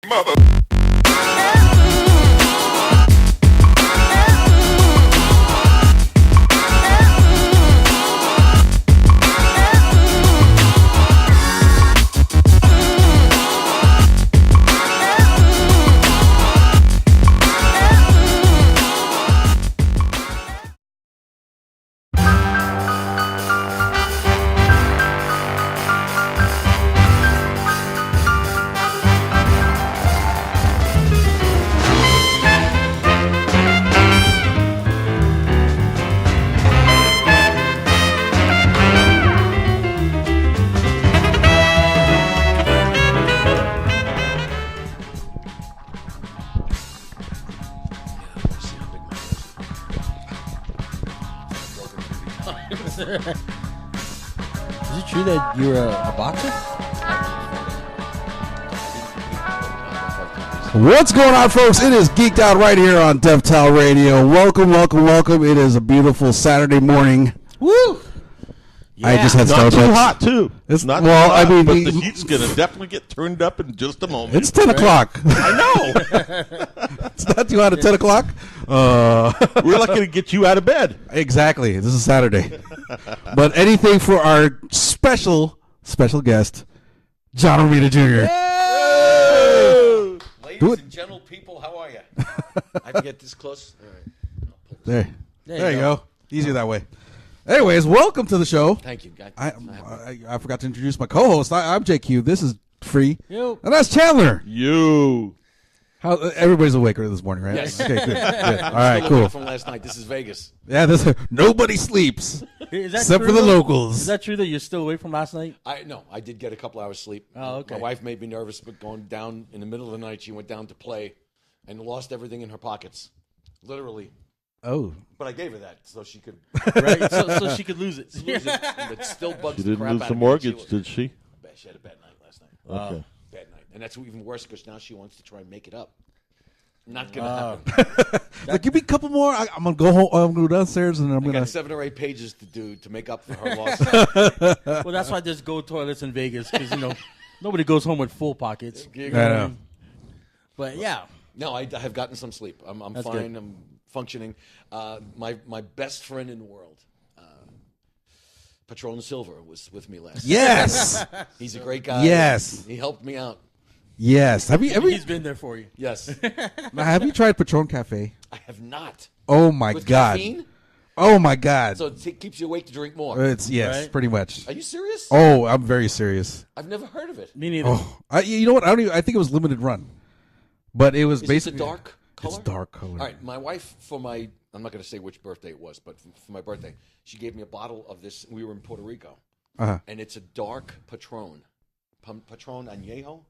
Mother. Is it true that you're a boxer? What's going on, folks? It is Geeked Out right here on DefTal Radio. Welcome, welcome, welcome. It is a beautiful Saturday morning. Woo! Yeah. I just had Not Starbucks. too hot, too. It's not well, too hot, I mean, but the heat's going to definitely get turned up in just a moment. it's 10 o'clock. I know. It's not too hot at 10 o'clock. We're lucky to get you out of bed. Exactly. This is Saturday. But anything for our special guest, John Romita Jr. Ladies and gentle people, how are you? I can get this close. All right. There you go. Easier that way. Anyways, welcome to the show. Thank you. I forgot to introduce my co-host. I'm JQ. This is Free. Yo. And that's Chandler. You. How everybody's awake this morning, right? Yes. Okay, good. All right, cool. From last night. This is Vegas. Yeah, nobody sleeps Is that except true, for the though? locals. Is that true that you're still awake from last night? I did get a couple hours sleep. Oh, okay. My wife made me nervous, but going down in the middle of the night, she went down to play and lost everything in her pockets. Literally. Oh. But I gave her that so she could Right, so she could lose it. lose it. But still bugs She the didn't crap lose out the of me. mortgage, did she? She had a bad night last night. Okay. Bad night. And that's even worse because now she wants to try and make it up. Not going to happen. Like, give me a couple more. I'm going to go home. I'm going to go downstairs and I'm I going got to. 7 or 8 pages to do to make up for her loss. Well, that's why there's go toilets in Vegas because nobody goes home with full pockets. I know. But yeah, No, I have gotten some sleep. I'm That's fine. good. I'm functioning. My best friend in the world, Patron Silver, was with me last night. Yes. He's a great guy. Yes. He helped me out. Yes. Have you he's been there for you. Yes. have you tried Patron Cafe? I have not. Oh my With God. caffeine? Oh my God. So it keeps you awake to drink more. It's yes, Right? pretty much. Are you serious? Oh, I'm very serious. I've never heard of it. Me neither. Oh, you know what? I think it was limited run, but it was Is basically it a dark color? It's dark color. All right, my wife, I'm not going to say which birthday it was, but for my birthday, she gave me a bottle of this. We were in Puerto Rico, Uh-huh. and it's a dark Patron. Patron Añejo?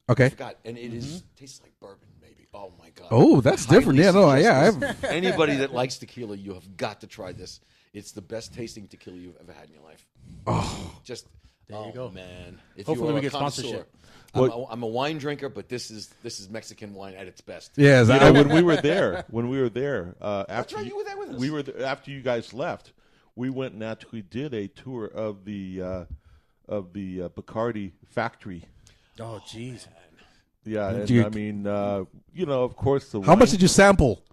Okay. I forgot. And it is tastes like bourbon, maybe. Oh, my God. Oh, that's different. Yeah, no, yeah. Anybody that likes tequila, you have got to try this. It's the best tasting tequila you've ever had in your life. Oh, Just, There you go. man. If Hopefully you are we a get connoisseur, sponsorship. I'm a wine drinker, but this is Mexican wine at its best. yeah. You know, when we were there, after right, you were there with us. We were there, after you guys left. We went and actually did a tour of the Bacardi factory. Oh, jeez. Yeah, and you- I mean, of course, the How much did you sample?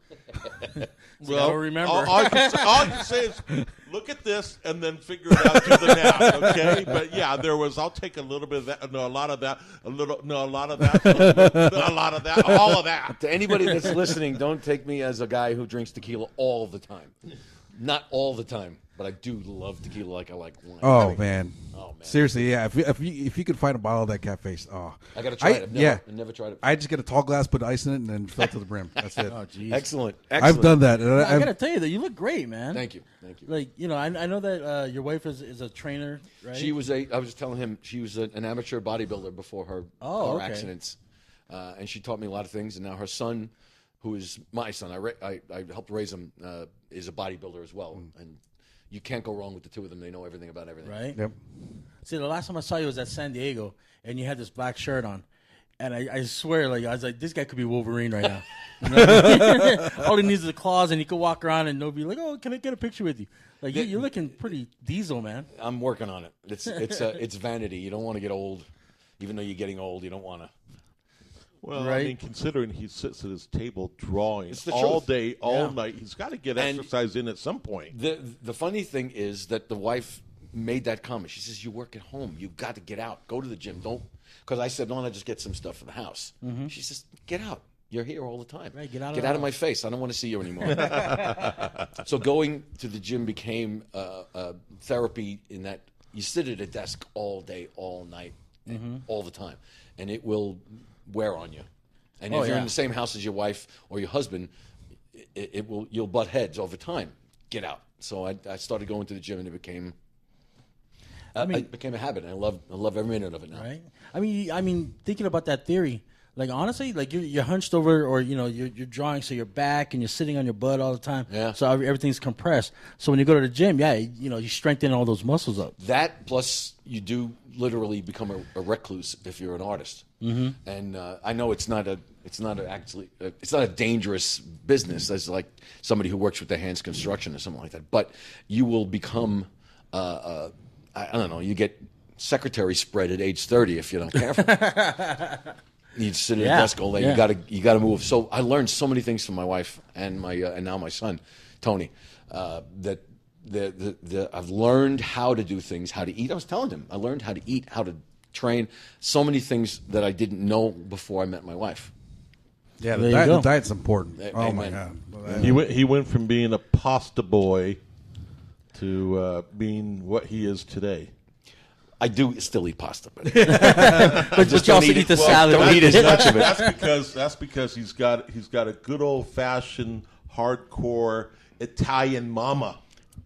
Well, I don't remember. All I can say is look at this and then figure it out through the math, okay? But yeah, I'll take a little bit of that, no, a lot of that, a lot of that, a lot of that, all of that. To anybody that's listening, don't take me as a guy who drinks tequila all the time. Not all the time, but I do love tequila like I like wine. Oh man. Oh, man. Seriously, yeah. If you could find a bottle of that cafe, I got to try it. I've never tried it. I just get a tall glass, put ice in it, and then fill it to the brim. That's it. Oh, jeez. Excellent. I've done that. And I gotta tell you that you look great, man. Thank you. Like I know that your wife is a trainer, right? She was I was just telling him she was an amateur bodybuilder before her car accidents, and she taught me a lot of things. And now her son, who is my son, I helped raise him, is a bodybuilder as well. And you can't go wrong with the two of them. They know everything about everything. right. Yep. See, the last time I saw you was at San Diego, and you had this black shirt on. And I swear, I was like, this guy could be Wolverine right now. You know what I mean? All he needs is a claws, and he could walk around and nobody like, oh, can I get a picture with you? Like, you're looking pretty diesel, man. I'm working on it. It's vanity. You don't want to get old, even though you're getting old. You don't want to. Well, right? I mean, considering he sits at his table drawing It's the all truth. day, all night, he's got to get exercise in at some point. The funny thing is that the wife made that comment. She says, "You work at home. You've got to get out. Go to the gym. Don't." Because I said, "No, I just get some stuff for the house." She says, "Get out. You're here all the time. Right, get out of my face. I don't want to see you anymore." So going to the gym became therapy in that you sit at a desk all day, all night, all the time, and it will wear on you. And if you're in the same house as your wife or your husband, you'll butt heads over time. Get out. So I started going to the gym, and it became it became a habit. And I love every minute of it now. Right. I mean, thinking about that theory, like honestly, like you're hunched over, or you're drawing, so you're back and you're sitting on your butt all the time. Yeah. So everything's compressed. So when you go to the gym, you strengthen all those muscles up. That plus you do literally become a recluse if you're an artist. And I know it's not a dangerous business as like somebody who works with their hands, construction or something like that. But you will become I don't know. You get secretary spread at age 30 if you're not careful. You sit at a desk all day. Yeah. You got to move. So I learned so many things from my wife and and now my son, Tony, that I've learned how to do things, how to eat. I was telling him I learned how to eat, how to train. So many things that I didn't know before I met my wife. Yeah, There you go. the diet's important. Oh Amen. my God. He went from being a pasta boy to being what he is today. I do still eat pasta, but But you also eat the salad. don't eat as much of it. That's because he's got a good old fashioned hardcore Italian mama.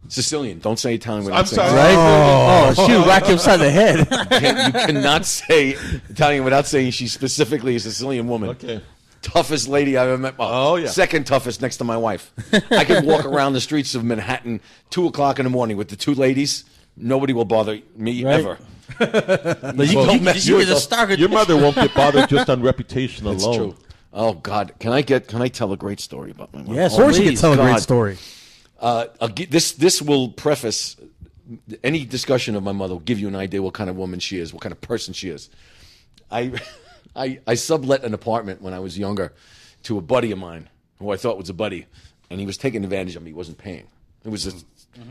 Sicilian. Don't say Italian I'm without saying sorry. Right? Oh, shoot, whack you upside the head. You cannot say Italian without saying she's specifically a Sicilian woman. Okay. Toughest lady I've ever met. Oh, yeah. Second toughest next to my wife. I could walk around the streets of Manhattan 2 o'clock in the morning with the two ladies. Nobody will bother me Right. ever. But you Don't can mess you with can just start. Your mother won't get bothered just on reputation alone. It's true. Oh God, can I tell a great story about my mother? Yes, Of course, you can please. tell a great God. story. This will preface any discussion of my mother. Will give you an idea what kind of woman she is, what kind of person she is. I sublet an apartment when I was younger to a buddy of mine who I thought was a buddy, and he was taking advantage of me. He wasn't paying. It was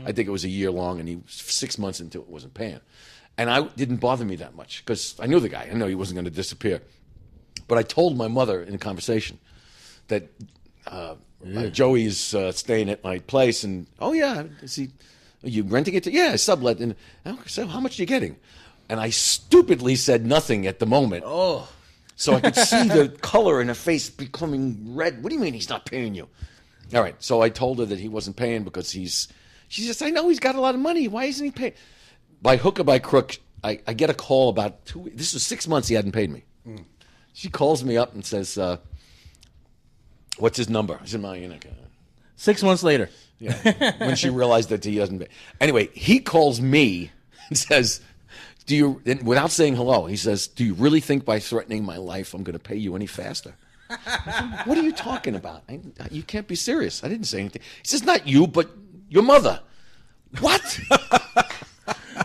I think it was a year long, and he was 6 months into it wasn't paying. And I didn't bother me that much because I knew the guy. I know he wasn't going to disappear. But I told my mother in a conversation that Joey's staying at my place, and are you renting it? Yeah, I sublet. And so how much are you getting? And I stupidly said nothing at the moment. Oh, So I could see the color in her face becoming red. What do you mean he's not paying you? All right. So I told her that he wasn't paying because she says, I know he's got a lot of money. Why isn't he paying? By hook or by crook, I get a call about this was 6 months he hadn't paid me. She calls me up and says, what's his number? I said, 6 months later. yeah. When she realized that he doesn't pay. Anyway, he calls me and says, without saying hello, he says, do you really think by threatening my life I'm going to pay you any faster? What are you talking about? You can't be serious. I didn't say anything. He says, not you, but your mother. What?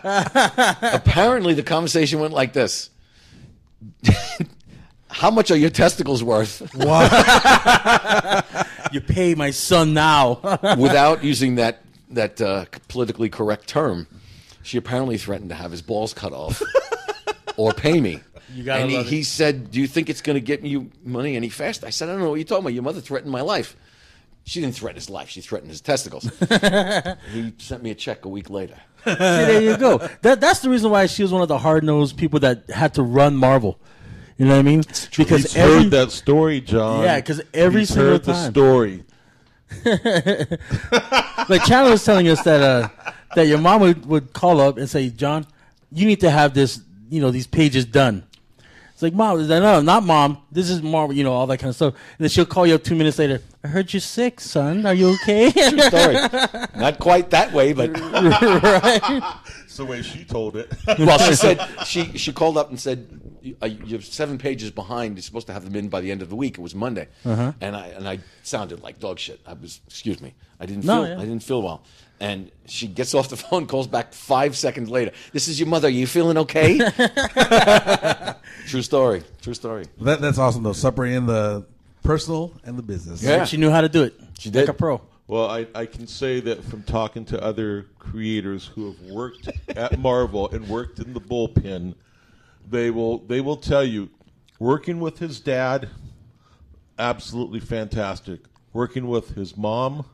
Apparently, the conversation went like this. How much are your testicles worth? You pay my son now. Without using that politically correct term, she apparently threatened to have his balls cut off or pay me. You gotta and love it. he said, do you think it's going to get you money any faster? I said, I don't know what you're talking about. Your mother threatened my life. She didn't threaten his life. She threatened his testicles. He sent me a check a week later. See, there you go. That's the reason why she was one of the hard-nosed people that had to run Marvel. You know what I mean? Because He's heard that story, John. Yeah, 'cause every He's single heard the time. story. like Chandler was telling us that your mom would call up and say, John, you need to have this, these pages done. It's like, Mom, no, not Mom. This is Marvel, all that kind of stuff. And then she'll call you up 2 minutes later. I heard you're sick, son. Are you okay? True story. Not quite that way, but Right? the way she told it. Well, she said she called up and said, "You're 7 pages behind. You're supposed to have them in by the end of the week." It was Monday, and I sounded like dog shit. Excuse me, I didn't feel well. And she gets off the phone, calls back 5 seconds later. "This is your mother. Are you feeling okay?" True story. True story. That's awesome though. Separating the personal and the business. Yeah. She knew how to do it. She did. Like a pro. Well, I can say that from talking to other creators who have worked at Marvel and worked in the bullpen, they will tell you, working with his dad, absolutely fantastic. Working with his mom,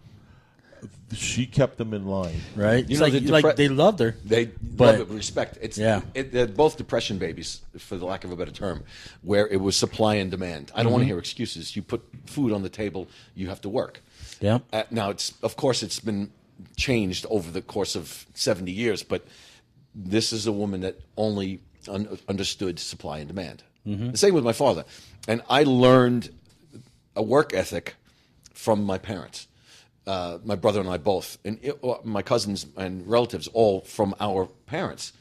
she kept them in line. Right? You It's know, like they loved her. They But- love it with respect. Yeah. They're both depression babies, for the lack of a better term, where it was supply and demand. I don't want to hear excuses. You put food on the table, you have to work. Yeah. Now, of course, it's been changed over the course of 70 years, but this is a woman that only understood supply and demand. The same with my father. And I learned a work ethic from my parents. My brother and I both, and my cousins and relatives, all from our parents.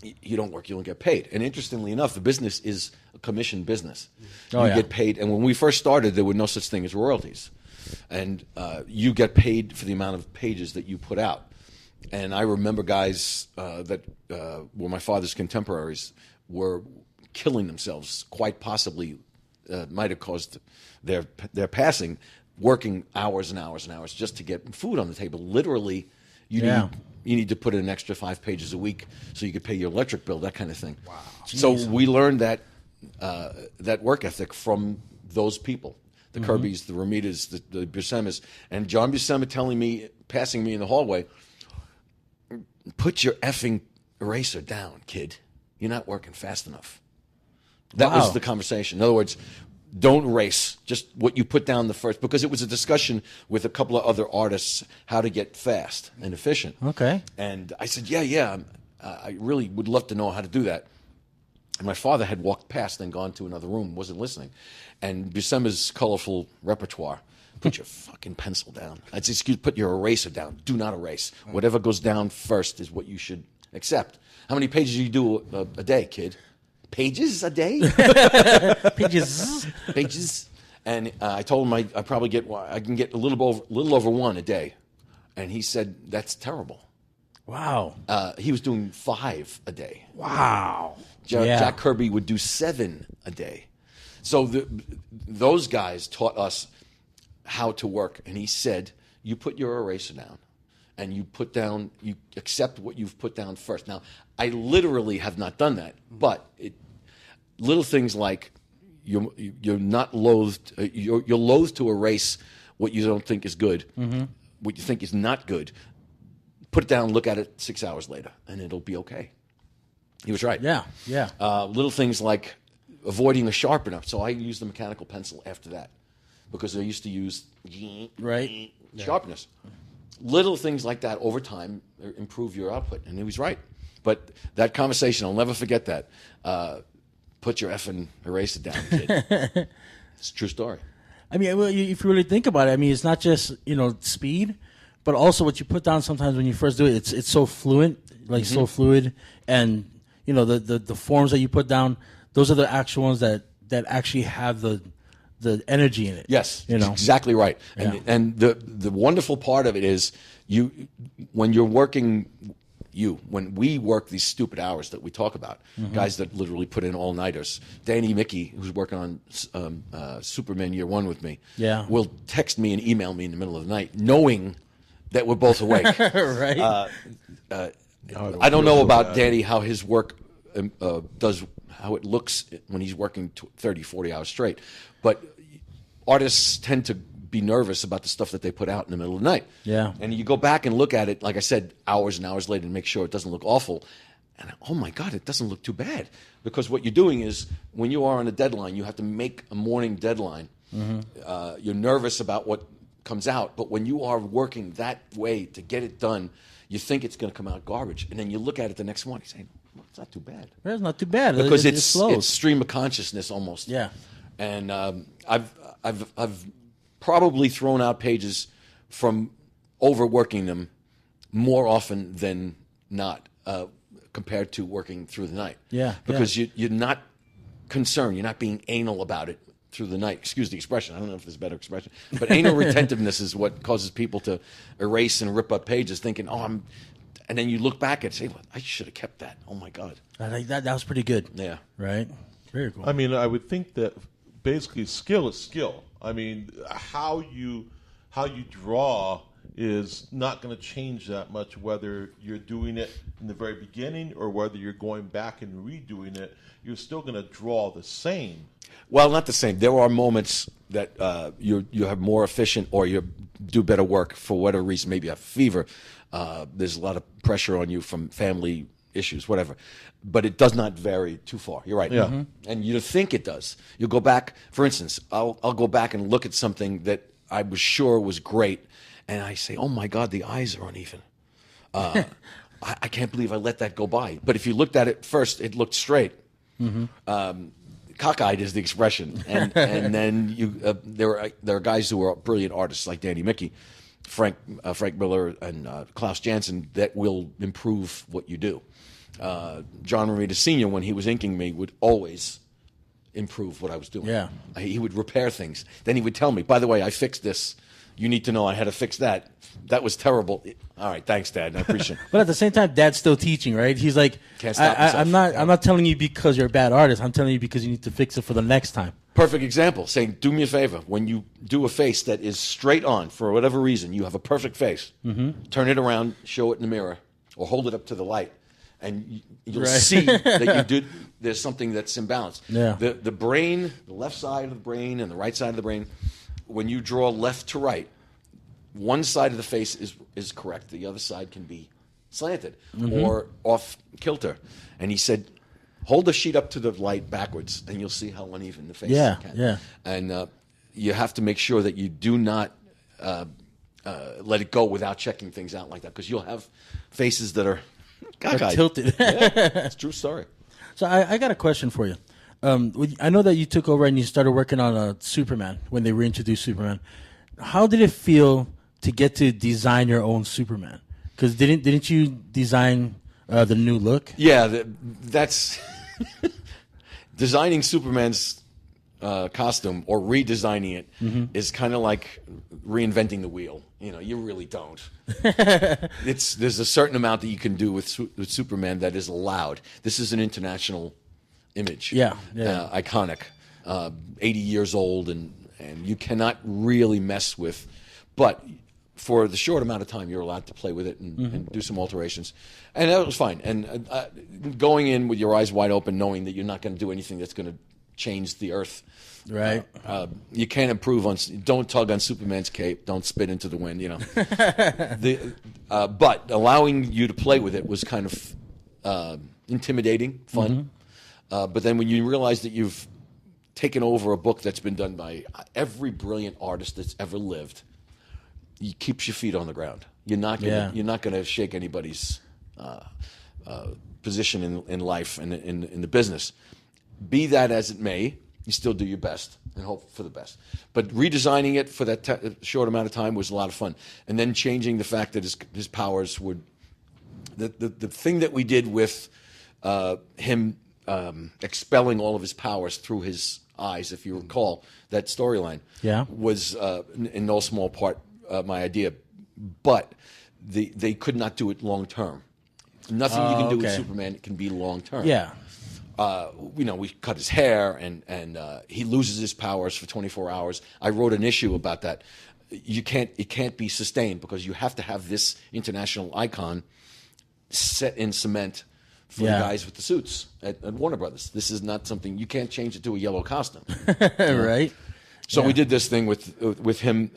You don't work, you don't get paid. And interestingly enough, the business is a commission business. You get paid, and when we first started, there were no such thing as royalties. And you get paid for the amount of pages that you put out. And I remember guys that were my father's contemporaries were killing themselves, quite possibly might have caused their passing, working hours and hours and hours just to get food on the table. Literally, you need to put in an extra 5 pages a week so you could pay your electric bill, that kind of thing. Wow. So we learned that work ethic from those people. The Kirbys, the Romitas, the Buscemi's, and John Buscemi passing me in the hallway, "Put your effing eraser down, kid. You're not working fast enough." That was the conversation. In other words, don't race. Just what you put down the first, because it was a discussion with a couple of other artists how to get fast and efficient. Okay. And I said, yeah, I really would love to know how to do that. And my father had walked past and gone to another room, wasn't listening. And Buscemi's colorful repertoire, "Put your fucking pencil down." I'd say, "Excuse, put your eraser down. Do not erase. Whatever goes down first is what you should accept." How many pages do you do a day, kid? Pages a day? Pages. And I told him I can get a little over 1 a day. And he said, "That's terrible." Wow. He was doing 5 a day. Wow. Jack Kirby would do 7 a day. So those guys taught us how to work. And he said, "You put your eraser down, and you accept what you've put down first." Now, I literally have not done that, but little things like you're not loathed. You're loath to erase what you don't think is good, what you think is not good. Put it down, look at it 6 hours later, and it'll be okay. He was right. Yeah. Little things like avoiding a sharpener. So I used the mechanical pencil after that because I used to use sharpeners. Little things like that over time improve your output, and he was right. But that conversation, I'll never forget that. Put your effing eraser down, kid. It's a true story. I mean, if you really think about it, I mean, it's not just speed, but also what you put down. Sometimes when you first do it, it's so fluent, so fluid, and the forms that you put down, those are the actual ones that actually have the energy in it. Yes, exactly right. And the wonderful part of it is when you're working. When we work these stupid hours that we talk about, guys that literally put in all-nighters. Danny Mickey, who's working on Superman Year One with me, will text me and email me in the middle of the night, knowing that we're both awake. Right. I don't know about Danny, how his work how it looks when he's working 30, 40 hours straight. But artists tend to be nervous about the stuff that they put out in the middle of the night. Yeah. And you go back and look at it, like I said, hours and hours later to make sure it doesn't look awful. And oh my God, it doesn't look too bad. Because what you're doing is when you are on a deadline, you have to make a morning deadline. You're nervous about what comes out. But when you are working that way to get it done, you think it's going to come out garbage. And then you look at it the next morning and say, well, it's not too bad. It's not too bad. Because it it's stream of consciousness almost. Yeah. And I've probably thrown out pages from overworking them more often than not compared to working through the night. Yeah, because you're not concerned. You're not being anal about it through the night. Excuse the expression. I don't know if there's a better expression. But anal retentiveness is what causes people to erase and rip up pages thinking, and then you look back and say, well, I should have kept that. Oh, my God. I think that was pretty good. Yeah. Right? Very cool. I mean, I would think that basically skill is skill. I mean, how you draw is not going to change that much whether you're doing it in the very beginning or whether you're going back and redoing it. You're still going to draw the same. Well, not the same. There are moments that you have more efficient or you do better work for whatever reason. Maybe you have fever. There's a lot of pressure on you from family issues, whatever. But it does not vary too far. You're right. Yeah. Mm-hmm. And you think it does. You'll go back. For instance, I'll go back and look at something that I was sure was great, and I say, oh, my God, the eyes are uneven. I can't believe I let that go by. But if you looked at it first, it looked straight. Mm-hmm. Cockeyed is the expression. And then there are guys who are brilliant artists like Danny Mickey, Frank Miller, and Klaus Janson that will improve what you do. John Romita Sr., when he was inking me, would always improve what I was doing. Yeah. He would repair things. Then he would tell me, by the way, I fixed this. You need to know I had to fix that. That was terrible. All right, thanks, Dad. I appreciate it. But at the same time, Dad's still teaching, right? He's like, Can't stop himself. I'm not telling you because you're a bad artist. I'm telling you because you need to fix it for the next time. Perfect example, saying, do me a favor. When you do a face that is straight on, for whatever reason, you have a perfect face, turn it around, show it in the mirror, or hold it up to the light, and you'll see that there's something that's imbalanced. Yeah. The brain, the left side of the brain and the right side of the brain, when you draw left to right, one side of the face is correct. The other side can be slanted or off kilter. And he said, hold the sheet up to the light backwards, and you'll see how uneven the face can. Yeah. And you have to make sure that you do not let it go without checking things out like that, because you'll have faces that are cockeyed. Tilted. Yeah, it's a true story. So I got a question for you. I know that you took over and you started working on Superman when they reintroduced Superman. How did it feel to get to design your own Superman? Because didn't you design the new look? Yeah, that's designing Superman's costume or redesigning it is kind of like reinventing the wheel. You really don't. There's a certain amount that you can do with Superman that is allowed. This is an international image. Yeah. Iconic. 80 years old, and you cannot really mess with. But for the short amount of time, you're allowed to play with it and do some alterations. And that was fine. And going in with your eyes wide open, knowing that you're not going to do anything that's going to change the earth. Right. You can't improve on. Don't tug on Superman's cape. Don't spit into the wind. But allowing you to play with it was kind of intimidating, fun. But then when you realize that you've taken over a book that's been done by every brilliant artist that's ever lived, it keeps your feet on the ground. You're not gonna shake anybody's position in life and in the business. Be that as it may, you still do your best and hope for the best. But redesigning it for that short amount of time was a lot of fun. And then changing the fact that his powers would... The thing that we did with him expelling all of his powers through his eyes, if you recall, that storyline was in no small part my idea. But they could not do it long term. Nothing you can do with Superman can be long term. Yeah. We cut his hair, and he loses his powers for 24 hours. I wrote an issue about that. It can't be sustained because you have to have this international icon set in cement for the guys with the suits at Warner Brothers. This is not something you can't change it to a yellow costume, right? So we did this thing with him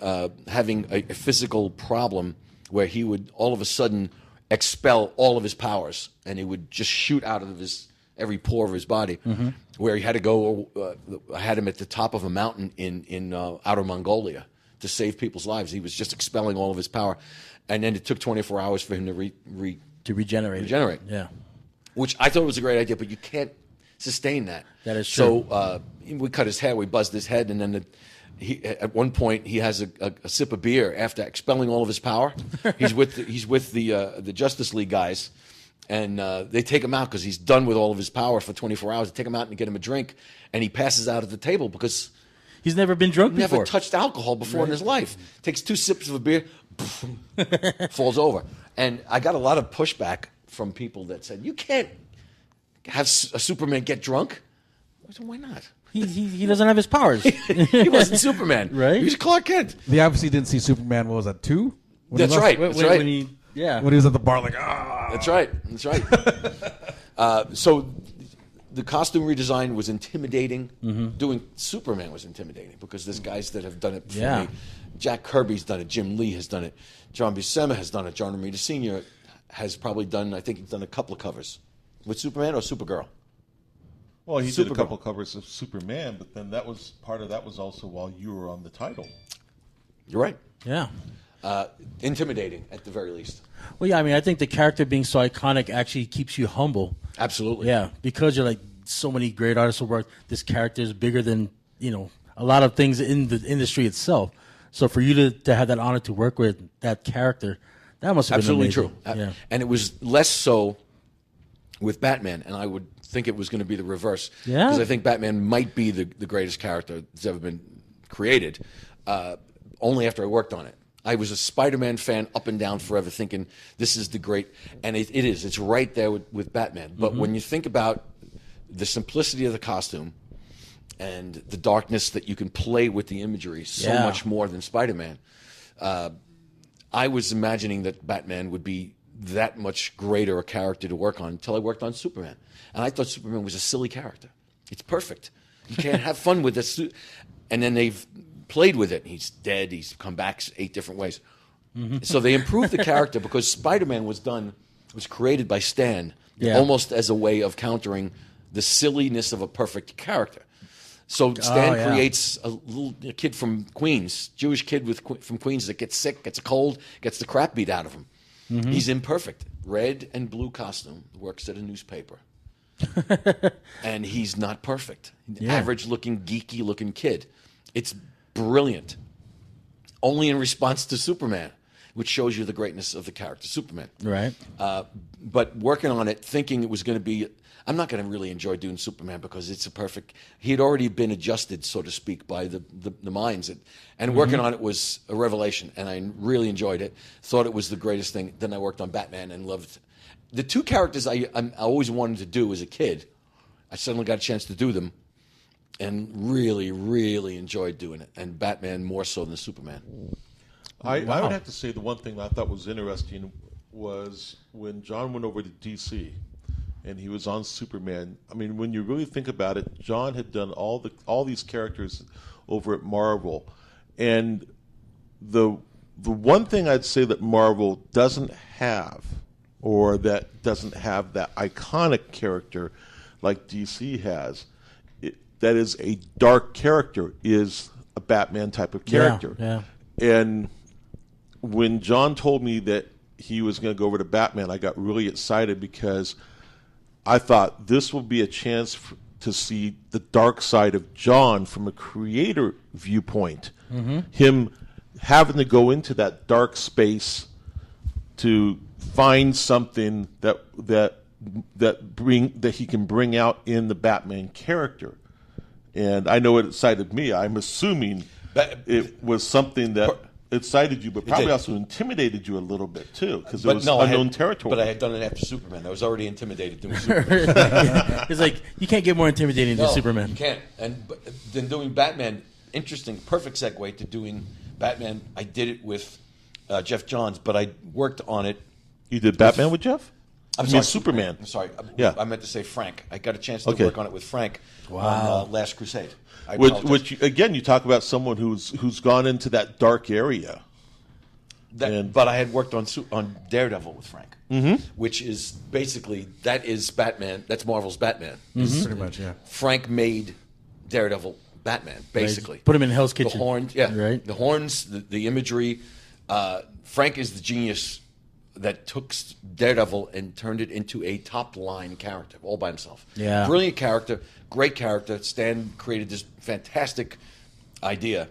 having a physical problem where he would all of a sudden expel all of his powers, and he would just shoot out of every pore of his body. Where he had to go, I had him at the top of a mountain in outer Mongolia to save people's lives. He was just expelling all of his power, and then it took 24 hours for him to regenerate. Yeah. Which I thought was a great idea, but you can't sustain that. That is true. So we cut his hair, we buzzed his head, and then at one point he has a sip of beer after expelling all of his power. He's with the Justice League guys, And they take him out because he's done with all of his power for 24 hours. They take him out and get him a drink, and he passes out at the table because he's never been drunk before. Never touched alcohol before in his life. Takes 2 sips of a beer, falls over. And I got a lot of pushback from people that said, you can't have a Superman get drunk. I said, why not? He doesn't have his powers. He wasn't Superman. Right? He was Clark Kent. They obviously didn't see Superman, what was that, 2? That's right. That's right. When he was at the bar like, ah. That's right. That's right. So the costume redesign was intimidating. Doing Superman was intimidating because there's guys that have done it before me. Jack Kirby's done it. Jim Lee has done it. John Buscema has done it. John Romita Jr. has probably done, I think he's done a couple of covers. With Superman or Supergirl? Well, he did a couple covers of Superman, but then part of that was also while you were on the title. You're right. Yeah. Intimidating, at the very least. Well, yeah, I mean, I think the character being so iconic actually keeps you humble. Absolutely. Yeah, because you're like, so many great artists have worked. This character is bigger than, a lot of things in the industry itself. So for you to have that honor to work with that character, that must have absolutely been amazing. True. Yeah. And it was less so with Batman, and I would think it was going to be the reverse. Yeah. Because I think Batman might be the greatest character that's ever been created, only after I worked on it. I was a Spider-Man fan up and down forever, thinking this is the great, and it is. It's right there with Batman. But when you think about the simplicity of the costume and the darkness that you can play with the imagery so much more than Spider-Man, I was imagining that Batman would be that much greater a character to work on until I worked on Superman. And I thought Superman was a silly character. It's perfect. You can't have fun with this. And then they've played with it. He's dead. He's come back 8 different ways. So they improved the character because Spider-Man was created by Stan almost as a way of countering the silliness of a perfect character. So Stan creates a kid from Queens, Jewish kid from Queens that gets sick, gets a cold, gets the crap beat out of him. He's imperfect. Red and blue costume, works at a newspaper. And he's not perfect. Average-looking, geeky-looking kid. It's brilliant. Only in response to Superman, which shows you the greatness of the character, Superman. Right. But working on it, thinking it was going to be... I'm not going to really enjoy doing Superman because it's a perfect... He had already been adjusted, so to speak, by the minds. And working on it was a revelation, and I really enjoyed it. Thought it was the greatest thing. Then I worked on Batman and loved... The 2 characters I always wanted to do as a kid, I suddenly got a chance to do them and really, really enjoyed doing it. And Batman more so than Superman. I would have to say the one thing I thought was interesting was when John went over to DC and he was on Superman. I mean, when you really think about it, John had done all these characters over at Marvel. And the one thing I'd say that Marvel doesn't have, or that doesn't have that iconic character like DC has, that is a dark character, is a Batman type of character. Yeah. And when John told me that he was going to go over to Batman, I got really excited because I thought this will be a chance to see the dark side of John from a creator viewpoint. Him having to go into that dark space to find something that he can bring out in the Batman character. And I know it excited me. I'm assuming it was something that excited you, but probably also intimidated you a little bit too, because it was unknown territory. But I had done it after Superman. I was already intimidated doing Superman. It's like you can't get more intimidating than Superman. You can't. And then doing Batman, interesting, perfect segue to doing Batman. I did it with Jeff Johns, but I worked on it. You did Batman with Jeff? I mean Superman. I'm sorry. Yeah. I meant to say Frank. I got a chance to work on it with Frank on Last Crusade. Which again, you talk about someone who's gone into that dark area. But I had worked on Daredevil with Frank, which is basically that is Batman. That's Marvel's Batman. Pretty much, yeah. Frank made Daredevil Batman, basically. Put him in Hell's Kitchen. The horns, right? The horns, the imagery. Frank is the genius that took Daredevil and turned it into a top-line character all by himself. Yeah. Brilliant character, great character. Stan created this fantastic idea.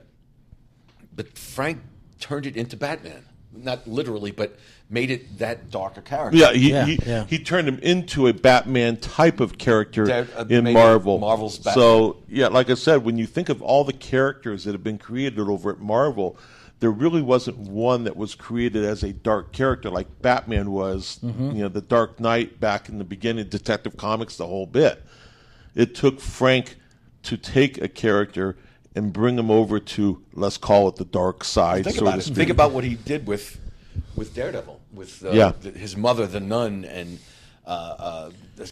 But Frank turned it into Batman. not literally, but made it that darker character. Yeah, he turned him into a Batman type of character in Marvel. Marvel's Batman. So, yeah, like I said, when you think of all the characters that have been created over at Marvel, there really wasn't one that was created as a dark character like Batman was. The Dark Knight back in the beginning, Detective Comics, the whole bit. It took Frank to take a character and bring him over to, let's call it, the dark side. Think about what he did with Daredevil, with his mother, the nun, and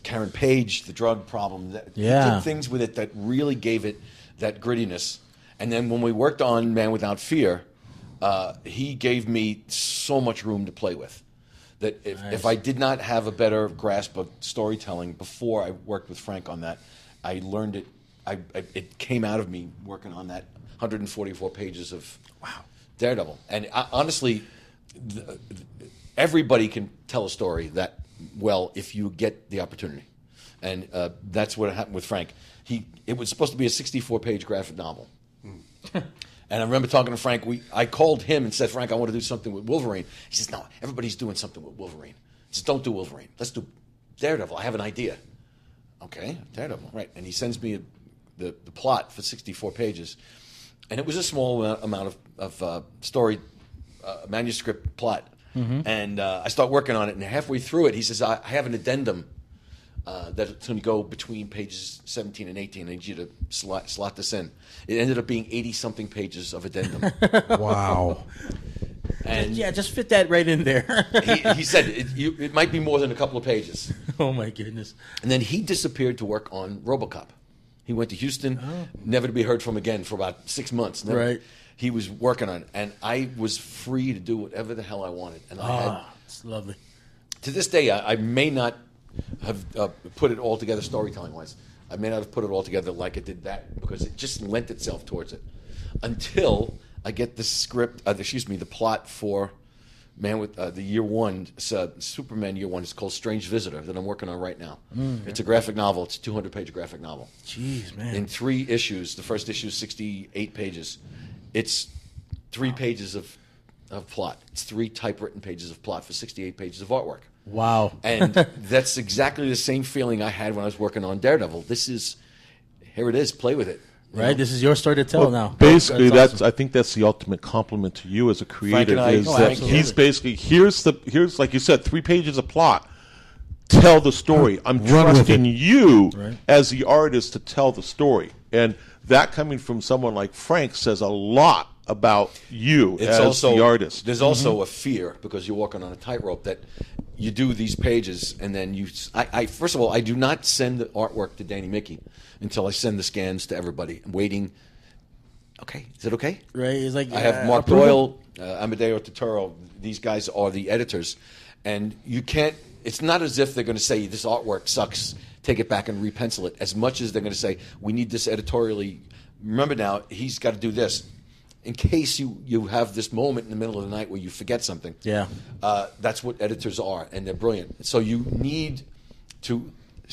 Karen Page, the drug problem. He did things with it that really gave it that grittiness. And then when we worked on Man Without Fear, he gave me so much room to play with. That if I did not have a better grasp of storytelling before I worked with Frank on that, I learned it. It came out of me working on that 144 pages of Daredevil. And honestly, everybody can tell a story that well if you get the opportunity. And that's what happened with Frank. It was supposed to be a 64-page graphic novel. And I remember talking to Frank. I called him and said, Frank, I want to do something with Wolverine. He says, no, everybody's doing something with Wolverine. He says, don't do Wolverine. Let's do Daredevil. I have an idea. Okay, Daredevil, right. And he sends me the plot for 64 pages. And it was a small amount of story, manuscript plot. And I start working on it. And halfway through it, he says, I have an addendum that's going to go between pages 17 and 18. I need you to slot this in. It ended up being 80-something pages of addendum. Wow. And just fit that right in there. he said it might be more than a couple of pages. Oh, my goodness. And then he disappeared to work on RoboCop. He went to Houston, never to be heard from again for about 6 months. Right. He was working on it, and I was free to do whatever the hell I wanted. And it's lovely. To this day, I may not have put it all together storytelling-wise. I may not have put it all together like it did that because it just lent itself towards it. Until I get the script, the plot for Man with the Year One, Superman Year One. It's called Strange Visitor that I'm working on right now. It's a graphic novel. It's a 200-page graphic novel. Jeez, man. In 3 issues. The first issue is 68 pages. It's 3 pages of plot. It's 3 typewritten pages of plot for 68 pages of artwork. Wow. And that's exactly the same feeling I had when I was working on Daredevil. Here it is, play with it. Right, this is your story to tell now. Basically, that's awesome. I think that's the ultimate compliment to you as a creator. Frank He's basically here's like you said, 3 pages of plot. Tell the story. I'm trusting you as the artist to tell the story, and that coming from someone like Frank says a lot about you as the artist. There's also a fear because you're walking on a tightrope that you do these pages and then I first of all, I do not send the artwork to Danny Mickey until I send the scans to everybody. I'm waiting. Okay, is it okay? Right, it's like I have Mark Doyle, Amadeo Totoro. These guys are the editors, and you can't. It's not as if they're going to say this artwork sucks. Take it back and repencil it. As much as they're going to say we need this editorially. Remember now, he's got to do this. In case you have this moment in the middle of the night where you forget something. Yeah. That's what editors are, and they're brilliant. So you need to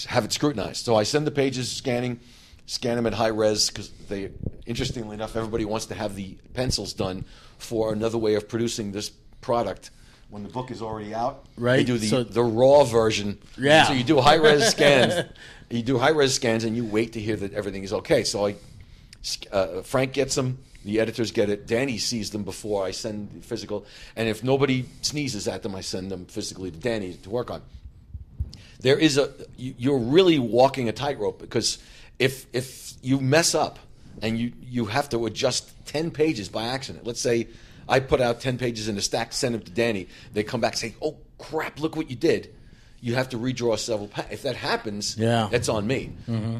have it scrutinized. So I send the pages, scan them at high res, because interestingly enough, everybody wants to have the pencils done for another way of producing this product. When the book is already out, right? They do the raw version. Yeah. So you do high res scans. You do high res scans, and you wait to hear that everything is okay. So Frank gets them. The editors get it. Danny sees them before I send the physical. And if nobody sneezes at them, I send them physically to Danny to work on. You're really walking a tightrope because if you mess up and you have to adjust 10 pages by accident. Let's say I put out 10 pages in a stack, send them to Danny. They come back and say, oh, crap, look what you did. You have to redraw several If that happens, that's on me. Mm-hmm.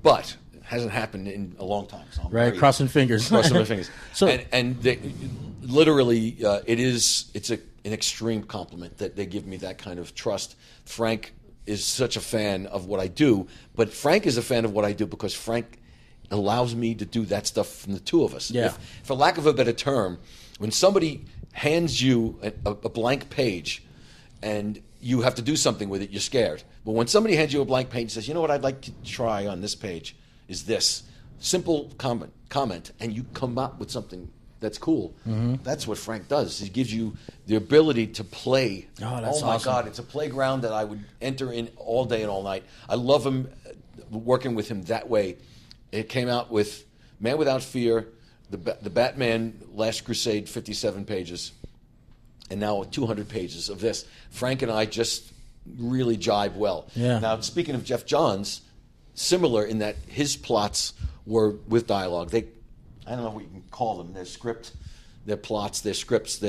But hasn't happened in a long time. So crossing fingers. Crossing my fingers. So, literally, it's an extreme compliment that they give me that kind of trust. Frank is such a fan of what I do, but Frank is a fan of what I do because Frank allows me to do that stuff from the two of us. Yeah. For lack of a better term, when somebody hands you a blank page and you have to do something with it, you're scared. But when somebody hands you a blank page and says, you know what I'd like to try on this page is this simple comment, and you come up with something that's cool. That's what Frank does. He gives you the ability to play. Oh, that's my awesome. God, it's a playground that I would enter in all day and all night. I love him, working with him that way. It came out with Man Without Fear, the Batman Last Crusade, 57 pages, and now 200 pages of this. Frank and I just really jibe well. Yeah. Now, speaking of Jeff Johns, similar in that his plots were with dialogue. I don't know what you can call them. They're script, they're plots, they're scripts.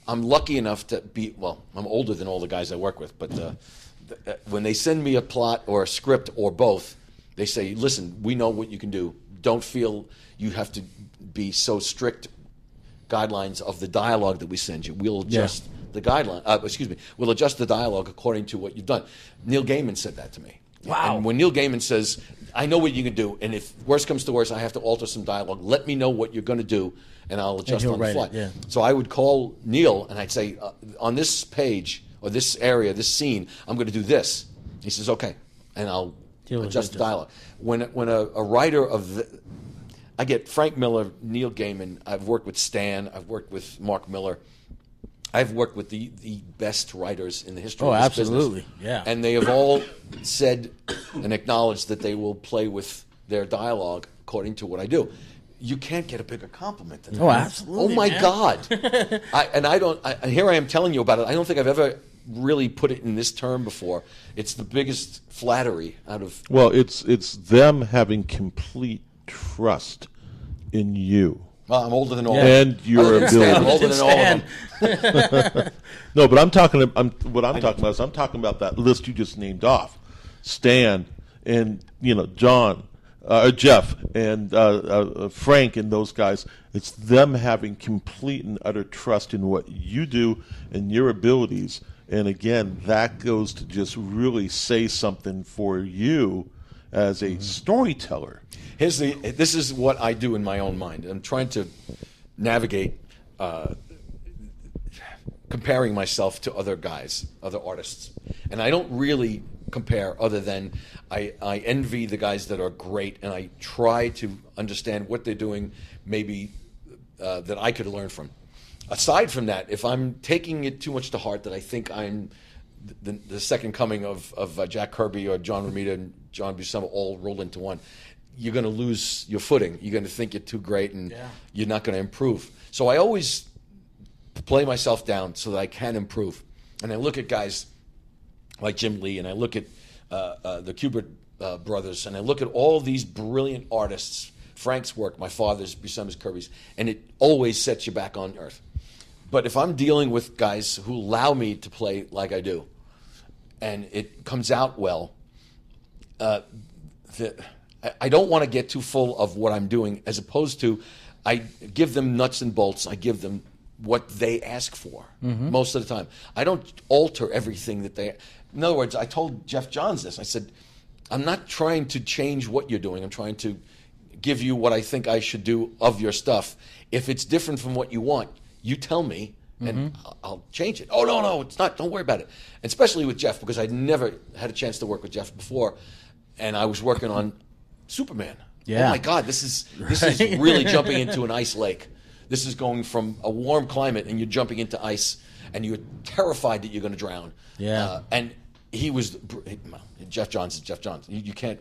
I'm lucky enough to be, well, I'm older than all the guys I work with, but when they send me a plot or a script or both, they say, listen, we know what you can do. Don't feel you have to be so strict guidelines of the dialogue that we send you. We'll adjust the guideline. We'll adjust the dialogue according to what you've done. Neil Gaiman said that to me. Wow. And when Neil Gaiman says, I know what you can do, and if worse comes to worse, I have to alter some dialogue, let me know what you're going to do, and I'll adjust on the fly. So I would call Neil, and I'd say, on this page, or this area, this scene, I'm going to do this. He says, okay, and I'll adjust the dialogue. When a writer I get Frank Miller, Neil Gaiman, I've worked with Stan, I've worked with Mark Miller, I've worked with the best writers in the history of this business. Yeah. And they have all said and acknowledged that they will play with their dialogue according to what I do. You can't get a bigger compliment than that. Oh, absolutely. Oh, my man. God. Here I am telling you about it. I don't think I've ever really put it in this term before. It's the biggest flattery out of... Well, it's them having complete trust in you. Well, I'm older than all and your ability. I'm older than all of them. No, but I'm talking about that list you just named off. Stan and John, Jeff and Frank and those guys. It's them having complete and utter trust in what you do and your abilities. And again, that goes to just really say something for you as a storyteller. This is what I do in my own mind. I'm trying to navigate comparing myself to other guys, other artists. And I don't really compare other than I envy the guys that are great, and I try to understand what they're doing maybe that I could learn from. Aside from that, if I'm taking it too much to heart that I think I'm the second coming of Jack Kirby or John Romita and John Buscema all rolled into one, you're going to lose your footing. You're going to think you're too great, and you're not going to improve. So I always play myself down so that I can improve. And I look at guys like Jim Lee, and I look at the Kubert brothers, and I look at all these brilliant artists, Frank's work, my father's, Buscema's, Kirby's, and it always sets you back on earth. But if I'm dealing with guys who allow me to play like I do, and it comes out well, I don't want to get too full of what I'm doing, as opposed to I give them nuts and bolts. I give them what they ask for most of the time. I don't alter everything that they... In other words, I told Jeff Johns this. I said, I'm not trying to change what you're doing. I'm trying to give you what I think I should do of your stuff. If it's different from what you want, you tell me, and I'll change it. Oh, no, it's not. Don't worry about it. And especially with Jeff, because I'd never had a chance to work with Jeff before, and I was working on Superman. Yeah. Oh, my God, this is really jumping into an ice lake. This is going from a warm climate, and you're jumping into ice, and you're terrified that you're going to drown. Yeah. And he was... Jeff Johns is Jeff Johns. You can't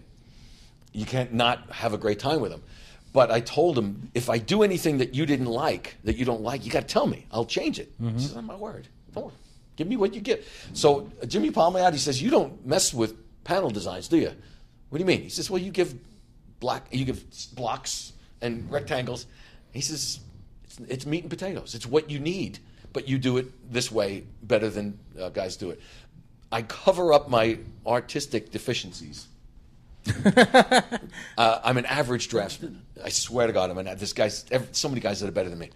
not have a great time with him. But I told him, if I do anything that you don't like, you got to tell me. I'll change it. He says, oh, my word. Don't worry. Give me what you get. So Jimmy Palmiotti says, you don't mess with panel designs, do you? What do you mean? He says, well, you give blocks and rectangles. He says, it's meat and potatoes. It's what you need, but you do it this way better than guys do it. I cover up my artistic deficiencies. I'm an average draftsman. I swear to God, so many guys that are better than me.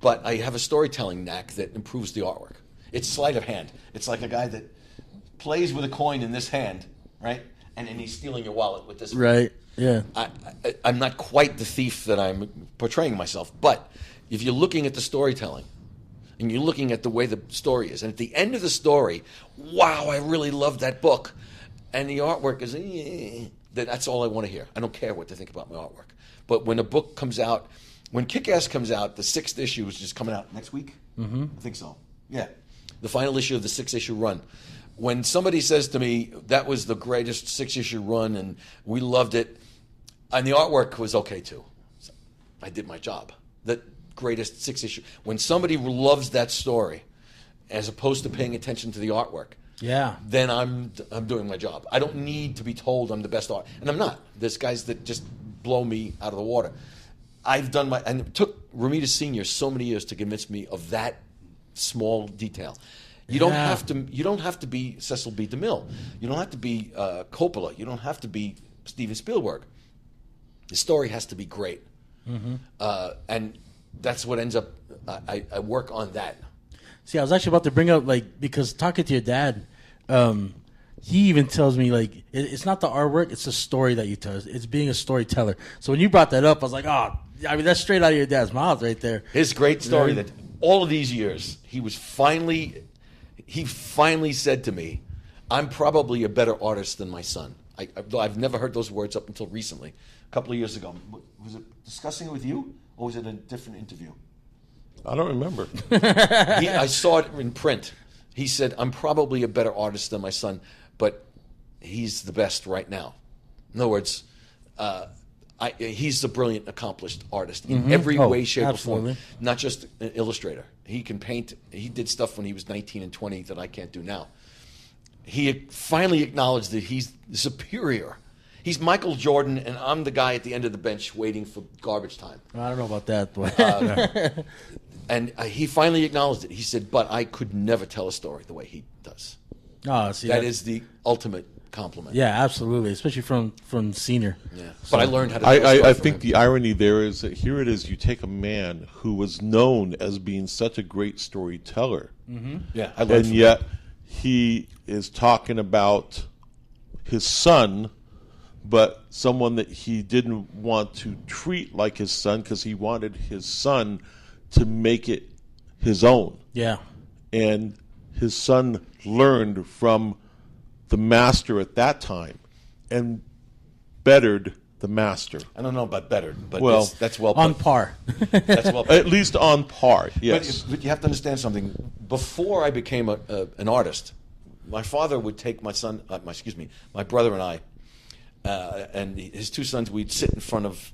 But I have a storytelling knack that improves the artwork. It's sleight of hand. It's like a guy that plays with a coin in this hand, right? And then he's stealing your wallet with this. Right, yeah. I'm not quite the thief that I'm portraying myself. But if you're looking at the storytelling, and you're looking at the way the story is, and at the end of the story, wow, I really love that book, and the artwork is, then that's all I want to hear. I don't care what they think about my artwork. But when a book comes out when Kick-Ass comes out, the 6th issue is just coming out next week. Mm-hmm. I think so. Yeah, the final issue of the 6-issue run. When somebody says to me that was the greatest 6-issue run and we loved it, and the artwork was okay too, so I did my job. The greatest 6-issue. When somebody loves that story, as opposed to paying attention to the artwork, then I'm doing my job. I don't need to be told I'm the best art, and I'm not. There's guys that just blow me out of the water. I've done and it took Romita Sr. so many years to convince me of that small detail. You don't have to. You don't have to be Cecil B. DeMille. You don't have to be Coppola. You don't have to be Steven Spielberg. The story has to be great, and that's what ends up. I work on that. See, I was actually about to bring up because talking to your dad, he even tells me it's not the artwork, it's the story that you tell. It's being a storyteller. So when you brought that up, I was like, oh, I mean that's straight out of your dad's mouth right there. His great story that all of these years he finally said to me, I'm probably a better artist than my son. I've never heard those words up until recently, a couple of years ago. Was it discussing it with you, or was it a different interview? I don't remember. I saw it in print. He said, I'm probably a better artist than my son, but he's the best right now. In other words, he's a brilliant, accomplished artist in every way, shape, or form. Not just an illustrator. He can paint. He did stuff when he was 19 and 20 that I can't do now. He finally acknowledged that he's superior. He's Michael Jordan, and I'm the guy at the end of the bench waiting for garbage time. I don't know about that, but and he finally acknowledged it. He said, but I could never tell a story the way he does. Oh, see, that is the ultimate compliment. Yeah, absolutely, especially from Senior. Yeah, so, but I learned how to I think the irony there is that here it is, you take a man who was known as being such a great storyteller. Mm-hmm. Yeah, and yet he is talking about his son, but someone that he didn't want to treat like his son because he wanted his son to make it his own. Yeah. And his son learned from the master at that time and bettered the master. I don't know about bettered, but well, that's well put. On par. That's well put. At least on par, yes. But you have to understand something. Before I became an artist, my father would take my son, my brother and I, and his 2 sons, we'd sit in front of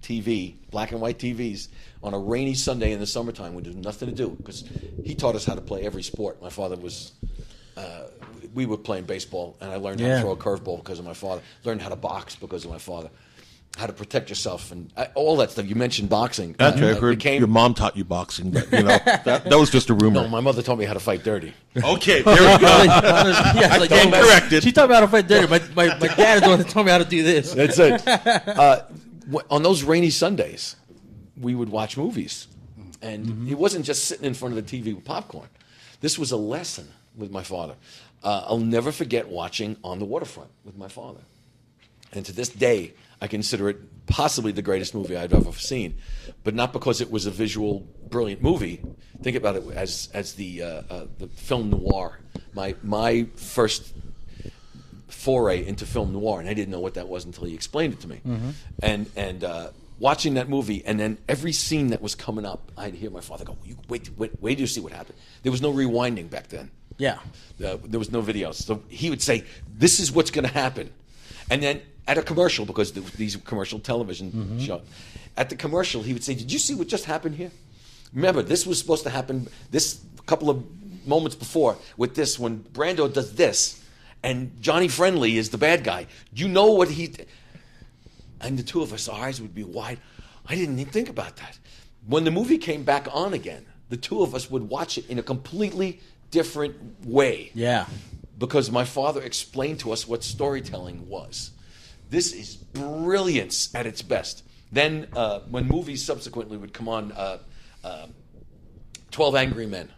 TV, black and white TVs, on a rainy Sunday in the summertime when there was nothing to do, because he taught us how to play every sport. My father was, we were playing baseball, and I learned how to throw a curveball because of my father, learned how to box because of my father, how to protect yourself, and all that stuff. You mentioned boxing. Actually, I heard your mom taught you boxing, but that was just a rumor. No, my mother taught me how to fight dirty. Okay, there we go. Corrected. She taught me how to fight dirty. My dad is the one that told me how to do this. That's it. On those rainy Sundays, we would watch movies, and it wasn't just sitting in front of the TV with popcorn. This was a lesson with my father. I'll never forget watching On the Waterfront with my father, and to this day, I consider it possibly the greatest movie I've ever seen, but not because it was a visual, brilliant movie. Think about it as the film noir. My first foray into film noir, and I didn't know what that was until he explained it to me. And watching that movie, and then every scene that was coming up, I'd hear my father go, wait till you see what happened. There was no rewinding back then. Yeah. There was no videos. So he would say, this is what's going to happen. And then at a commercial, because these commercial television shows, at the commercial, he would say, did you see what just happened here? Remember, this was supposed to happen this couple of moments before with this, when Brando does this, and Johnny Friendly is the bad guy. You know what he... And the two of us, our eyes would be wide. I didn't even think about that. When the movie came back on again, the two of us would watch it in a completely different way. Yeah. Because my father explained to us what storytelling was. This is brilliance at its best. Then when movies subsequently would come on, 12 Angry Men,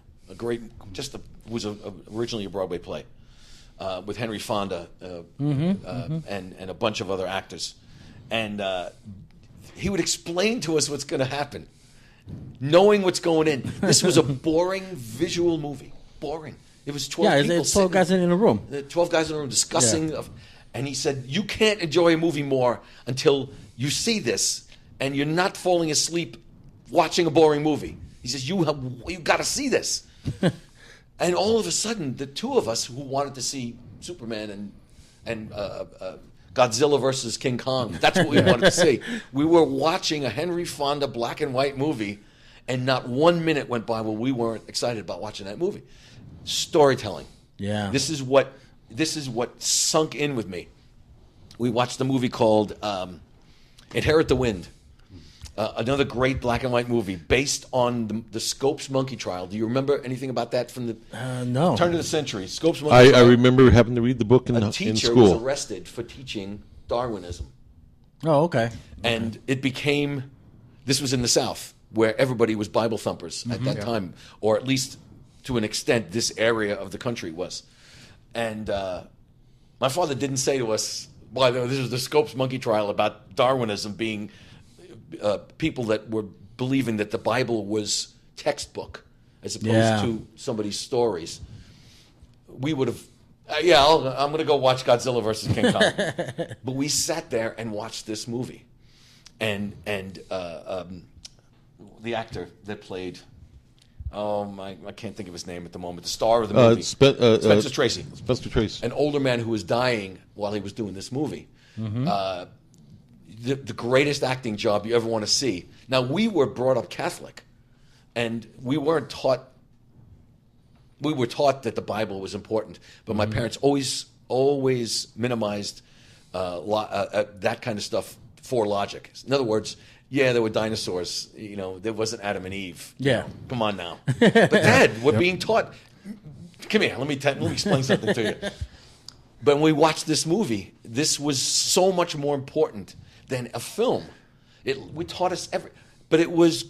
was originally a Broadway play with Henry Fonda and a bunch of other actors. And he would explain to us what's going to happen, knowing what's going in. This was a boring visual movie. Boring. It was 12 people. It's 12 guys in a room. 12 guys in a room discussing. Yeah. And he said, you can't enjoy a movie more until you see this, and you're not falling asleep watching a boring movie. He says, you got to see this. And all of a sudden, the two of us who wanted to see Superman and Godzilla versus King Kong, that's what we wanted to see. We were watching a Henry Fonda black and white movie, and not 1 minute went by where we weren't excited about watching that movie. Storytelling. Yeah. This is what sunk in with me. We watched a movie called Inherit the Wind. Another great black and white movie based on the Scopes monkey trial. Do you remember anything about that from the no. turn of the century? Scopes monkey I trial. remember having to read the book in A teacher was arrested for teaching Darwinism. Oh, okay. And it became, this was in the South, where everybody was Bible thumpers at that time, or at least to an extent this area of the country was. And my father didn't say to us, well, this is the Scopes monkey trial about Darwinism being people that were believing that the Bible was textbook as opposed to somebody's stories. We would have, I'm going to go watch Godzilla versus King Kong. But we sat there and watched this movie. And the actor that played, I can't think of his name at the moment, the star of the movie, Spencer Tracy. Spencer Tracy. An older man who was dying while he was doing this movie. The greatest acting job you ever want to see. Now, we were brought up Catholic, and we were taught that the Bible was important, but my parents always minimized that kind of stuff for logic. In other words, there were dinosaurs. There wasn't Adam and Eve. Yeah. Come on now. But Dad, we're being taught. Come here. Let me explain something to you. But when we watched this movie, this was so much more important than a film. We taught us but it was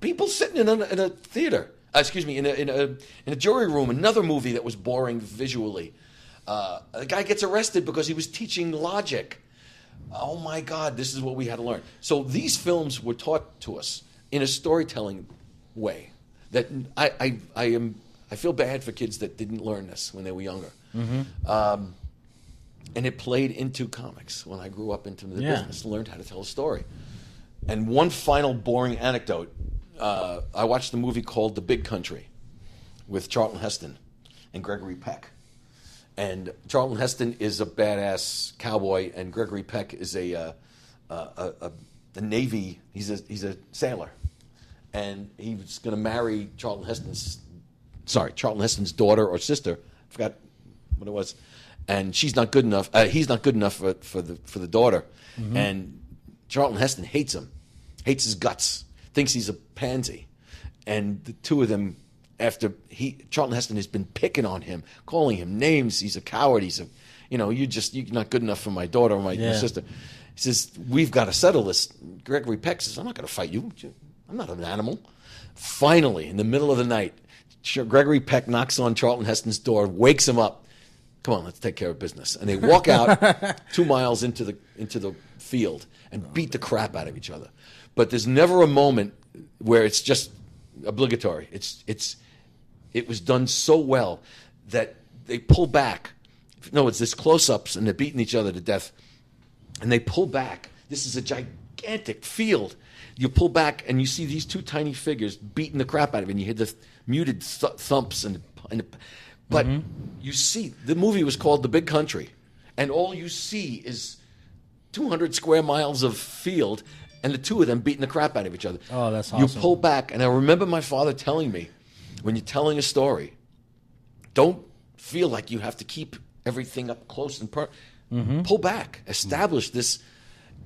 people sitting in a theater. In a jury room. Another movie that was boring visually. The guy gets arrested because he was teaching logic. Oh my God, this is what we had to learn. So these films were taught to us in a storytelling way. That I feel bad for kids that didn't learn this when they were younger. And it played into comics when I grew up into the business, learned how to tell a story. And one final boring anecdote, I watched a movie called The Big Country with Charlton Heston and Gregory Peck. And Charlton Heston is a badass cowboy, and Gregory Peck is a Navy, he's a sailor. And he was going to marry Charlton Heston's daughter or sister, I forgot what it was. And she's not good enough. He's not good enough for the daughter, and Charlton Heston hates him, hates his guts, thinks he's a pansy, and the two of them, after Charlton Heston has been picking on him, calling him names. He's a coward. He's you're not good enough for my daughter or my sister. He says, we've got to settle this. Gregory Peck says, I'm not going to fight you. I'm not an animal. Finally, in the middle of the night, Gregory Peck knocks on Charlton Heston's door, wakes him up. Come on, let's take care of business. And they walk out 2 miles into the field and beat the crap out of each other. But there's never a moment where it's just obligatory. It was done so well that they pull back. No, it's this close-ups and they're beating each other to death. And they pull back. This is a gigantic field. You pull back and you see these two tiny figures beating the crap out of it. And you hear the muted thumps but you see, the movie was called The Big Country, and all you see is 200 square miles of field, and the two of them beating the crap out of each other. Oh, that's awesome. You pull back, and I remember my father telling me, when you're telling a story, don't feel like you have to keep everything up close and pull back, establish this,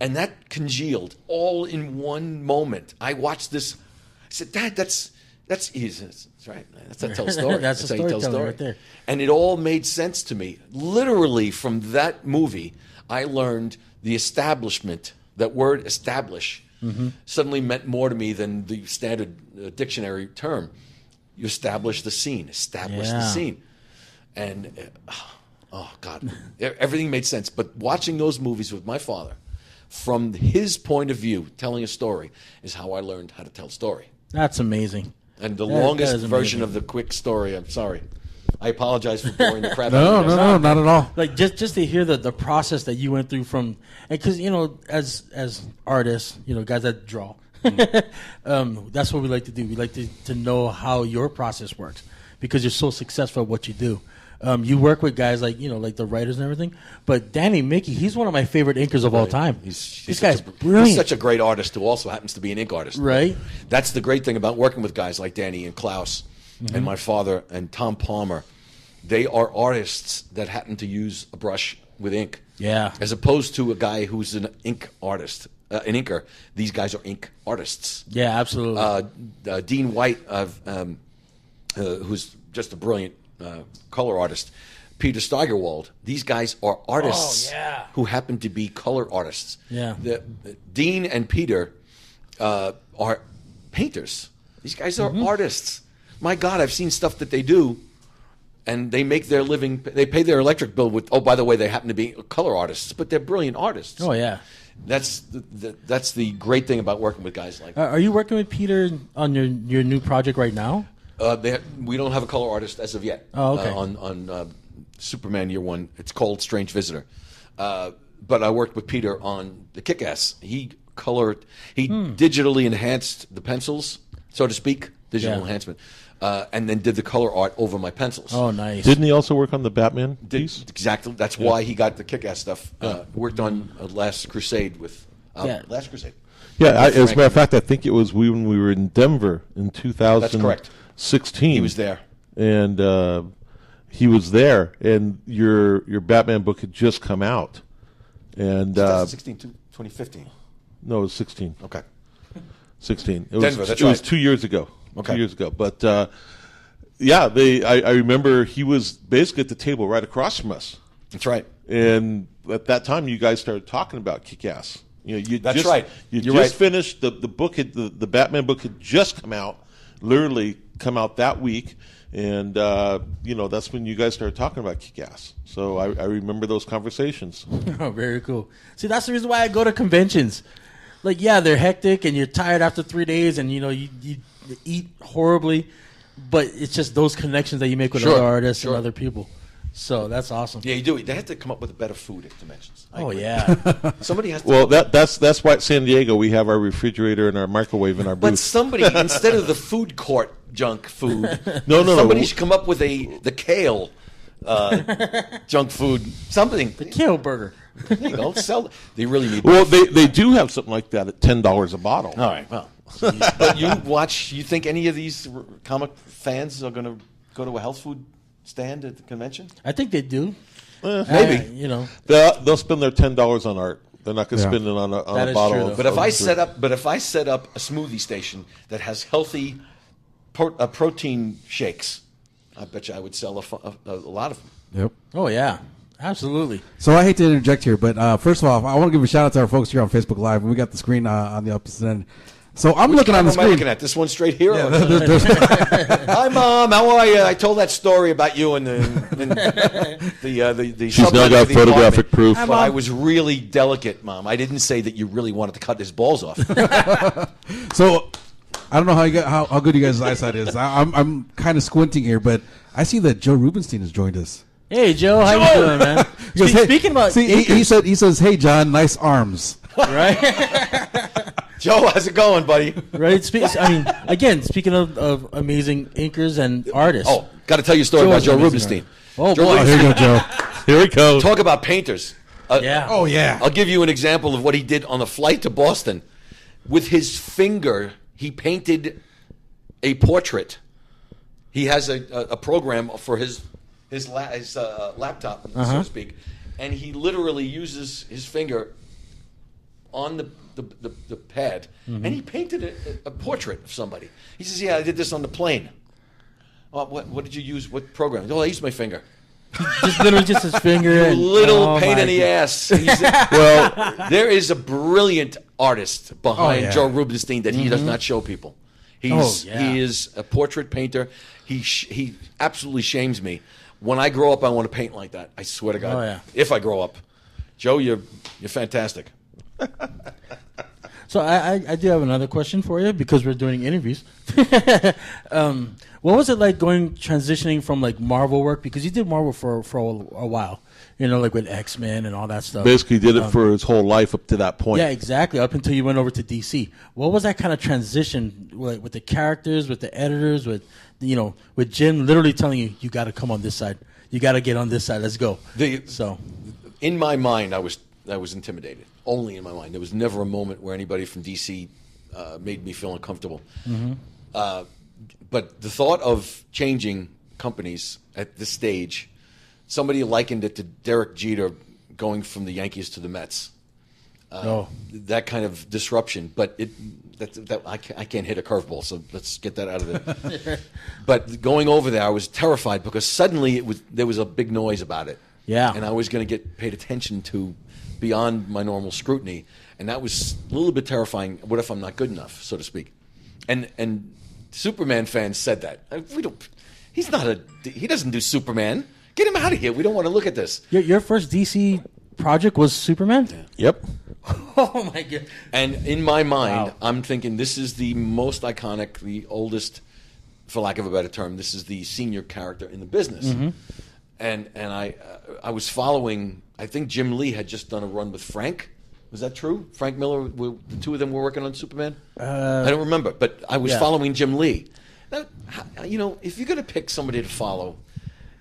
and that congealed all in one moment. I watched this. I said, Dad, that's easy. That's right. That's how you tell a story. That's how you tell a story right there. And it all made sense to me. Literally, from that movie, I learned the establishment. That word "establish" suddenly meant more to me than the standard dictionary term. You establish the scene. Establish the scene. And oh God, everything made sense. But watching those movies with my father, from his point of view, telling a story, is how I learned how to tell a story. That's amazing. And the longest version of the quick story, I'm sorry. I apologize for boring the crap out of you. No, not at all. Like just to hear the process that you went through from, and because as artists, guys that draw, That's what we like to do. We like to know how your process works because you're so successful at what you do. You work with guys like like the writers and everything, but Danny Mickey, he's one of my favorite inkers of all time. This guy's brilliant. He's such a great artist who also happens to be an ink artist. Right. That's the great thing about working with guys like Danny and Klaus and my father and Tom Palmer. They are artists that happen to use a brush with ink. Yeah. As opposed to a guy who's an ink artist, an inker. These guys are ink artists. Yeah, absolutely. Dean White, who's just a brilliant color artist. Peter Steigerwald. These guys are artists who happen to be color artists. Yeah. Dean and Peter are painters. These guys are artists. My God, I've seen stuff that they do, and they make their living. They pay their electric bill with. Oh, by the way, they happen to be color artists, but they're brilliant artists. Oh yeah. That's the great thing about working with guys like. Are you working with Peter on your new project right now? We don't have a color artist as of yet. Oh, okay. On Superman Year One, it's called Strange Visitor. But I worked with Peter on the Kick-Ass. He digitally enhanced the pencils, so to speak, digital enhancement, and then did the color art over my pencils. Oh, nice. Didn't he also work on the Batman piece? Exactly. That's why he got the Kick-Ass stuff. Worked on Last Crusade with Last Crusade. Yeah, as a matter of fact, I think it was when we were in Denver in 2016. That's correct. He was there. And he was there, and your Batman book had just come out. And 2016 to 2015. No, it was 16. Okay. 16. It Denver, was, that's it right. was 2 years ago. Okay. 2 years ago. But, I remember he was basically at the table right across from us. That's right. And at that time, you guys started talking about Kick-Ass. That's right. You just finished the book. The Batman book had just come out, literally come out that week, and that's when you guys started talking about Kick-Ass. So I remember those conversations. Oh, very cool. See, that's the reason why I go to conventions. Like, yeah, they're hectic, and you're tired after 3 days, and you eat horribly, but it's just those connections that you make with other artists and other people. So that's awesome. Yeah, you do. They have to come up with a better food at conventions. Oh yeah. Somebody has to. Well, that's why at San Diego we have our refrigerator and our microwave in our booth. But somebody instead of the food court junk food, somebody should come up with the kale junk food. Something. The kale burger. There you go. They really need. Well, they do have something like that at $10 a bottle. All right. Well, but you think any of these comic fans are going to go to a health food stand at the convention? I think they do. Maybe. They'll spend their $10 on art. They're not going to spend it on a bottle. True, but if I set up a smoothie station that has healthy protein shakes, I bet you I would sell a lot of them. Yep. Oh yeah, absolutely. So I hate to interject here, but first of all, I want to give a shout out to our folks here on Facebook Live. We got the screen on the opposite end. So I'm looking on the screen. Am I looking at this one straight here? Hi, Mom. How are you? I told that story about you and the. She's now got photographic proof. But I was really delicate, Mom. I didn't say that you really wanted to cut his balls off. So I don't know how good you guys' eyesight is. I'm kind of squinting here, but I see that Joe Rubenstein has joined us. Hey, Joe, how you doing, man? Speaking about, he says, "Hey, John, nice arms." Right. Joe, how's it going, buddy? Right. Speaking of amazing inkers and artists. Oh, got to tell you a story about Joe Rubenstein. Oh, boy. Here you go, Joe. Here we go. Talk about painters. Yeah. Oh, yeah. I'll give you an example of what he did on the flight to Boston. With his finger, he painted a portrait. He has a program for his laptop, so to speak, and he literally uses his finger on the pad, and he painted a portrait of somebody. He says, "Yeah, I did this on the plane." Oh, what did you use? What program? Oh, I used my finger. Just his finger. Little pain in the ass. Well, there is a brilliant artist behind Joe Rubenstein that he does not show people. He is a portrait painter. He absolutely shames me. When I grow up, I want to paint like that. I swear to God. Oh, yeah. If I grow up, Joe, you're fantastic. So I do have another question for you because we're doing interviews. What was it like transitioning from like Marvel work, because you did Marvel for a while, like with X-Men and all that stuff. Basically did it for his whole life up to that point. Yeah, exactly. Up until you went over to DC. What was that kind of transition with the characters, with the editors, with Jim literally telling you got to come on this side, you got to get on this side, let's go. In my mind, I was intimidated. Only in my mind. There was never a moment where anybody from DC made me feel uncomfortable. Mm-hmm. But the thought of changing companies at this stage, somebody likened it to Derek Jeter going from the Yankees to the Mets. That kind of disruption. But I can't hit a curveball, so let's get that out of it. But going over there, I was terrified because suddenly there was a big noise about it. Yeah. And I was going to get paid attention to beyond my normal scrutiny, and that was a little bit terrifying. What if I'm not good enough, so to speak? And Superman fans said that. He doesn't do Superman. Get him out of here. We don't want to look at this. Your first DC project was Superman? Yeah. Yep. Oh my God. And in my mind, Wow. I'm thinking this is the most iconic, the oldest, for lack of a better term, this is the senior character in the business. Mm-hmm. And I was following, I think Jim Lee had just done a run with Frank. Was that true? Frank Miller, the two of them were working on Superman? I don't remember, but I was following Jim Lee. Now, if you're going to pick somebody to follow,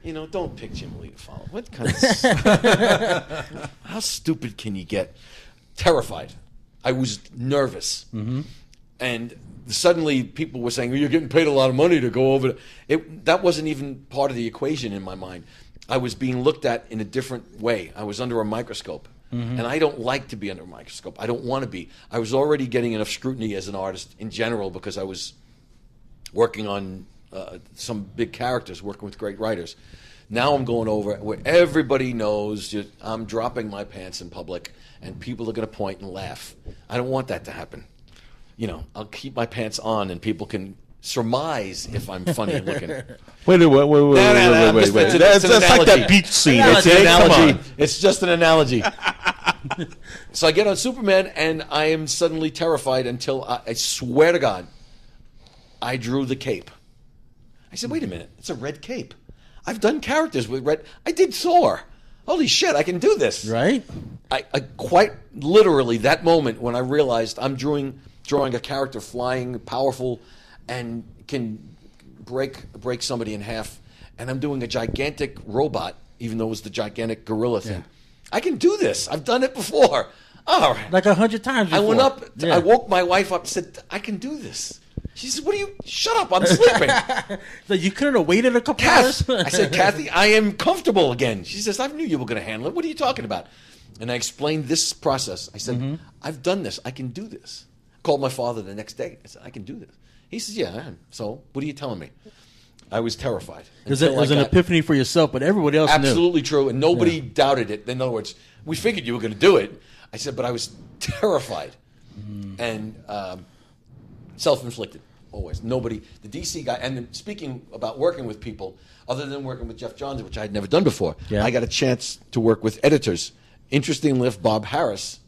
don't pick Jim Lee to follow. What kind of... How stupid can you get? Terrified. I was nervous. Mm-hmm. And suddenly people were saying, you're getting paid a lot of money to go over. That wasn't even part of the equation in my mind. I was being looked at in a different way. I was under a microscope. Mm-hmm. And I don't like to be under a microscope. I don't want to be. I was already getting enough scrutiny as an artist in general because I was working on some big characters, working with great writers. Now I'm going over where everybody knows I'm dropping my pants in public and people are going to point and laugh. I don't want that to happen. I'll keep my pants on and people can surmise if I'm funny looking. Wait. That's like that beach scene. It's an analogy. Come on. It's just an analogy. So I get on Superman and I am suddenly terrified until I swear to God, I drew the cape. I said, wait a minute, it's a red cape. I've done characters with red. I did Thor. Holy shit, I can do this. Right? I quite literally, that moment when I realized I'm drawing a character flying, powerful, and can break somebody in half, and I'm doing a gigantic robot, even though it was the gigantic gorilla thing. Yeah. I can do this. I've done it before. All right. Like 100 times before. I went up, I woke my wife up and said, I can do this. She said, shut up, I'm sleeping. So you couldn't have waited a couple hours? I said, Kathy, I am comfortable again. She says, I knew you were going to handle it. What are you talking about? And I explained this process. I said, I've done this. I can do this. Called my father the next day. I said, I can do this. He says, yeah, so what are you telling me? I was terrified. It was an epiphany for yourself, but everybody else knew. Absolutely true, and nobody doubted it. In other words, we figured you were going to do it. I said, but I was terrified. And self-inflicted, always. The DC guy, and then speaking about working with people, other than working with Geoff Johns, which I had never done before, I got a chance to work with editors. Interesting enough, Bob Harris.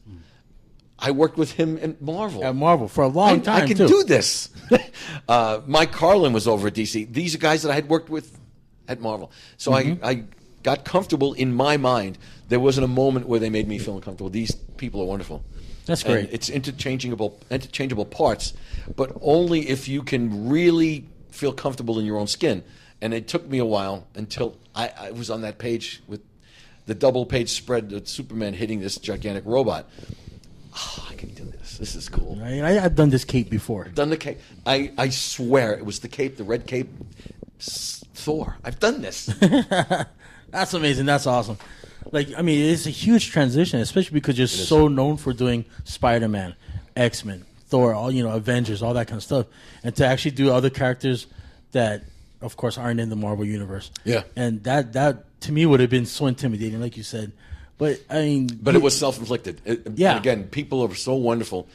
I worked with him at Marvel. At Marvel for a long time, I can do this. Mike Carlin was over at DC. These are guys that I had worked with at Marvel. So I got comfortable in my mind. There wasn't a moment where they made me feel uncomfortable. These people are wonderful. That's great. And it's interchangeable parts, but only if you can really feel comfortable in your own skin. And it took me a while until I was on that page with the double page spread of Superman hitting this gigantic robot. Oh, I can do this. This is cool. I've done this cape before. Done the cape. I swear it was the cape, the red cape. Thor. I've done this. That's amazing. That's awesome. It's a huge transition, especially because you're so known for doing Spider-Man, X-Men, Thor, all Avengers, all that kind of stuff, and to actually do other characters that, of course, aren't in the Marvel universe. Yeah. And that to me would have been so intimidating, like you said. But it was self-inflicted. Again, people are so wonderful,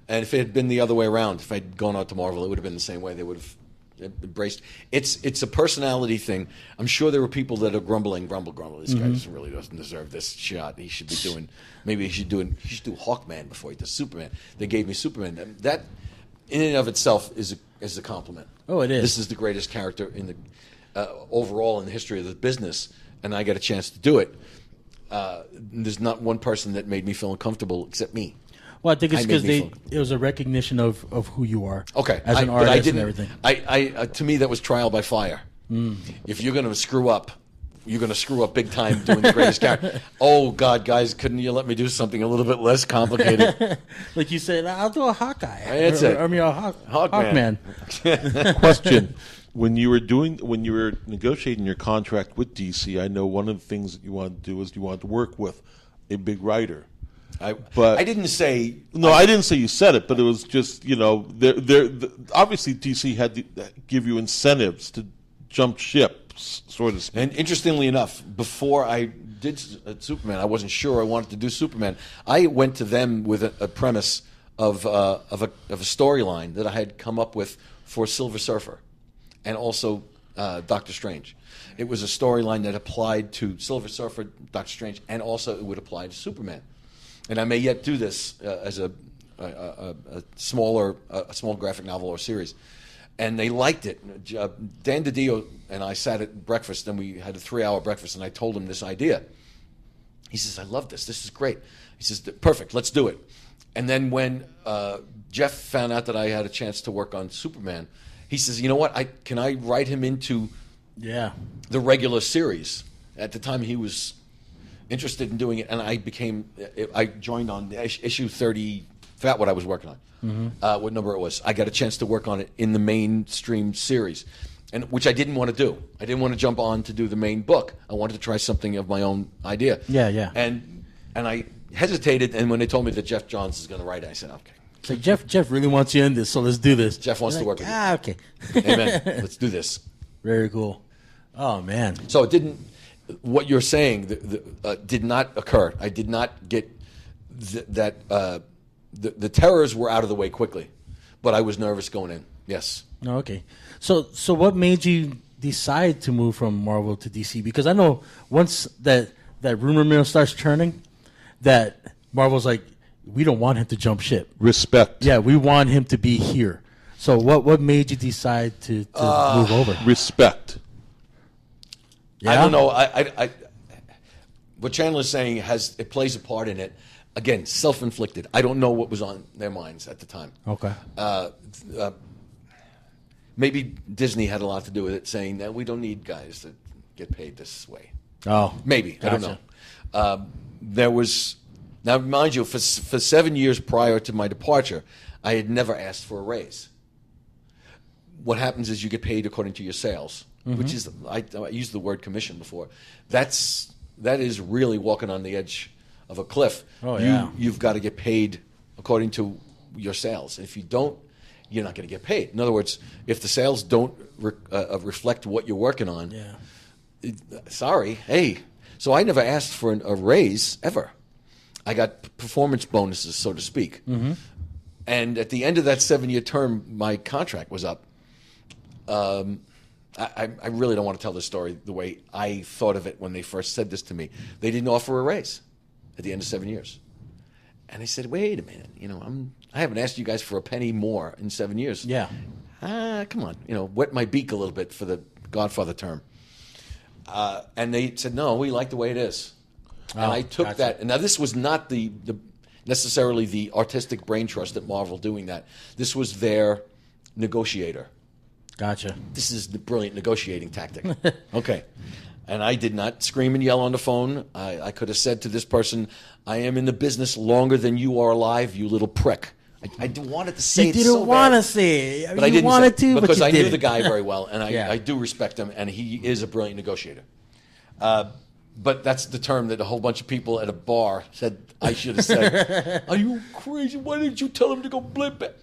and if it had been the other way around, if I'd gone out to Marvel, it would have been the same way. They would have embraced. It's a personality thing. I'm sure there were people that are grumble. This guy really doesn't deserve this shot. He should be doing. Maybe he should do Hawkman before he does Superman. They gave me Superman. That in and of itself is a compliment. Oh, it is. This is the greatest character in the overall in the history of the business, and I got a chance to do it. There's not one person that made me feel uncomfortable except me. Well, I think it's because it was a recognition of who you are. Okay, as an artist and everything. To me, that was trial by fire. If you're going to screw up, you're going to screw up big time doing the greatest character. Oh God, guys, couldn't you let me do something a little bit less complicated? Like you said, I'll do a Hawkeye. That's it. I mean, a Hawkman. Question: When you were negotiating your contract with DC, I know one of the things that you wanted to do is you wanted to work with a big writer. But I didn't say. No, I didn't say you said it, but it was just obviously DC had to give you incentives to jump ship, so to speak. And interestingly enough, before I did Superman, I wasn't sure I wanted to do Superman. I went to them with a premise of a storyline that I had come up with for Silver Surfer, and also Doctor Strange. It was a storyline that applied to Silver Surfer, Doctor Strange, and also it would apply to Superman. And I may yet do this as a small graphic novel or series. And they liked it. Dan DiDio and I sat at breakfast, and we had a 3-hour breakfast, and I told him this idea. He says, I love this. This is great. He says, perfect, let's do it. And then when Jeff found out that I had a chance to work on Superman, he says, you know what, can I write him into the regular series? At the time, he was interested in doing it, and I joined on issue 30, forgot what I was working on, what number it was. I got a chance to work on it in the mainstream series, and which I didn't want to do. I didn't want to jump on to do the main book. I wanted to try something of my own idea. Yeah. And I hesitated, and when they told me that Jeff Johns is going to write it, I said, okay. It's like Jeff really wants you in this, so let's do this. Jeff wants to work with you. Okay. Amen. Let's do this. Very cool. Oh, man. So it didn't. What you're saying did not occur. I did not get that. The terrors were out of the way quickly, but I was nervous going in. Yes. Oh, okay. So what made you decide to move from Marvel to DC? Because I know once that rumor mill starts churning, that Marvel's like, we don't want him to jump ship. Respect. Yeah, we want him to be here. So what made you decide to move over? Respect. Yeah? I don't know. I what Chandler's saying it plays a part in it. Again, self-inflicted. I don't know what was on their minds at the time. Okay. Maybe Disney had a lot to do with it, saying that we don't need guys that get paid this way. Oh, maybe. Gotcha. I don't know. There was, now mind you, for 7 years prior to my departure, I had never asked for a raise. What happens is you get paid according to your sales, which is, I used the word commission before. That is really walking on the edge of a cliff. Oh, yeah. You've got to get paid according to your sales. If you don't, you're not going to get paid. In other words, if the sales don't reflect what you're working on, sorry, hey. So I never asked for a raise ever. I got performance bonuses, so to speak. And at the end of that 7-year term, my contract was up. I really don't want to tell this story the way I thought of it when they first said this to me. They didn't offer a raise at the end of 7 years. And I said, wait a minute, I haven't asked you guys for a penny more in 7 years. Yeah. Come on, wet my beak a little bit for the Godfather term. And they said, no, we like the way it is. And I took that. And now this was not the necessarily the artistic brain trust at Marvel doing that. This was their negotiator. Gotcha. This is the brilliant negotiating tactic. Okay. And I did not scream and yell on the phone. I could have said to this person, I am in the business longer than you are alive, you little prick. I wanted to say it so bad. You didn't want to say it. But I didn't wanted to, because but you I knew didn't. the guy very well, and Yeah. I do respect him, and he is a brilliant negotiator. But that's the term that a whole bunch of people at a bar said I should have said. Are you crazy? Why didn't you tell him to go blip it?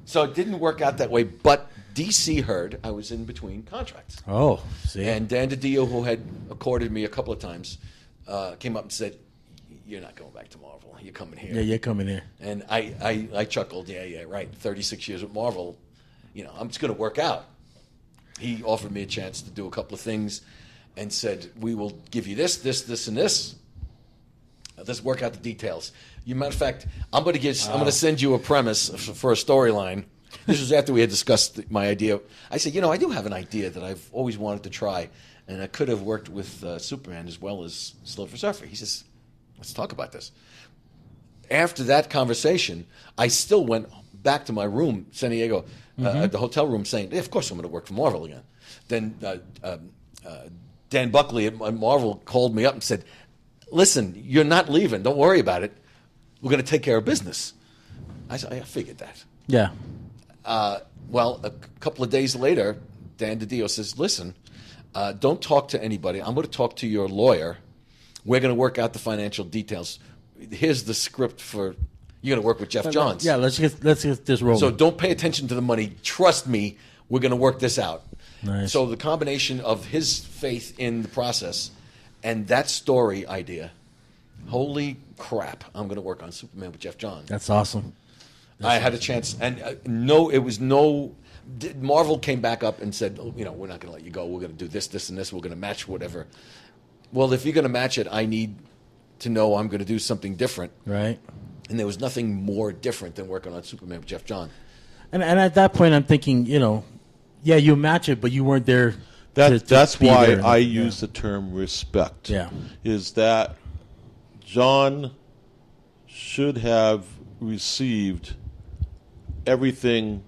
So it didn't work out that way, but DC heard I was in between contracts. Oh, see. And Dan DiDio, who had accorded me a couple of times, came up and said, you're not going back to Marvel. You're coming here. Yeah, you're coming here. And I chuckled. Yeah, right. 36 years with Marvel. I'm just going to work out. he offered me a chance to do a couple of things and said, we will give you this, and this. Let's work out the details. Matter of fact, I'm going to send you a premise for a storyline. This was after we had discussed my idea. I said, I do have an idea that I've always wanted to try, and I could have worked with Superman as well as Silver Surfer. He says, let's talk about this. After that conversation, I still went back to my room, San Diego, at the hotel room, saying, of course I'm going to work for Marvel again. Then Dan Buckley at Marvel called me up and said, listen, you're not leaving. Don't worry about it. We're going to take care of business. I said, I figured that. Yeah. Well, a couple of days later, Dan DiDio says, listen, don't talk to anybody. I'm going to talk to your lawyer. We're going to work out the financial details. Here's the script for you're going to work with Jeff Johns. Yeah, let's get this rolling. So don't pay attention to the money. Trust me, we're going to work this out. Nice. So the combination of his faith in the process and that story idea, holy crap, I'm going to work on Superman with Jeff Johns. That's awesome. I had a chance, and Marvel came back up and said, we're not going to let you go. We're going to do this, and this. We're going to match whatever. Well, if you're going to match it, I need to know I'm going to do something different. Right. And there was nothing more different than working on Superman with Jeff Johns. And at that point, I'm thinking, yeah, you match it, but you weren't there. That's why I use the term respect. Yeah. Is that John should have received everything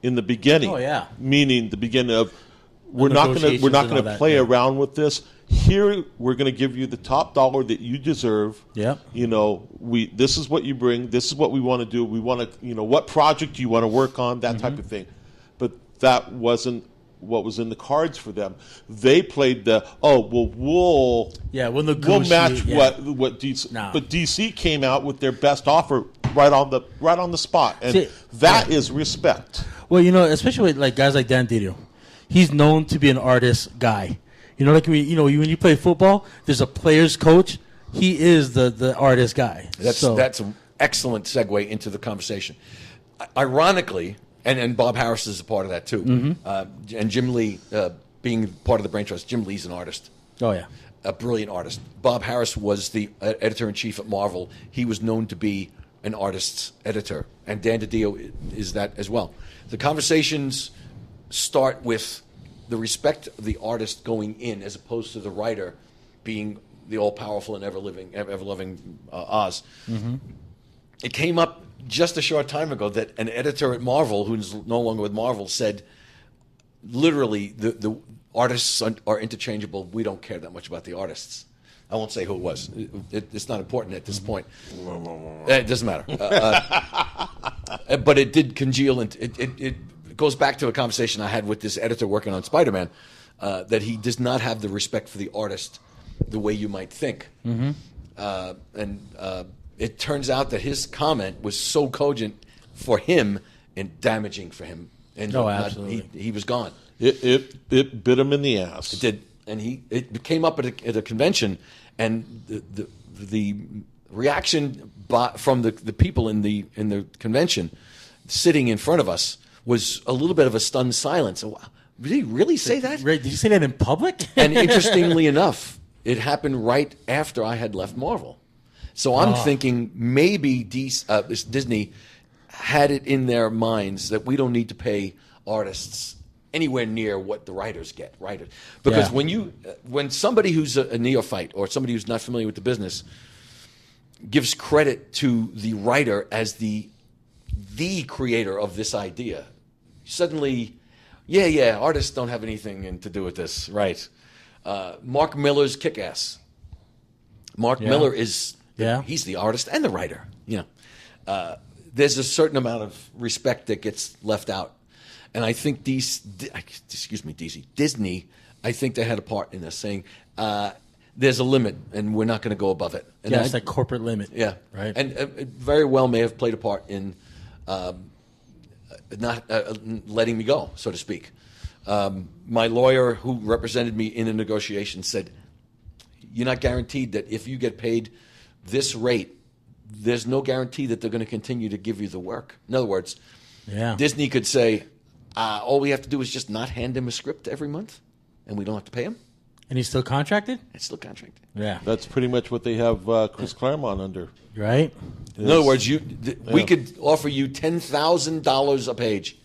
in the beginning. Oh, yeah. Meaning the beginning of we're not going to play around with this. Here we're going to give you the top dollar that you deserve. Yeah. This is what you bring. This is what we want to do. We want to, what project do you want to work on? That type of thing. But that wasn't what was in the cards for them. They played we'll match what DC. No. But DC came out with their best offer right on the spot, and that is respect. Well, especially with guys like Dan DiDio, he's known to be an artist guy. Like when you play football, there's a player's coach. He is the artist guy. That's an excellent segue into the conversation. Ironically, and Bob Harris is a part of that too. And Jim Lee, being part of the Brain Trust, Jim Lee's an artist. Oh yeah, a brilliant artist. Bob Harris was the editor-in-chief at Marvel. He was known to be an artist's editor, and Dan DiDio is that as well. The conversations start with the respect of the artist going in, as opposed to the writer being the all-powerful and ever-loving Oz. It came up just a short time ago that an editor at Marvel, who's no longer with Marvel, said, literally, the artists are interchangeable. We don't care that much about the artists. I won't say who it was. It's not important at this point. It doesn't matter. But it did congeal, and it goes back to a conversation I had with this editor working on Spider-Man, that he does not have the respect for the artist the way you might think. It turns out that his comment was so cogent for him and damaging for him. And absolutely. He was gone. It bit him in the ass. It did. And it came up at a convention, and the reaction from the people in the convention sitting in front of us was a little bit of a stunned silence. Did he really say that? Did you say that in public? And interestingly enough, it happened right after I had left Marvel. So I'm thinking maybe Disney had it in their minds that we don't need to pay artists anywhere near what the writers get. Because when somebody who's a neophyte or somebody who's not familiar with the business gives credit to the writer as the creator of this idea, suddenly, artists don't have anything to do with this, right? Mark Miller's Kick-Ass. Mark Miller is he's the artist and the writer. There's a certain amount of respect that gets left out. And I think Disney, I think they had a part in this, saying there's a limit and we're not going to go above it. And it's that corporate limit. Yeah. Right. And it very well may have played a part in not letting me go, so to speak. My lawyer who represented me in the negotiation said, you're not guaranteed that if you get paid this rate, there's no guarantee that they're going to continue to give you the work. In other words, Disney could say, All we have to do is just not hand him a script every month, and we don't have to pay him. And he's still contracted? It's still contracted. Yeah. That's pretty much what they have Chris Claremont under. Right? In other words, we could offer you $10,000 a page.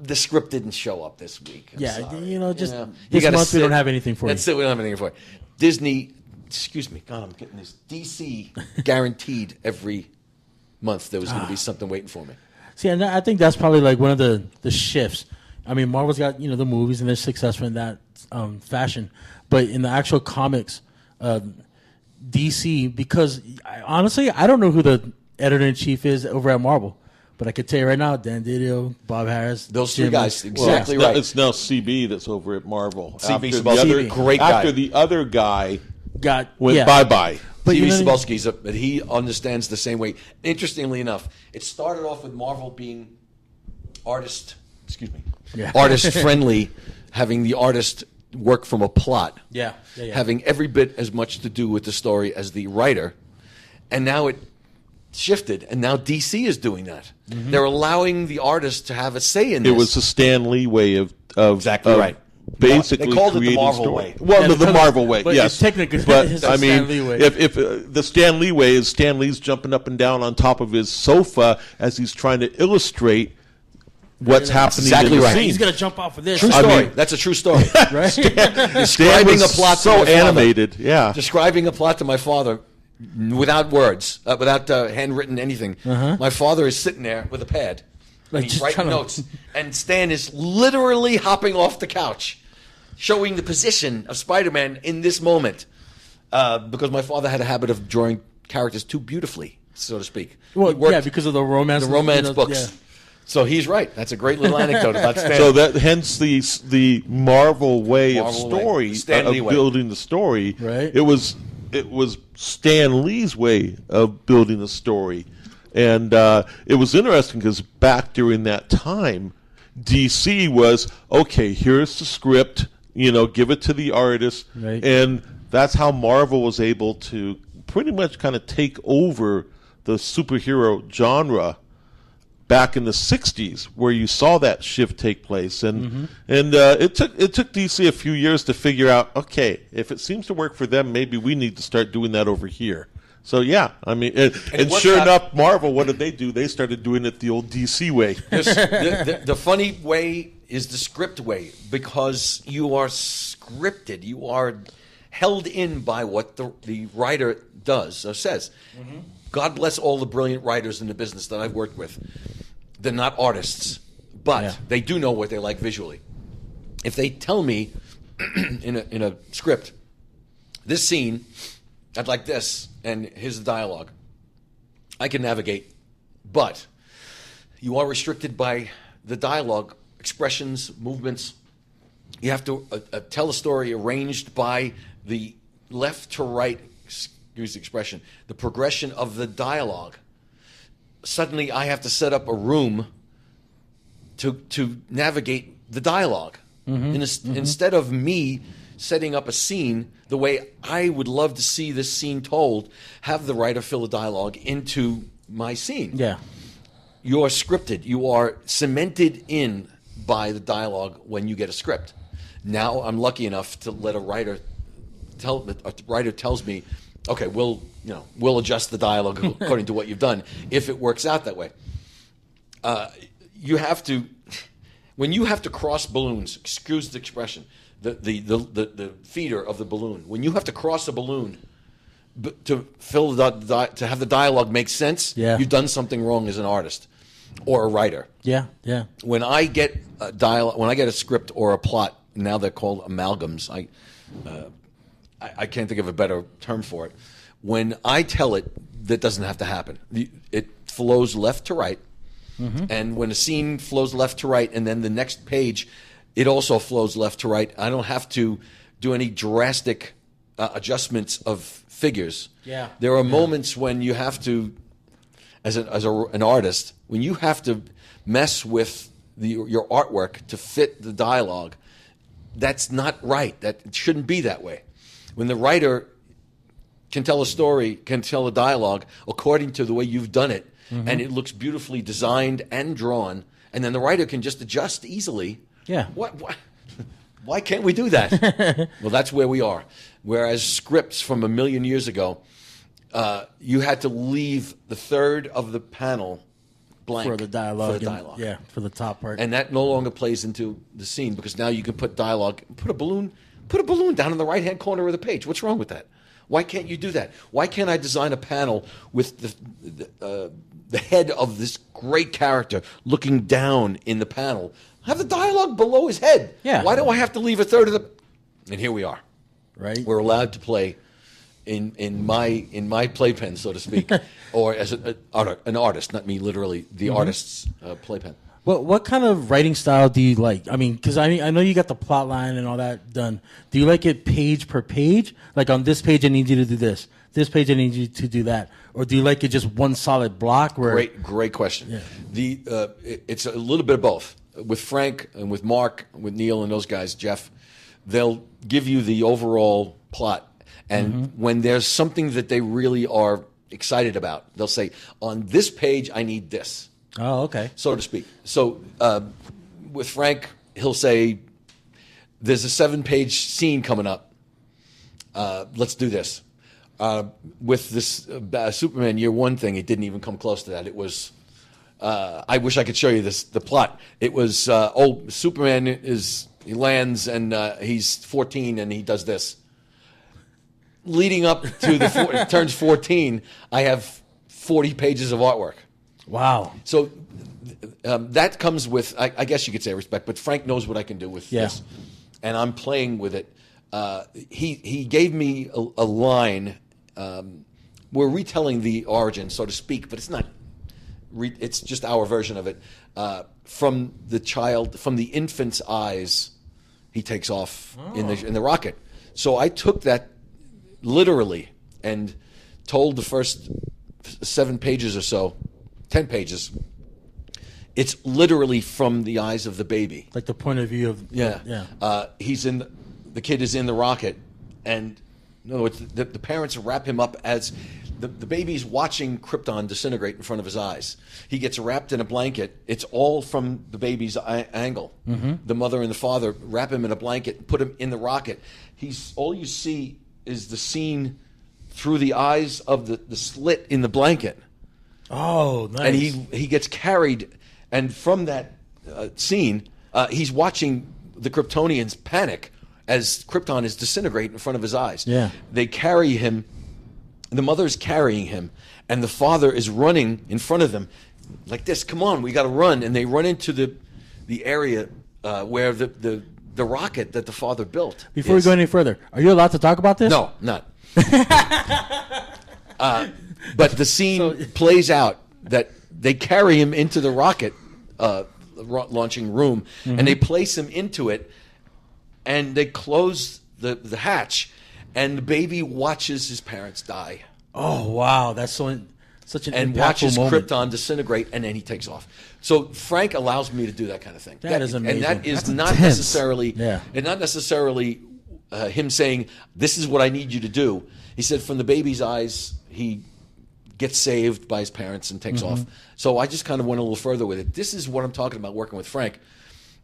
The script didn't show up this week. This gotta month we don't have anything for you. That's it. We don't have anything for you. Disney, excuse me. God, I'm getting this. DC guaranteed every month there was going to be something waiting for me. See, and I think that's probably like one of the shifts. I mean, Marvel's got the movies and they're successful in that fashion, but in the actual comics, DC, because honestly, I don't know who the editor-in-chief is over at Marvel. But I could tell you right now, Dan Didio, Bob Harris. Those Jim, three guys, exactly right. It's now CB that's over at Marvel. CB Cebulski, great guy. After the other guy went bye-bye. But CB Cebulski's but he understands the same way. Interestingly enough, it started off with Marvel being artist-friendly, having the artist work from a plot. Yeah. Having every bit as much to do with the story as the writer. And now it shifted, and now DC is doing that. Mm-hmm. They're allowing the artist to have a say in this. It was the Stan Lee way of exactly right. Basically, they called it the Marvel story. way. Well, the Marvel way, but yes. Technically, but I mean, Stan Lee way. if the Stan Lee way is Stan Lee's jumping up and down on top of his sofa as he's trying to illustrate what's happening exactly in the right. scene. He's gonna jump off of this. True story. That's a true story. Right? Describing a plot to so my father. animated. Yeah. Describing a plot to my father without words, without handwritten anything. Uh-huh. My father is sitting there with a pad. Like, he's just writing trying to- notes. And Stan is literally hopping off the couch, showing the position of Spider-Man in this moment. Because my father had a habit of drawing characters too beautifully, so to speak. Well, because of the romance. The romance books. Yeah. So he's right. That's a great little anecdote about Stan. So that hence the Marvel way of Marvel story way. Stan Lee of way. building the story. Right. It was Stan Lee's way of building the story, and it was interesting because back during that time, DC was okay. Here's the script. Give it to the artist, Right. and that's how Marvel was able to pretty much kind of take over the superhero genre back in the 60s, where you saw that shift take place, and it took DC a few years to figure out, okay, if it seems to work for them, maybe we need to start doing that over here. So yeah, I mean, and sure enough, Marvel, what did they do? They started doing it the old DC way. The funny way is the script way, because you are scripted, you are held in by what the writer does or says. Mm-hmm. God bless all the brilliant writers in the business that I've worked with. They're not artists, but they do know what they like visually. If they tell me in a script, this scene, I'd like this, and here's the dialogue, I can navigate, but you are restricted by the dialogue, expressions, movements. You have to tell a story arranged by the left to right, excuse the expression, the progression of the dialogue. Suddenly I have to set up a room to navigate the dialogue. Instead of me setting up a scene the way I would love to see this scene told, have the writer fill the dialogue into my scene. Yeah. You are scripted. You are cemented in by the dialogue when you get a script. Now I'm lucky enough to let a writer tells me, okay, we'll adjust the dialogue according to what you've done if it works out that way. You have to, when you have to cross balloons, excuse the expression, the feeder of the balloon. When you have to cross a balloon to fill to have the dialogue make sense, you've done something wrong as an artist or a writer. Yeah. When I get a script or a plot, now they're called amalgams. I can't think of a better term for it. When I tell it, that doesn't have to happen. It flows left to right, and when a scene flows left to right, and then the next page, it also flows left to right. I don't have to do any drastic adjustments of figures. Yeah. There are moments when you have to, as an artist, when you have to mess with your artwork to fit the dialogue. That's not right. It shouldn't be that way. When the writer can tell a story, can tell a dialogue according to the way you've done it, and it looks beautifully designed and drawn, and then the writer can just adjust easily. Yeah. Why can't we do that? Well, that's where we are. Whereas scripts from a million years ago, you had to leave the third of the panel blank for the dialogue. Yeah, for the top part. and that no longer plays into the scene because now you can put dialogue, put a balloon down in the right-hand corner of the page. What's wrong with that? Why can't you do that? Why can't I design a panel with the head of this great character looking down in the panel? Have the dialogue below his head. Yeah. Why do I have to leave a third of the? And here we are. Right. We're allowed to play in my playpen, so to speak, or as an artist, not me literally, the artist's playpen. What kind of writing style do you like? I mean, because I know you got the plot line and all that done. Do you like it page per page? Like on this page, I need you to do this. This page, I need you to do that. Or do you like it just one solid block? Where Great question. Yeah. It's a little bit of both. With Frank and with Mark, with Neil and those guys, Jeff, they'll give you the overall plot. And when there's something that they really are excited about, they'll say, on this page, I need this. Oh, okay. So to speak. So with Frank, he'll say, there's a 7-page scene coming up. Let's do this. With this Superman Year One thing, it didn't even come close to that. It was, I wish I could show you the plot. It was, Superman he lands and he's 14 and he does this. Leading up to turns 14, I have 40 pages of artwork. Wow. So that comes with, I guess you could say respect, but Frank knows what I can do with this. And I'm playing with it. He gave me a line. We're retelling the origin, so to speak, but it's not. It's just our version of it. From the infant's eyes, he takes off in the rocket. So I took that literally and told the first 7 pages or so, 10 pages. It's literally from the eyes of the baby, like the point of view of the kid is in the rocket, and in other words, the parents wrap him up as the baby's watching Krypton disintegrate in front of his eyes. He gets wrapped in a blanket. It's all from the baby's angle. The mother and the father wrap him in a blanket, put him in the rocket. All you see is the scene through the eyes of the slit in the blanket. Oh, nice. And he gets carried, and from that scene, he's watching the Kryptonians panic as Krypton is disintegrating in front of his eyes. Yeah. They carry him. The mother's carrying him, and the father is running in front of them like this. Come on, we got to run. And they run into the area where the rocket that the father built. Before we go any further, are you allowed to talk about this? No, not. But the scene plays out that they carry him into the rocket launching room, and they place him into it, and they close the hatch, and the baby watches his parents die. Oh, wow. That's such an and impactful watches moment. Krypton disintegrate, and then he takes off. So Frank allows me to do that kind of thing. That is amazing. And that is That's not intense. necessarily, Yeah. and not necessarily him saying, "This is what I need you to do." He said, from the baby's eyes, he gets saved by his parents and takes off. So I just kind of went a little further with it. This is what I'm talking about working with Frank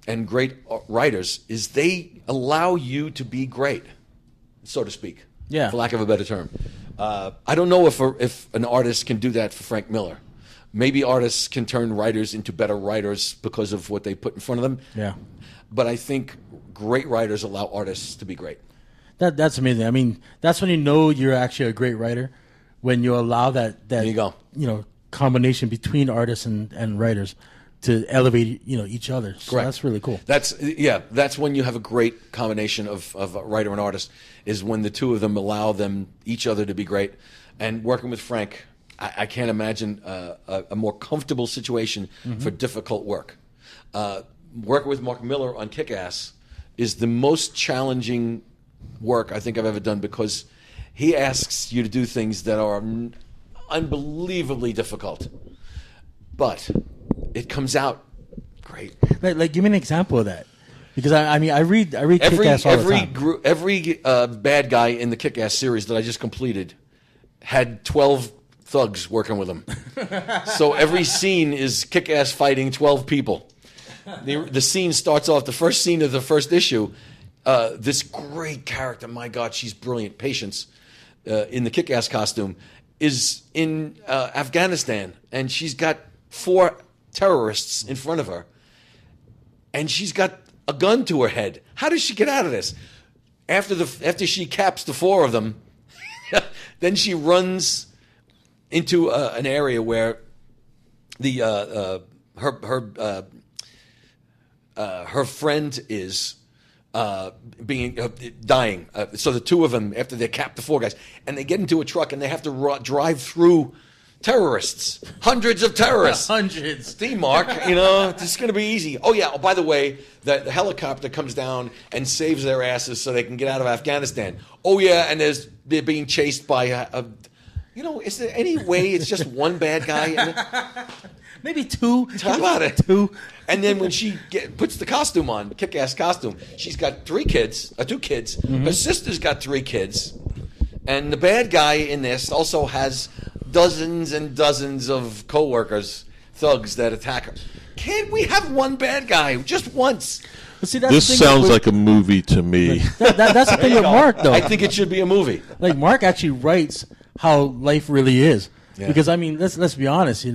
and great writers, is they allow you to be great, so to speak, for lack of a better term. I don't know if an artist can do that for Frank Miller. Maybe artists can turn writers into better writers because of what they put in front of them. Yeah. But I think great writers allow artists to be great. That's amazing. I mean, that's when you know you're actually a great writer, when you allow that There you go. Combination between artists and writers to elevate each other. So Correct. that's really cool. That's when you have a great combination of a writer and artist, is when the two of them allow each other to be great. And working with Frank, I can't imagine a more comfortable situation for difficult work. Working with Mark Miller on Kick-Ass is the most challenging work I think I've ever done, because he asks you to do things that are unbelievably difficult, but it comes out great. Like give me an example of that, because I read Kick-Ass all the time. Every bad guy in the Kick-Ass series that I just completed had 12 thugs working with him. So every scene is Kick-Ass fighting 12 people. the scene starts off, the first scene of the first issue, this great character, my God, she's brilliant, Patience, in the Kick-Ass costume, is in Afghanistan, and she's got 4 terrorists in front of her, and she's got a gun to her head. How does she get out of this? After she caps the 4 of them, then she runs into an area where her friend is dying. So the 2 of them, after they cap the 4 guys, and they get into a truck and they have to drive through terrorists, hundreds of terrorists. Hundreds. See, Mark, this is going to be easy. Oh, yeah. Oh, by the way, the helicopter comes down and saves their asses so they can get out of Afghanistan. Oh, yeah, and they're being chased by is there any way it's just one bad guy? Maybe 2. How about it? 2. And then when she puts the costume on, the Kick-Ass costume, she's got 2 kids. Mm-hmm. Her sister's got 3 kids. And the bad guy in this also has dozens and dozens of co-workers, thugs that attack her. Can't we have one bad guy just once? But see, that's This sounds like a movie to me. That's the thing with Mark, though. I think it should be a movie. Like, Mark actually writes how life really is. Yeah. Because, I mean, let's be honest,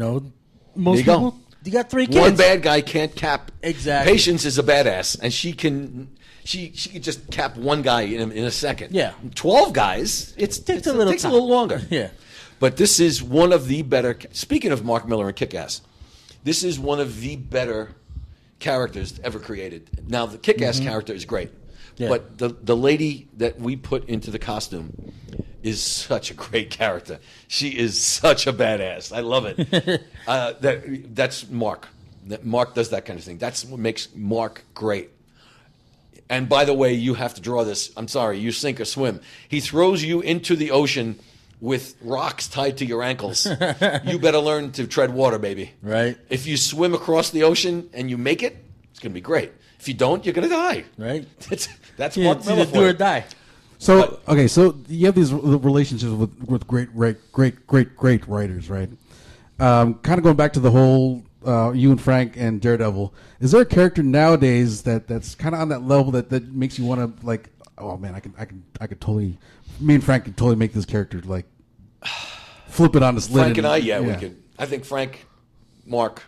most you go. people, you got 3 kids. One bad guy can't cap. Exactly. Patience is a badass, and she can just cap one guy in a second. Yeah. 12 guys, it takes a little longer. Yeah. But this is one of the better. Speaking of Mark Miller and Kick-Ass, this is one of the better characters ever created. Now the Kick-Ass character is great, but the lady that we put into the costume is such a great character. She is such a badass. I love it. That's Mark. Mark does that kind of thing. That's what makes Mark great. And by the way, you have to draw this. I'm sorry, you sink or swim. He throws you into the ocean with rocks tied to your ankles. You better learn to tread water, baby. Right. If you swim across the ocean and you make it, it's going to be great. If you don't, you're going to die. Right. That's Yeah, Mark Miller it's either do or die. So so you have these relationships with great writers, right? Kind of going back to the whole you and Frank and Daredevil. Is there a character nowadays that's kind of on that level that makes you want to like? Oh man, I could totally. Me and Frank could totally make this character like flip it on this lid. Frank and I, we could. I think Frank, Mark,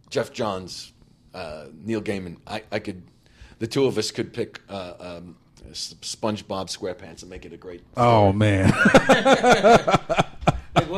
Jeff Johns, Neil Gaiman. I could. The 2 of us could pick SpongeBob SquarePants and make it a great. Oh man. Like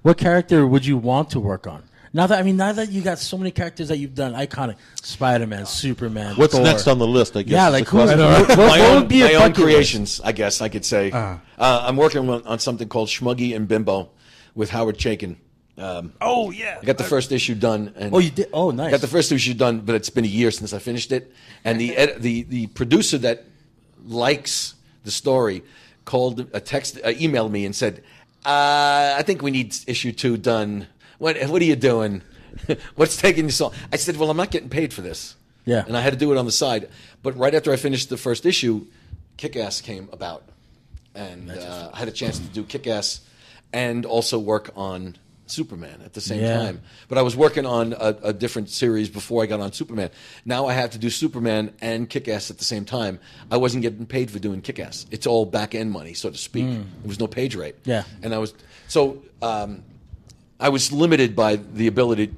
what character would you want to work on? Now that you got so many characters that you've done, iconic Spider-Man, Superman. What's Thor. next on the list? I guess. Yeah, is like the question. My own creations, I guess I could say. I'm working on something called Schmuggy and Bimbo with Howard Chaykin. Oh yeah, I got the first issue done. And you did? Oh, nice. I got the first issue done, but it's been a year since I finished it. And the producer that likes the story emailed me and said, "I think we need issue 2 done. What are you doing? What's taking you so long?" I said, "Well, I'm not getting paid for this." Yeah. And I had to do it on the side. But right after I finished the first issue, Kick-Ass came about, and I had a chance to do Kick-Ass and also work on Superman at the same time. But I was working on a different series before I got on Superman. Now I have to do Superman and Kick-Ass at the same time. I wasn't getting paid for doing Kick-Ass. It's all back-end money, so to speak. There was no page rate. Yeah. And I was limited by the ability,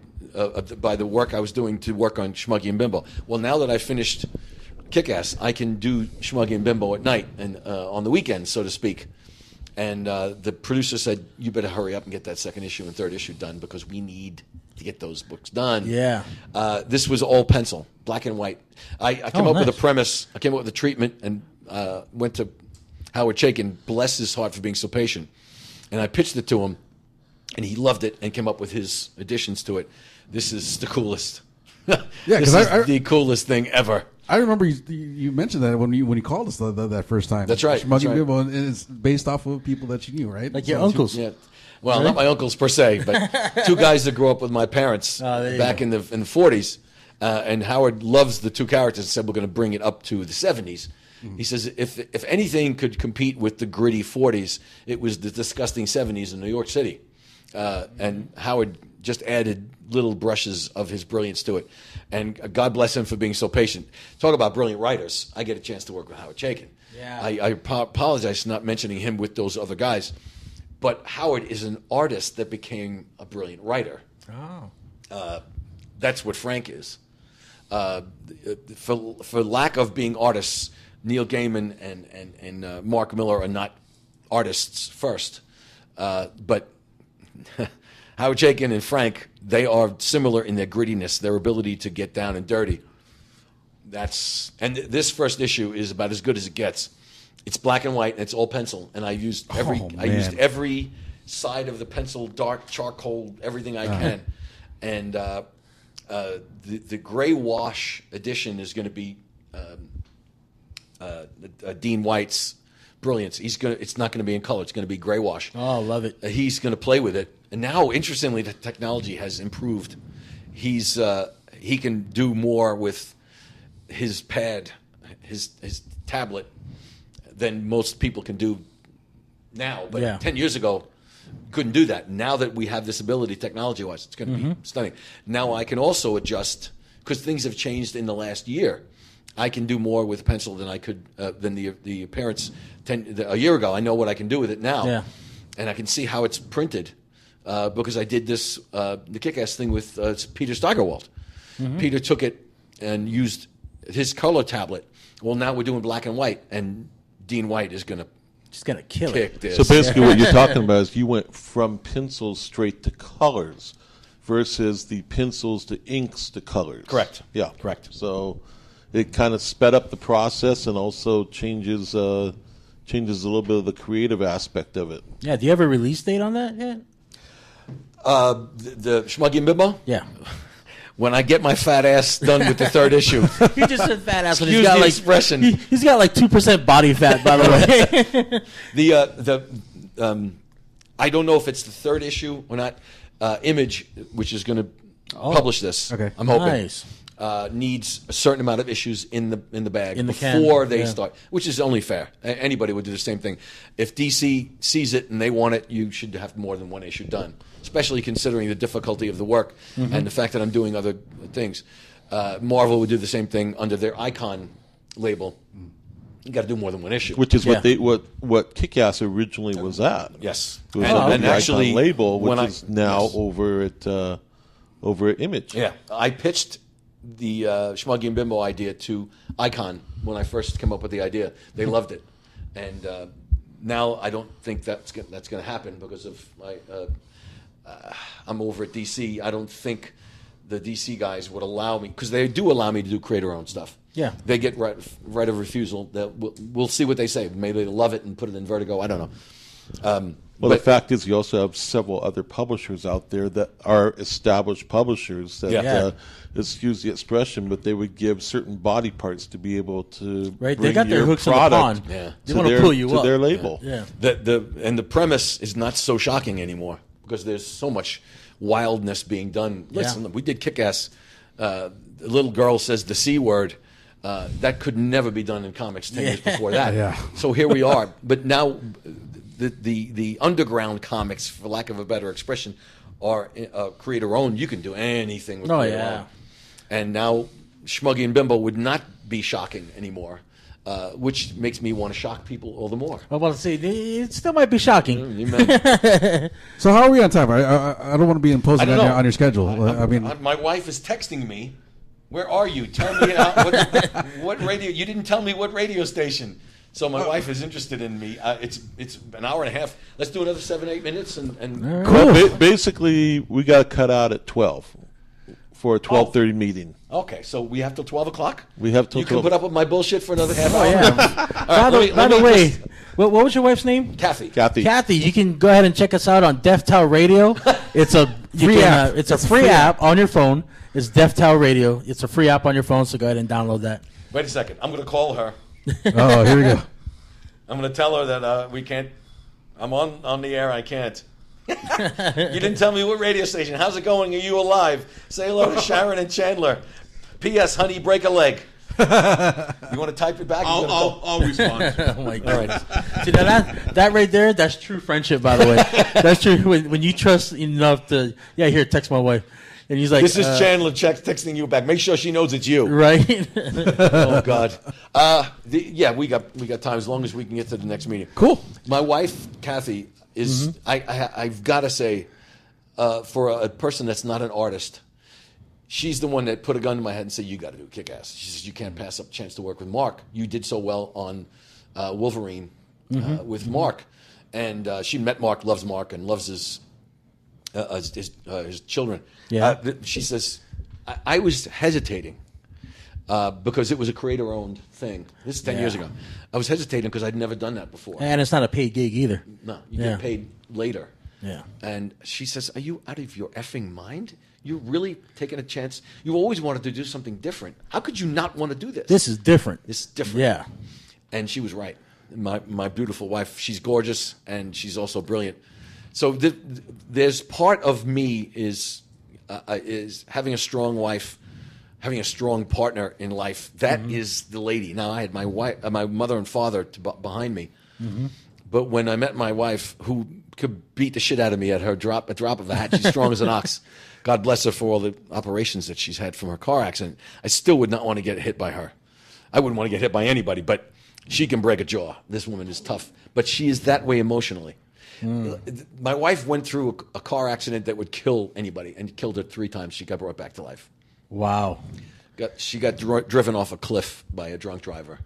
by the work I was doing to work on Schmuggy and Bimbo. Well, now that I finished Kick-Ass, I can do Schmuggy and Bimbo at night and on the weekends, so to speak. And the producer said, "You better hurry up and get that second issue and third issue done because we need to get those books done." Yeah. This was all pencil, black and white. I came up with a premise. I came up with a treatment and went to Howard Chaykin, bless his heart for being so patient. And I pitched it to him, and he loved it and came up with his additions to it. This is the coolest. Yeah, this is the coolest thing ever. I remember you mentioned that when you called us that first time. That's right. Schmuggy Bimbo, and it's based off of people that you knew, right? Like your uncles. Yeah. Well, not my uncles per se, but 2 guys that grew up with my parents back in the 40s. And Howard loves the 2 characters and said we're going to bring it up to the 70s. He says if anything could compete with the gritty 40s, it was the disgusting 70s in New York City. and Howard just added little brushes of his brilliance to it. And God bless him for being so patient. Talk about brilliant writers. I get a chance to work with Howard Chaykin. Yeah. I apologize for not mentioning him with those other guys. But Howard is an artist that became a brilliant writer. Oh. That's what Frank is. For lack of being artists, Neil Gaiman and Mark Miller are not artists first. But Howard Chaykin and Frank, they are similar in their grittiness, their ability to get down and dirty. This first issue is about as good as it gets. It's black and white, and it's all pencil. And I used every side of the pencil, dark, charcoal, everything I can. And the gray wash edition is going to be Dean White's brilliance. It's not going to be in color. It's going to be gray wash. Oh, love it. He's going to play with it. And now, interestingly, the technology has improved. He can do more with his pad, his tablet, than most people can do now. But 10 years ago, couldn't do that. Now that we have this ability, technology-wise, it's going to be stunning. Now I can also adjust, because things have changed in the last year. I can do more with pencil than I could than the appearance a year ago. I know what I can do with it now, and I can see how it's printed because I did this the Kick-Ass thing with Peter Steigerwald. Peter took it and used his color tablet. Well, now we're doing black and white, and Dean White is going to just gonna kill kick this. So basically, what you're talking about is you went from pencils straight to colors versus the pencils to inks to colors. Correct. Yeah. Correct. So it kind of sped up the process and also changes a little bit of the creative aspect of it. Yeah. Do you have a release date on that yet? The Schmuggy and Bimbo? Yeah. When I get my fat ass done with the third issue. You just said fat ass. Excuse the expression. He's got like 2% body fat, by the way. I don't know if it's the third issue or not. Image, which is going to publish this, I'm hoping, nice. Needs a certain amount of issues in the bag can. before they start, which is only fair. Anybody would do the same thing. If DC sees it and they want it, you should have more than one issue done, especially considering the difficulty of the work and the fact that I'm doing other things. Marvel would do the same thing under their Icon label. You got to do more than one issue, which is what Kick-Ass originally was at. Yes, it was and actually Icon label, which is now over at Image. Yeah, I pitched the Schmuggy and Bimbo idea to Icon when I first came up with the idea. They loved it, and now I don't think that's going to happen because of I'm over at DC. I don't think the DC guys would allow me, because they do allow me to do creator-owned stuff. Yeah, they get right of refusal. We'll see what they say. Maybe they'll love it and put it in Vertigo. I don't know. Well, the fact is, you also have several other publishers out there that are established publishers that, excuse the expression, but they would give certain body parts to be able to bring they got their hooks in the pond. Yeah. They want to pull you to up. their label. Yeah. And the premise is not so shocking anymore because there's so much wildness being done. Listen, we did Kick-Ass. The little girl says the C word. That could never be done in comics 10 years before that. So here we are. But now the underground comics, for lack of a better expression, are creator-owned. You can do anything with creator-owned. And now Schmuggy and Bimbo would not be shocking anymore, which makes me want to shock people all the more. I'm about to say, it still might be shocking. So how are we on time? I don't want to be imposing on your schedule. My wife is texting me. Where are you? Tell me what radio. You didn't tell me what radio station. So my wife is interested in me. It's an hour and a half. Let's do another 7-8 minutes. And Well, basically, we got to cut out at 12 for a 12:30 meeting. Okay, so we have till 12 o'clock? We have till You 12. can put up with my bullshit for another half hour? Yeah. By the way, what was your wife's name? Kathy. You can go ahead and check us out on DefTal Radio. It's a free app. It's a free app on your phone. It's DefTal Radio. It's a free app on your phone, so go ahead and download that. Wait a second. I'm going to call her. Oh, here we go. I'm going to tell her that we can't. I'm on the air. I can't. You didn't tell me what radio station. How's it going? Are you alive? Say hello to Sharon and Chandler. P.S. Honey, break a leg. You want to type it back? I'll respond. Oh my God. All right. See that right there? That's true friendship, by the way. That's true when you trust enough to here, text my wife, and he's like, This is Chandler texting you back. Make sure she knows it's you. right? Oh God. We got time as long as we can get to the next meeting. Cool. My wife Kathy is. I've got to say, for a person that's not an artist, she's the one that put a gun to my head and said, "You got to do Kick-Ass." She says, "You can't pass up a chance to work with Mark. You did so well on Wolverine with Mark," and she met Mark, loves Mark, and loves his children. Yeah. She says, I was hesitating because it was a creator-owned thing. This is 10 years ago. I was hesitating because I'd never done that before. And it's not a paid gig either. No, you get paid later. Yeah. And she says, "Are you out of your effing mind? You're really taking a chance. You always wanted to do something different. How could you not want to do this? This is different. This is different." Yeah. And she was right. My beautiful wife, she's gorgeous and she's also brilliant. So there's part of me is having a strong wife, having a strong partner in life. That is the lady. Now I had my wife, my mother and father behind me, but when I met my wife, who could beat the shit out of me at a drop of a hat, she's strong as an ox. God bless her for all the operations that she's had from her car accident. I still would not want to get hit by her. I wouldn't want to get hit by anybody, but she can break a jaw. This woman is tough, but she is that way emotionally. My wife went through a car accident that would kill anybody, and killed her 3 times. She got brought back to life. Wow. She got driven off a cliff by a drunk driver.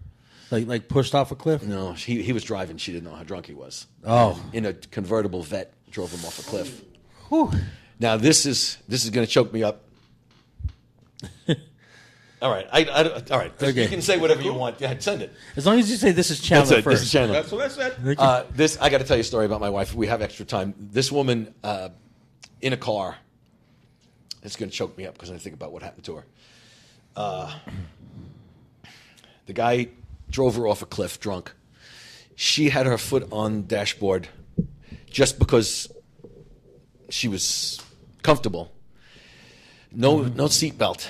Like pushed off a cliff? No, he was driving. She didn't know how drunk he was. Oh. In a convertible vet, drove him off a cliff. Whew. Now this is going to choke me up. All right, all right. Okay. You can say whatever you want. Yeah, send it. As long as you say this is Chandler That's it. first. This is Chandler. That's what I said. I got to tell you a story about my wife. We have extra time. This woman in a car. It's going to choke me up because I think about what happened to her. The guy drove her off a cliff drunk. She had her foot on the dashboard just because she was comfortable. No seatbelt.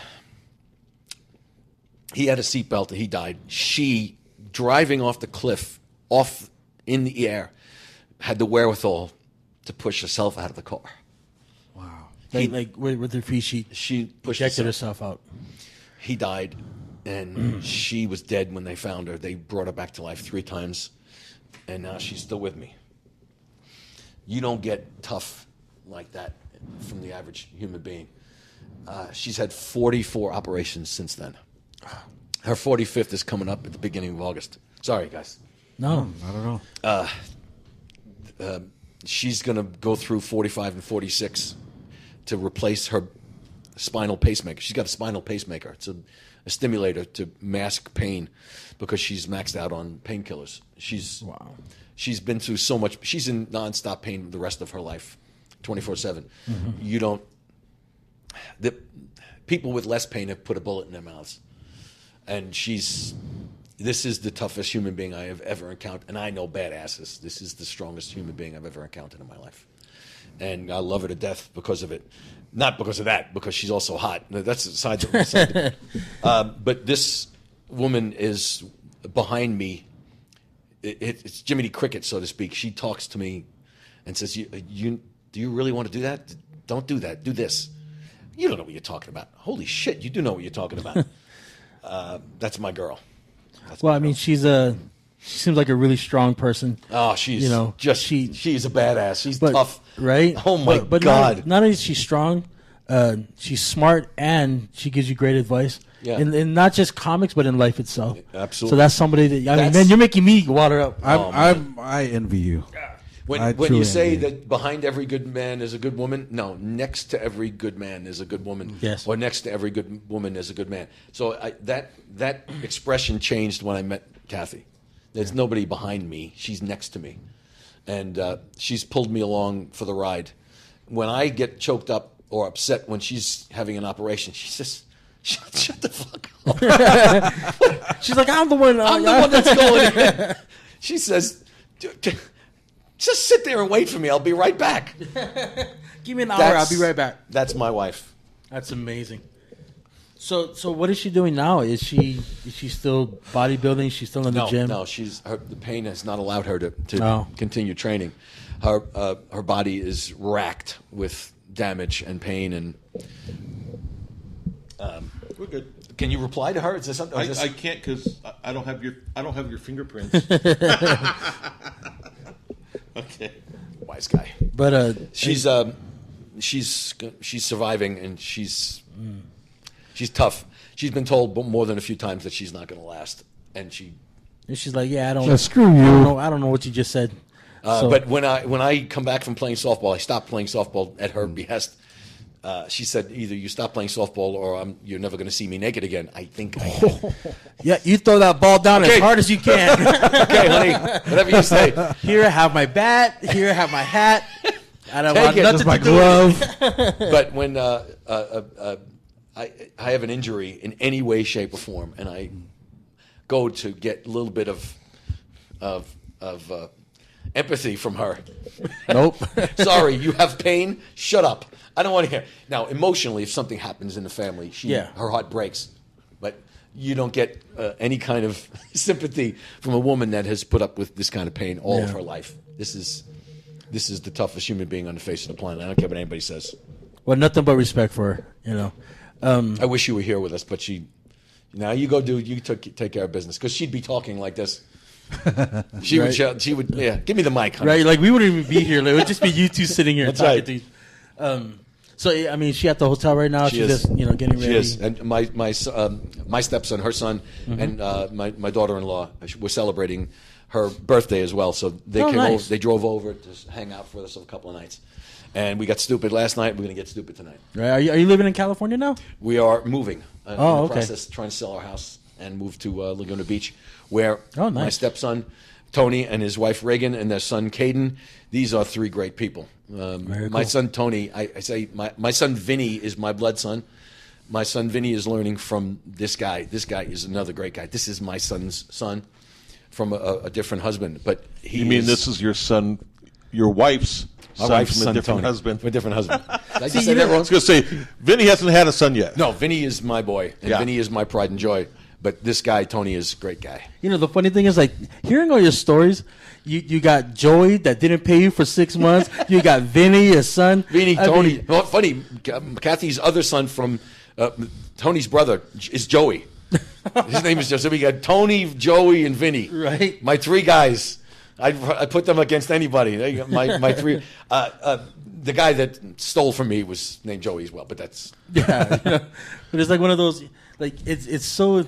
He had a seatbelt and he died. She, driving off the cliff, off in the air, had the wherewithal to push herself out of the car. Wow. Like with her feet, She pushed ejected herself out. He died, and she was dead when they found her. They brought her back to life 3 times, and now she's still with me. You don't get tough like that from the average human being. She's had 44 operations since then. Her 45th is coming up at the beginning of August. Sorry, guys. No. I don't know. She's going to go through 45 and 46 to replace her spinal pacemaker. She's got a spinal pacemaker. It's a stimulator to mask pain because she's maxed out on painkillers. She's been through so much. She's in nonstop pain the rest of her life, 24/7. You don't. The people with less pain have put a bullet in their mouths, and this is the toughest human being I have ever encountered. And I know badasses. This is the strongest human being I've ever encountered in my life. And I love her to death because of it. Not because of that, because she's also hot. That's the side. But this woman is behind me. It's Jiminy Cricket, so to speak. She talks to me and says, do you really want to do that? Don't do that. Do this. You don't know what you're talking about. Holy shit, you do know what you're talking about. That's my girl. I mean, she seems like a really strong person. Oh, she's she's a badass. She's tough, right? Oh my God! Not only is she strong, she's smart, and she gives you great advice. Yeah. In not just comics, but in life itself. Absolutely. So that's somebody that man, you're making me water up. I envy you. When you say that behind every good man is a good woman, no, next to every good man is a good woman. Yes. Or next to every good woman is a good man. So that expression changed when I met Kathy. There's nobody behind me. She's next to me. And she's pulled me along for the ride. When I get choked up or upset when she's having an operation, she says, shut the fuck up. She's like, I'm the one that's going in. She says, just sit there and wait for me. I'll be right back. Give me an hour. I'll be right back. That's my wife. That's amazing. So what is she doing now? Is she still bodybuilding? She's still in the gym? No, the pain has not allowed her to continue training. Her body is racked with damage and pain, and we're good. Can you reply to her? Is there something? I can't because I don't have your fingerprints. Okay, wise guy. But she's surviving, and she's tough. She's been told more than a few times that she's not going to last, and she's like, yeah, I don't. Yeah, screw you. I don't know what you just said. But when I come back from playing softball, I stopped playing softball at her behest. She said, either you stop playing softball or you're never going to see me naked again. I think I can. Yeah, you throw that ball down as hard as you can. Okay, honey, whatever you say. Here I have my bat. Here I have my hat. I don't want it. nothing Just my to do glove. with it. But when I have an injury in any way, shape, or form, and I go to get a little bit of empathy from her. Nope. Sorry, you have pain? Shut up. I don't want to hear. Now, emotionally, if something happens in the family, her heart breaks. But you don't get any kind of sympathy from a woman that has put up with this kind of pain all of her life. This is the toughest human being on the face of the planet. I don't care what anybody says. Well, nothing but respect for her, you know. I wish you were here with us, but you go take care of business, because she'd be talking like this. She would give me the mic, honey. Right, like we wouldn't even be here. Like, it would just be you two sitting here That's talking right. to you. So I mean, she at the hotel right now. She's just getting ready. She is, and my stepson, her son, and my daughter-in-law were celebrating her birthday as well. So they came over. They drove over to hang out for us a couple of nights, and we got stupid last night. We're gonna get stupid tonight. Right? Are you living in California now? We are moving. In the okay. process, trying to sell our house and move to Laguna Beach, where nice. my stepson Tony and his wife Reagan and their son Caden. These are three great people. My son Tony, I say my son Vinny is my blood son. My son Vinny is learning from this guy. This guy is another great guy. This is my son's son from a different husband. But you mean this is your son, your wife's son from a different husband? From a different husband. Did I just See, say that wrong? I was going to say, Vinny hasn't had a son yet. No, Vinny is my boy, and Vinny is my pride and joy. But this guy, Tony, is a great guy. You know, the funny thing is, like, hearing all your stories, you got Joey that didn't pay you for 6 months. You got Vinny, his son. Vinny, Tony. Well, funny, Kathy's other son from Tony's brother is Joey. His name is Joe. So we got Tony, Joey, and Vinny. Right. My three guys. I put them against anybody. My three. The guy that stole from me was named Joey as well, but that's... Yeah. But it's like one of those, like, it's so...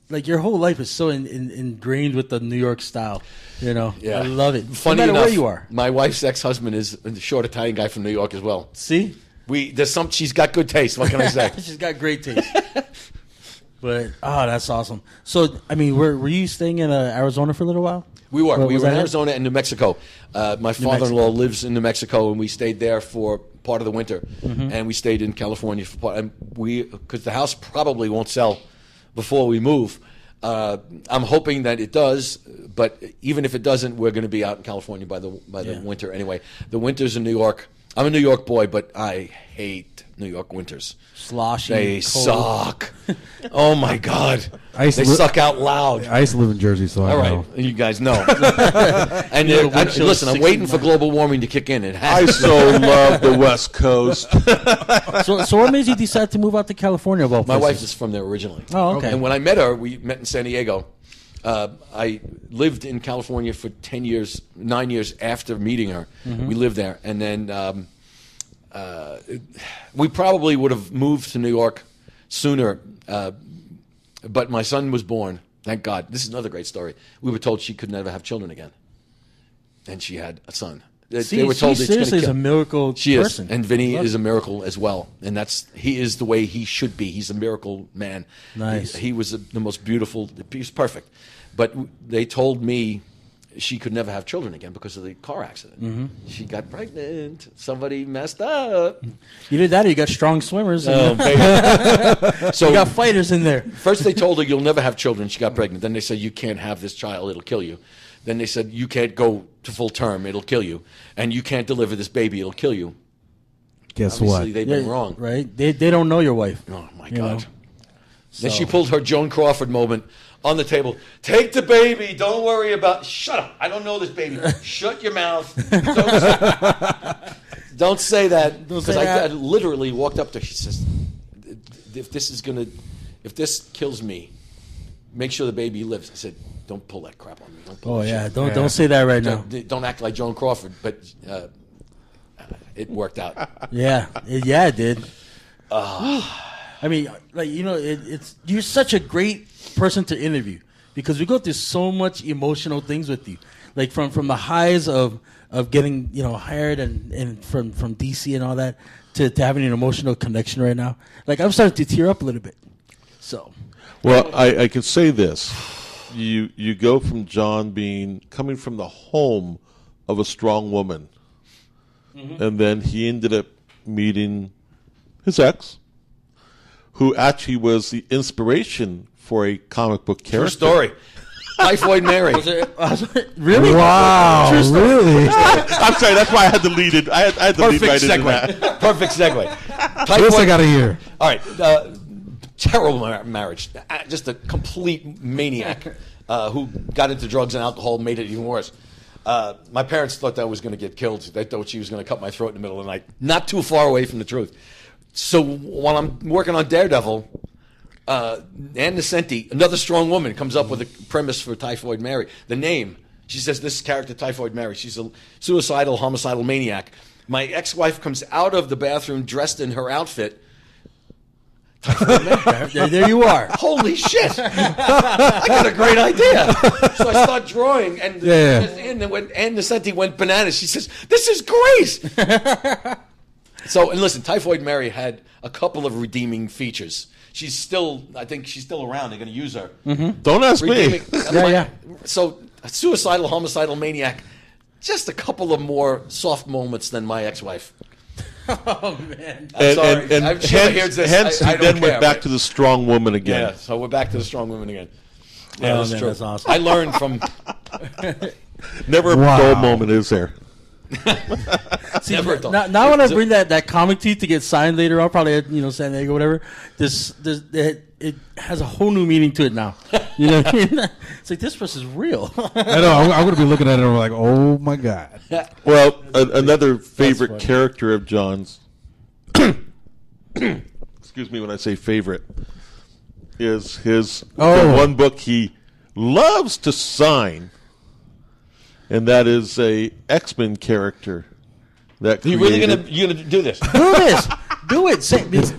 Like, your whole life is so ingrained with the New York style, you know. Yeah. I love it. Funny no matter enough, where you are. My wife's ex-husband is a short Italian guy from New York as well. See? She's got good taste. What can I say? She's got great taste. But, that's awesome. So, I mean, were you staying in Arizona for a little while? We were. We were in that Arizona and New Mexico. My father-in-law lives in New Mexico, and we stayed there for part of the winter. Mm-hmm. And we stayed in California for part. And because the house probably won't sell before we move. I'm hoping that it does, but even if it doesn't, we're going to be out in California by the winter anyway. The winters in New York. I'm a New York boy, but I hate New York winters. Sloshy. They cold. suck. Oh my God. They suck out loud. I used to live in Jersey, so I know. You guys know. And listen, I'm waiting for global warming to kick in. It has. I so love the West Coast. So what made you decide to move out to California? My wife is from there originally. Oh, okay. And when I met her, we met in San Diego. I lived in California for 9 years after meeting her. Mm-hmm. We lived there. And then we probably would have moved to New York sooner, but my son was born. Thank God. This is another great story. We were told she could never have children again. And she had a son. They were told she seriously is a miracle person. Is. And Vinny is a miracle as well. And he is the way he should be. He's a miracle man. Nice. He was the most beautiful. He was perfect. But they told me she could never have children again because of the car accident. Mm-hmm. She got pregnant. Somebody messed up. You did that or you got strong swimmers. Oh, baby. So you got fighters in there. First they told her you'll never have children. She got pregnant. Then they said you can't have this child. It'll kill you. Then they said you can't go to full term. It'll kill you. And you can't deliver this baby. It'll kill you. Guess Obviously, what? They've been wrong. Right? They don't know your wife. Oh, my God. Then she pulled her Joan Crawford moment on the table. Take the baby. Don't worry about. Shut up. I don't know this baby. Shut your mouth. Don't say that. Because I literally walked up to her. She says, if this kills me, make sure the baby lives. I said, don't pull that crap on me. Don't pull that shit. Don't say that right now. Don't act like Joan Crawford. But it worked out. Yeah, it did. I mean, like, you know, it's you're such a great person to interview because we go through so much emotional things with you, like from the highs of getting, you know, hired and from DC and all that to having an emotional connection right now. Like, I'm starting to tear up a little bit. So, well, I can say this: you go from John coming from the home of a strong woman, and then he ended up meeting his ex, who actually was the inspiration for a comic book character. True story. Typhoid Mary. Really? Wow. Really? I'm sorry. That's why I had to lead it. I had to lead right into that. Perfect segue. This I got to hear. All right. Terrible marriage. Just a complete maniac who got into drugs and alcohol, made it even worse. My parents thought that I was going to get killed. They thought she was going to cut my throat in the middle of the night. Not too far away from the truth. So while I'm working on Daredevil, Ann Nesenti, another strong woman, comes up with a premise for Typhoid Mary. The name, she says, this character, Typhoid Mary, she's a suicidal, homicidal maniac. My ex-wife comes out of the bathroom dressed in her outfit. There you are. Holy shit! I got a great idea. So I start drawing, and when Ann Nesenti went bananas, she says, "This is great." So, and listen, Typhoid Mary had a couple of redeeming features. I think she's still around. They're going to use her. Mm-hmm. Don't ask me. So, a suicidal, homicidal maniac. Just a couple of more soft moments than my ex-wife. Oh, man. I'm sorry. And I'm sure hence, he then went back to the strong woman again. Yeah, so we're back to the strong woman again. Yeah, that's true. That's awesome. I learned from... Never a dull moment, is there? See, now when I bring that comic to you to get signed later on, probably at San Diego, whatever, it has a whole new meaning to it now. You know what I mean? It's like, this person's real. I know. I'm going to be looking at it and I'm like, oh my God. Well, another favorite character of John's, excuse me when I say favorite, is the one book he loves to sign, and that is a X-Men character. You really gonna do this? Do it.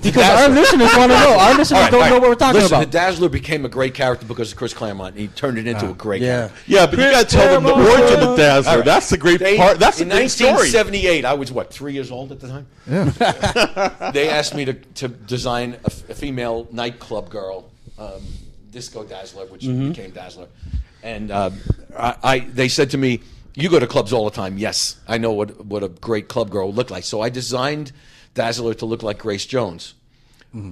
Because our listeners want to know. Our listeners don't know what we're talking about. The Dazzler became a great character because of Chris Claremont. And he turned it into a great character. Yeah, but you got to tell them the origin of Dazzler. Right. That's the great part. That's the great story. In 1978, I was, 3 years old at the time? Yeah. They asked me to design a female nightclub girl, Disco Dazzler, which became Dazzler. And they said to me, you go to clubs all the time. Yes, I know what a great club girl would look like. So I designed Dazzler to look like Grace Jones,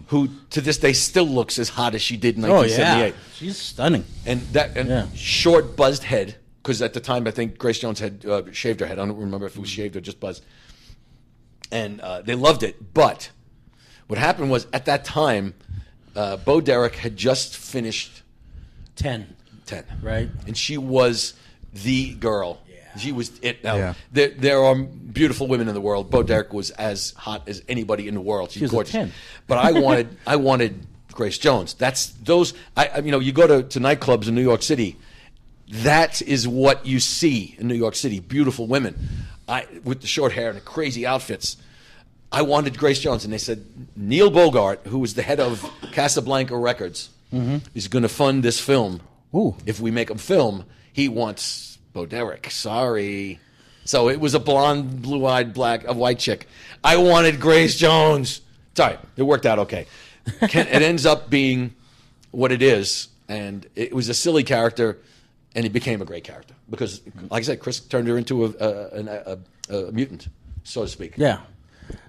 who to this day still looks as hot as she did in 1978. Oh, yeah. She's stunning. And short, buzzed head, because at the time I think Grace Jones had shaved her head. I don't remember if it was shaved or just buzzed. And they loved it. But what happened was, at that time, Bo Derek had just finished 10. Right? And she was the girl. She was it. Now, Yeah. there are beautiful women in the world. Bo Derek was as hot as anybody in the world. She's gorgeous. 10. But I wanted Grace Jones. That's those. You go to nightclubs in New York City. That is what you see in New York City. Beautiful women, with the short hair and the crazy outfits. I wanted Grace Jones, and they said Neil Bogart, who was the head of Casablanca Records, is going to fund this film. Ooh. If we make a film, he wants Bo Derek. Sorry. So it was a blonde, blue-eyed, white chick. I wanted Grace Jones. Sorry, it worked out okay. It ends up being what it is, and it was a silly character, and it became a great character because, like I said, Chris turned her into a mutant, so to speak. Yeah.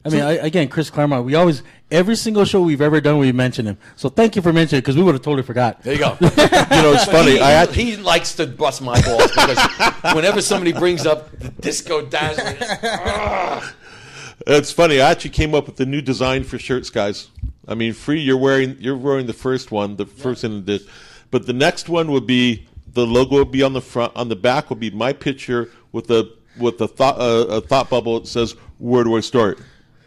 I mean, again, Chris Claremont, every single show we've ever done, we mention him. So thank you for mentioning it, because we would have totally forgot. There you go. It's funny. He likes to bust my balls, because whenever somebody brings up the Disco Dazzler, it's funny. I actually came up with the new design for shirts, guys. I mean, Free, you're wearing the first one, the first in the disc, but the next one would be the logo would be on the front. On the back would be my picture with a thought bubble that says, "Where do I start?"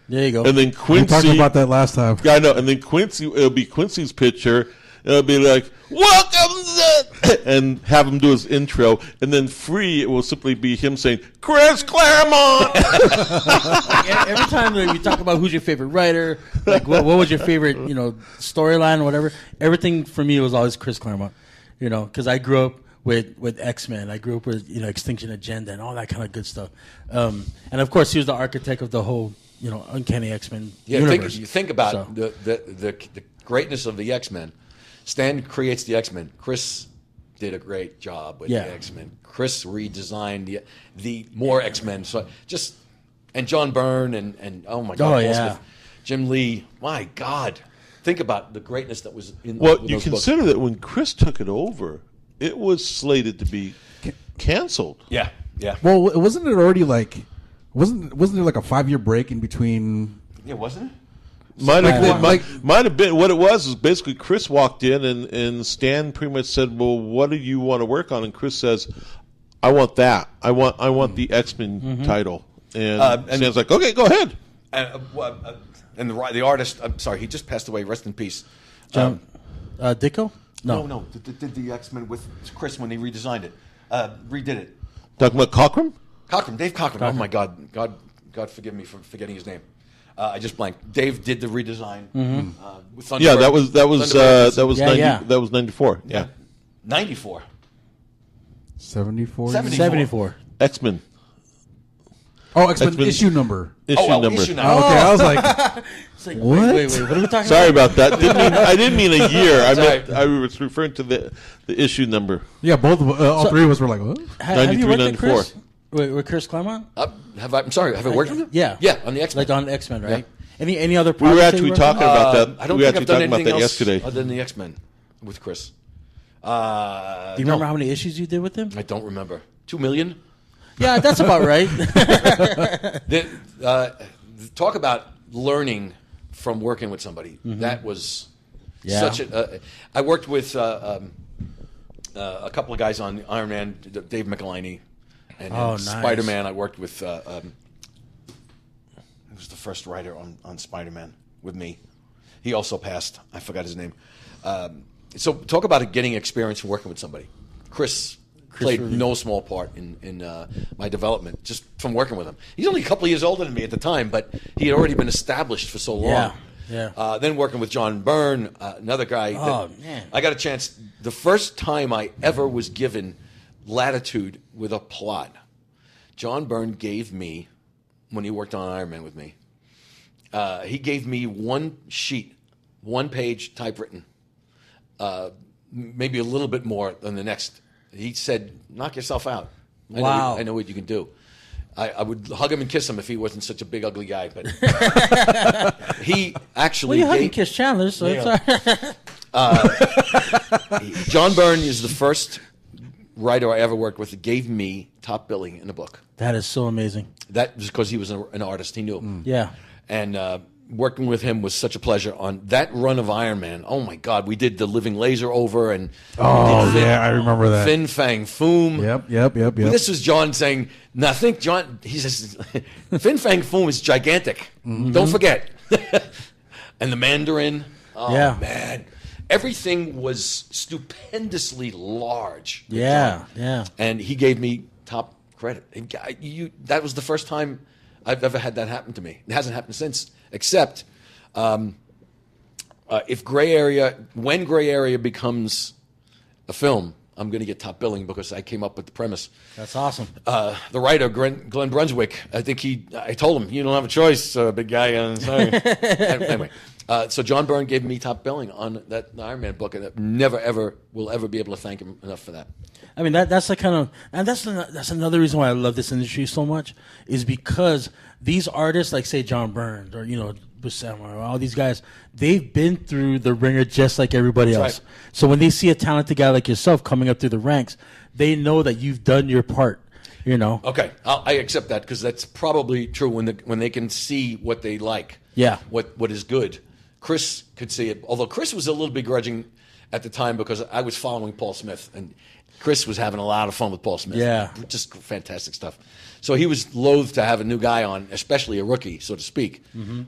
There you go. And then Quincy. We talked about that last time. I know. And then it'll be Quincy's picture. It'll be like, "Welcome to," and have him do his intro. And then Free, it will simply be him saying, "Chris Claremont." Every time that we talk about who's your favorite writer, like what was your favorite, storyline or whatever, everything for me was always Chris Claremont. Because I grew up with X-Men. I grew up with Extinction Agenda and all that kind of good stuff. And of course, he was the architect of the whole Uncanny X-Men universe. You think about the greatness of the X-Men. Stan creates the X-Men. Chris did a great job with the X-Men. Chris redesigned the more X-Men. So and John Byrne and oh my God, Paul Smith, Jim Lee. My God, think about the greatness that was in. Well, you those consider books. that when Chris took it over, it was slated to be canceled. Yeah. Well, wasn't it already wasn't there like a 5-year break in between? Yeah, wasn't it? Might have been. What it was basically Chris walked in and Stan pretty much said, "Well, what do you want to work on?" And Chris says, "I want that. I want the X-Men title." And Stan's like, "Okay, go ahead." And the artist, I'm sorry, he just passed away. Rest in peace. John Dicko? No. Did the X-Men with Chris when he redesigned it, redid it. Talking about Cockrum? Dave Cockrum. Oh my God, God forgive me for forgetting his name. I just blanked. Dave did the redesign. With Thunderbird. Yeah, that was 94. Yeah, 94. 74? 74. X-Men. Oh, X-Men issue number. Issue number. Issue number. Oh, okay, I was like, It's like, What? Wait, what are we talking Sorry about? about that. I didn't mean a year. Right. I was referring to the issue number. yeah, all three of us were like, what? Have you 93, worked 94. with Chris? With Chris Claremont? I'm sorry, have I worked with him? Yeah. Yeah, on the X-Men. Like on X-Men, right? Yeah. Any other We were projects that actually you talking worked about that. I don't we were think I've actually done talking about anything that else yesterday. other than the X-Men with Chris. Do you remember how many issues you did with him? I don't remember. 2 million? Yeah, that's about right. Talk about learning from working with somebody. That was such a... I worked with a couple of guys on Iron Man, Dave McElhinney, and nice. Spider-Man. I worked with... who was the first writer on Spider-Man with me? He also passed. I forgot his name. So talk about getting experience from working with somebody. Chris played really. no small part in my development just from working with him. He's only a couple of years older than me at the time, but he had already been established for so long. Yeah. Then working with John Byrne, another guy. Man. I got a chance. The first time I ever was given latitude with a plot, John Byrne gave me, when he worked on Iron Man with me, he gave me one sheet, 1 page typewritten, maybe a little bit more than the next. He said, knock yourself out. I know what you can do. I would hug him and kiss him if he wasn't such a big, ugly guy. But he actually Well, you hug and kiss Chandler, so it's all right. John Byrne is the first writer I ever worked with that gave me top billing in a book. That is so amazing. That was because he was an artist. He knew. Yeah. And working with him was such a pleasure on that run of Iron Man. Oh my God, we did the Living Laser over and I remember that. Fin Fang Foom. Yep. This was John saying, "Now think, John." He says, "Fin Fang Foom is gigantic. Don't forget." And the Mandarin. Oh man, everything was stupendously large. Yeah. And he gave me top credit. That was the first time I've ever had that happen to me. It hasn't happened since, except when Gray Area becomes a film, I'm going to get top billing because I came up with the premise. That's awesome. The writer, Glenn Brunswick, I told him, you don't have a choice, big guy. Sorry. Anyway, so John Byrne gave me top billing on that Iron Man book, and I never, ever will ever be able to thank him enough for that. I mean, that's the kind of, and that's another reason why I love this industry so much, is because these artists, like say John Byrne or Buscema or all these guys, they've been through the ringer just like everybody else. Right. So when they see a talented guy like yourself coming up through the ranks, they know that you've done your part. Okay, I accept that because that's probably true when they can see what they like. Yeah. What is good. Chris could see it, although Chris was a little begrudging at the time because I was following Paul Smith, and Chris was having a lot of fun with Paul Smith. Yeah. Just fantastic stuff. So he was loath to have a new guy on, especially a rookie, so to speak.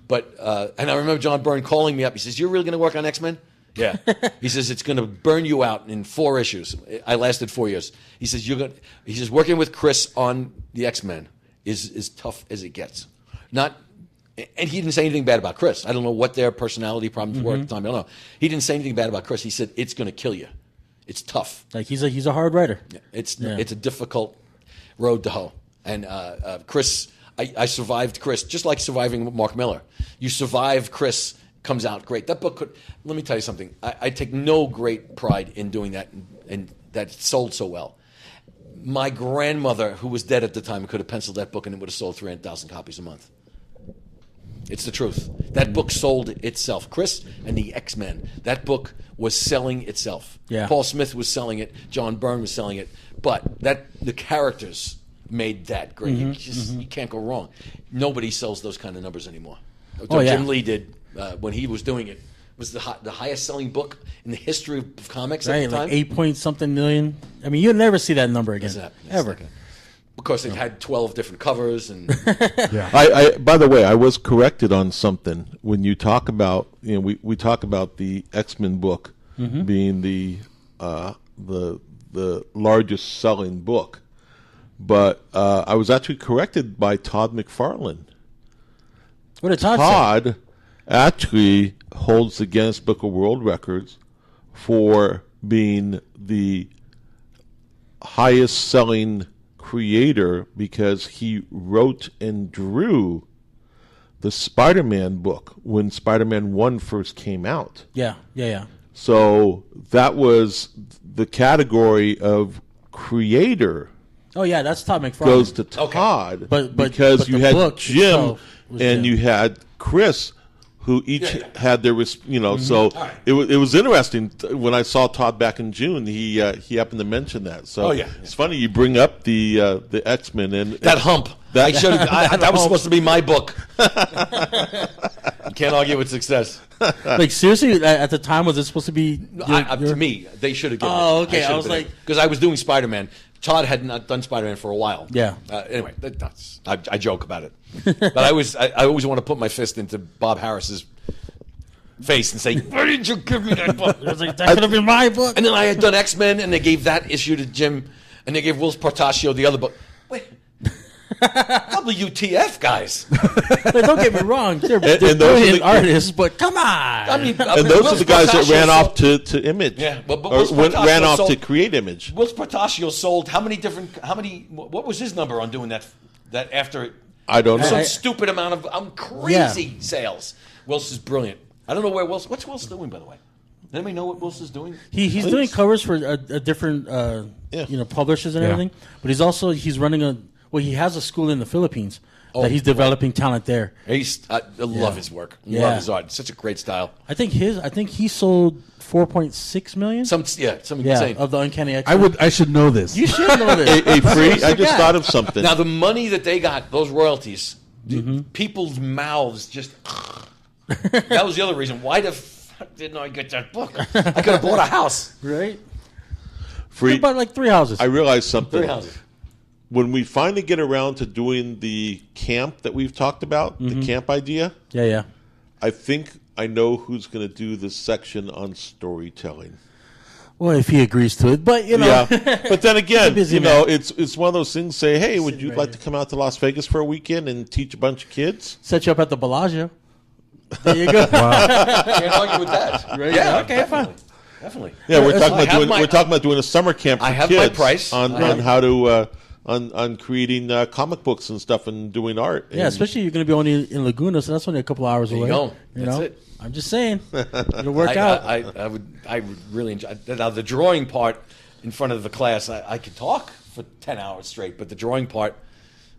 But and I remember John Byrne calling me up. He says, "You're really going to work on X-Men?" Yeah. He says, "It's going to burn you out in 4 issues." I lasted 4 years. He says, He says, working with Chris on the X-Men is tough as it gets. And he didn't say anything bad about Chris. I don't know what their personality problems were at the time. I don't know. He didn't say anything bad about Chris. He said, "It's going to kill you. It's tough." Like he's a hard writer. It's a difficult road to hoe. And Chris, I survived Chris, just like surviving Mark Miller. You survive Chris, comes out great. That book could, let me tell you something. I take no great pride in doing that, and that it sold so well. My grandmother, who was dead at the time, could have penciled that book and it would have sold 300,000 copies a month. It's the truth. That book sold itself. Chris and the X-Men. That book was selling itself. Yeah. Paul Smith was selling it. John Byrne was selling it. But the characters made that great. You can't go wrong. Nobody sells those kind of numbers anymore. Jim Lee did when he was doing it. Was the highest selling book in the history of comics at the time. Like 8-point-something million. I mean, you'll never see that number again. Ever. Because it had 12 different covers and I by the way, I was corrected on something when you talk about we talk about the X-Men book being the largest selling book, but I was actually corrected by Todd McFarlane. What did Todd say? Todd actually holds the Guinness Book of World Records for being the highest selling creator because he wrote and drew the Spider-Man book when Spider-Man 1 first came out. Yeah. So that was the category of creator. Oh yeah, that's Todd McFarlane. Goes to Todd, but because you had Jim and you had Chris, who each had their, So it was interesting when I saw Todd back in June. He happened to mention that. So it's funny you bring up the X-Men and that hump. That was supposed to be my book. You can't argue with success. Like seriously, at the time, was it supposed to be? To me, they should have given it. Oh, okay. I was like, because I was doing Spider-Man. Todd had not done Spider-Man for a while. Yeah. Anyway, I joke about it, but I always want to put my fist into Bob Harris's face and say, "Why didn't you give me that book?" I was like, "That could have been my book." And then I had done X-Men, and they gave that issue to Jim, and they gave Will Portacio the other book. Wait. WTF, guys? Like, don't get me wrong; they're brilliant artists, but come on. I mean, and those are the guys that ran off to Image. Yeah, but ran off to create Image. Will Portacio sold how many? What was his number on doing that after? I don't know. Some stupid amount of crazy sales. Wills is brilliant. I don't know where Wills. What's Wills doing, by the way? Does anybody know what Wills is doing? He's doing covers for a different publishers and everything. But he's running he has a school in the Philippines that he's developing talent there. I love his work. Love his art. Such a great style. I think he sold 4.6 million. Something insane of the Uncanny X-Men. I should know this. You should know this. I just thought of something. Now the money that they got, those royalties, people's mouths just. That was the other reason. Why the fuck didn't I get that book? I could have bought a house. Right. Free. About like 3 houses. I realized something. 3 houses. When we finally get around to doing the camp that we've talked about, the camp idea, I think I know who's going to do this section on storytelling. Well, if he agrees to it, but But then again, man. it's one of those things. Say, hey, would you like to come out to Las Vegas for a weekend and teach a bunch of kids? Set you up at the Bellagio. There you go. Can't argue with that. Right? Yeah, okay, fine. Definitely. Yeah, we're talking about doing a summer camp for I have kids my price. on how to on creating comic books and stuff and doing art. Yeah, especially you're going to be only in Laguna, so that's only a couple hours away. There you go. That's it. I'm just saying, it'll work out. I would really enjoy. Now the drawing part in front of the class, I could talk for 10 hours straight, but the drawing part.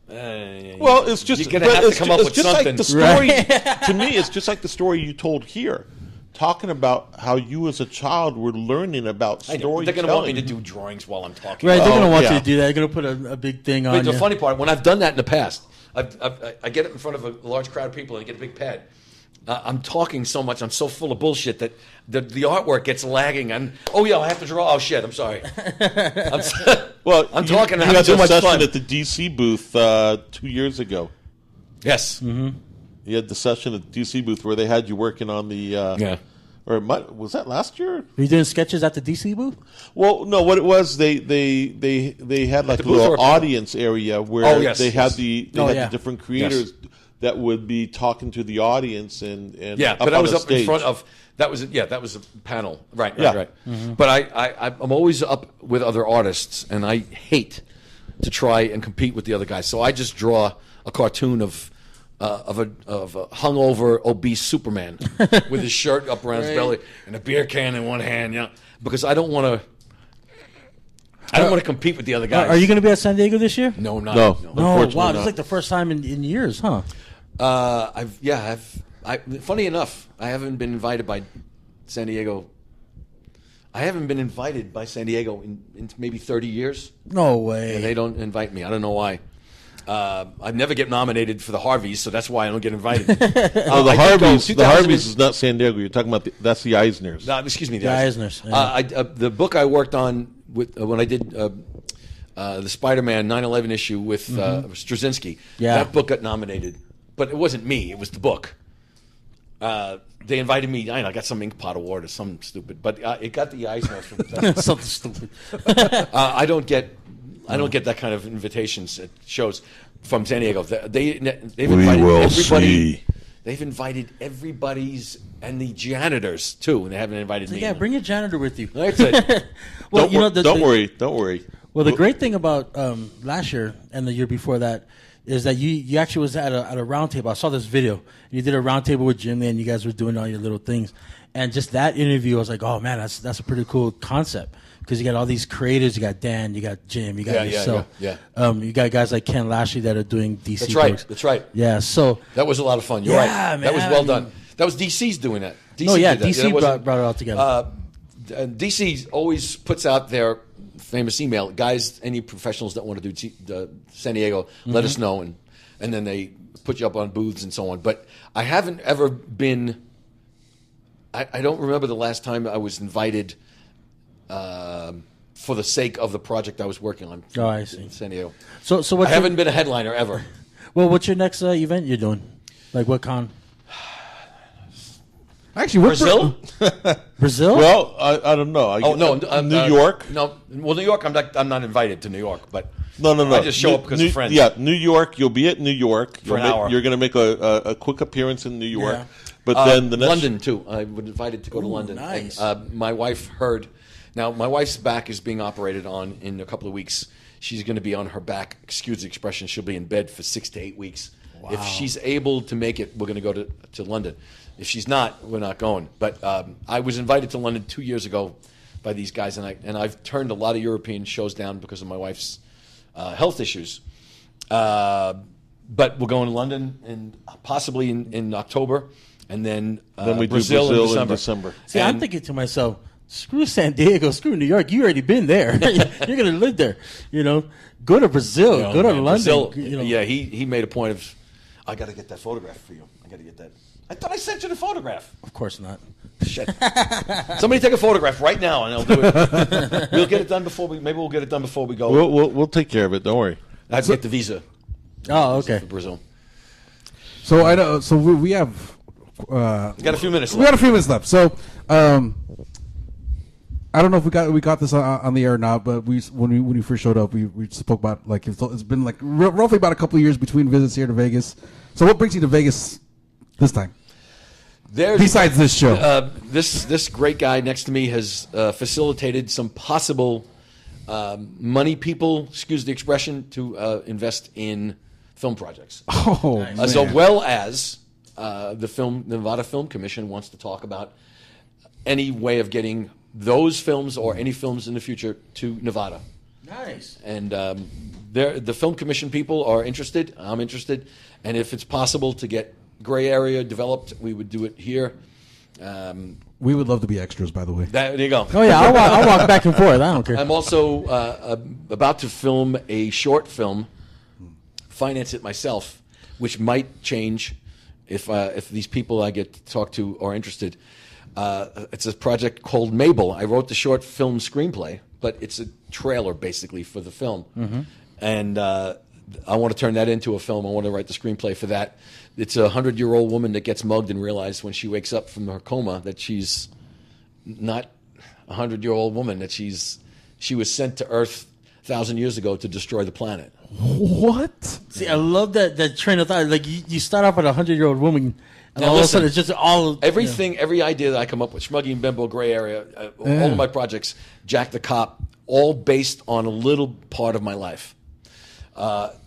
Well, it's just you're gonna have to come up with something. Like the story, to me, it's just like the story you told here, talking about how you as a child were learning about storytelling. They're going to want me to do drawings while I'm talking. Right, they're going to want you to do that. They're going to put a big thing on. But the funny part, when I've done that in the past, I get it in front of a large crowd of people and I get a big pad, I'm talking so much. I'm so full of bullshit that the artwork gets lagging. And oh yeah, I have to draw. Oh shit, I'm sorry. I'm talking. You I'm had too a much session fun. at the DC booth 2 years ago. Yes. You had the session at the DC booth where they had you working on the. Yeah. Or was that last year? Were you doing sketches at the DC booth? Well, no. What it was, they had like a little audience area where they had the different creators that would be talking to the audience and but I was up stage. in front of that was a panel, right. But I'm always up with other artists, and I hate to try and compete with the other guys. So I just draw a cartoon of a hungover, obese Superman with his shirt up around his belly and a beer can in one hand, because I don't want to compete with the other guys. Are you going to be at San Diego this year? No, I'm not. No. No, wow, this is like the first time in years, huh? Funny enough, I haven't been invited by San Diego. I haven't been invited by San Diego in maybe 30 years. No way. And they don't invite me. I don't know why. I never get nominated for the Harveys, so that's why I don't get invited. The Harveys is not San Diego. You're talking about that's the Eisners. No, excuse me, the Eisners. Yeah. The book I worked on when I did the Spider-Man 9/11 issue with Straczynski. That book got nominated, but it wasn't me. It was the book. They invited me. I got some Inkpot award or something stupid, but it got the Eisners from something stupid. I don't get that kind of invitations at shows from San Diego. They've invited everybody. They've invited everybody's and the janitors too, and they haven't invited me. Yeah, bring your janitor with you. That's it. Well, don't worry. Well, the great thing about last year and the year before that is that you actually was at a round table. I saw this video. And you did a round table with Jim, and you guys were doing all your little things. And just that interview, I was like, oh man, that's a pretty cool concept. Because you got all these creators, you got Dan, you got Jim, you got yourself. You got guys like Ken Lashley that are doing DC books. That's right. Yeah, so that was a lot of fun. You're right. Man, that was well done. That was DC's doing that. DC brought it all together. DC always puts out their famous email, guys. Any professionals that want to do San Diego, let us know, and then they put you up on booths and so on. But I haven't ever been. I don't remember the last time I was invited. For the sake of the project I was working on. Oh, I see. In San Diego. So I haven't been a headliner ever. Well, what's your next event you're doing? Like what con? Actually, Brazil? Brazil? Well, I don't know. New York? No. Well, New York, I'm not invited to New York, but no. I just show up because of friends. Yeah, New York. You'll be at New York for an hour. You're going to make a quick appearance in New York. Yeah. But then the next London too. I was invited to go to London. Nice. And, my wife heard. Now, my wife's back is being operated on in a couple of weeks. She's going to be on her back. Excuse the expression. She'll be in bed for 6 to 8 weeks. Wow. If she's able to make it, we're going to go to London. If she's not, we're not going. But I was invited to London 2 years ago by these guys, and I've turned a lot of European shows down because of my wife's health issues. But we're going to London and possibly in October, and then we Brazil in December. See, I'm thinking to myself, screw San Diego, screw New York. You already been there. You're going to live there. Go to Brazil. Go to London. Brazil, yeah, he made a point of, I got to get that photograph for you. I got to get that. I thought I sent you the photograph. Of course not. Shit. Somebody take a photograph right now, and I'll do it. We'll get it done before we'll get it done before we go. We'll take care of it. Don't worry. I have to get the visa. Oh, okay. For Brazil. So I know. So we have. Got a few minutes left. We got a few minutes left. So. I don't know if we got this on the air or not, but when we first showed up, we spoke about like it's been like roughly about a couple of years between visits here to Vegas. So what brings you to Vegas this time? Besides this show, this great guy next to me has facilitated some possible money people, excuse the expression, to invest in film projects. Oh, nice. As well as the Nevada Film Commission wants to talk about any way of getting those films or any films in the future to Nevada. Nice. And the Film Commission people are interested. I'm interested. And if it's possible to get gray area developed, we would do it here. We would love to be extras, by the way. There you go. Oh, yeah, I'll walk back and forth. I don't care. I'm also about to film a short film, finance it myself, which might change if these people I get to talk to are interested. It's a project called Mabel. I wrote the short film screenplay, but it's a trailer basically for the film. And I want to turn that into a film. I want to write the screenplay for that. It's a 100-year-old woman that gets mugged and realizes when she wakes up from her coma that she's not a 100-year-old woman, that she was sent to Earth 1,000 years ago to destroy the planet. What? See, I love that train of thought. Like you start off with a 100-year-old woman, and all of a sudden it's just all everything. Every idea that I come up with, Schmuggy and Bimbo, Gray Area, all of my projects, Jack the Cop, all based on a little part of my life.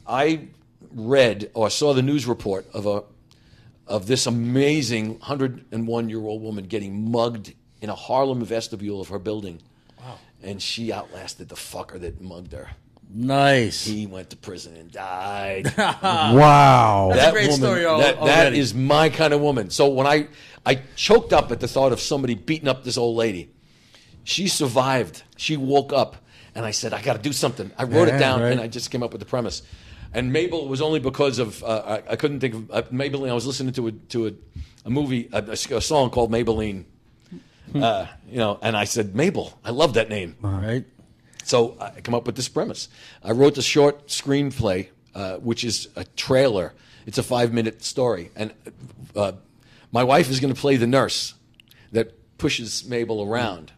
I read or saw the news report of this amazing 101-year-old woman getting mugged in a Harlem vestibule of her building. Wow! And she outlasted the fucker that mugged her. Nice. He went to prison and died. Wow. That's a great story. That is my kind of woman. So when I choked up at the thought of somebody beating up this old lady. She survived. She woke up, and I said, I got to do something. I wrote it down, and I just came up with the premise. And Mabel was only because of I couldn't think of Maybelline. I was listening to a movie, a song called Maybelline. And I said, Mabel. I love that name. All right. So I come up with this premise. I wrote the short screenplay, which is a trailer. It's a 5-minute story. And my wife is going to play the nurse that pushes Mabel around.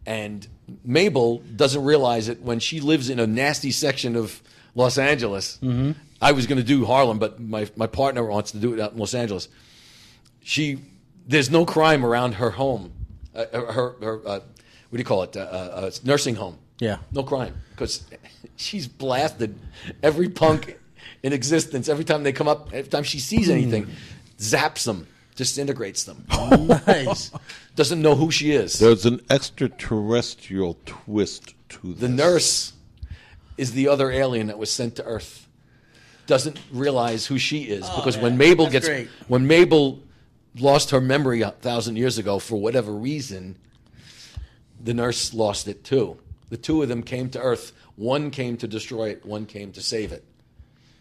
And Mabel doesn't realize it when she lives in a nasty section of Los Angeles. I was going to do Harlem, but my partner wants to do it out in Los Angeles. There's no crime around her home, her what do you call it, nursing home. Yeah. No crime, because she's blasted every punk in existence. Every time they come up, every time she sees anything, zaps them, disintegrates them. Nice. Doesn't know who she is. There's an extraterrestrial twist to this. The nurse is the other alien that was sent to Earth. Doesn't realize who she is because when Mabel lost her memory 1,000 years ago for whatever reason, the nurse lost it too. The two of them came to Earth. One came to destroy it. One came to save it.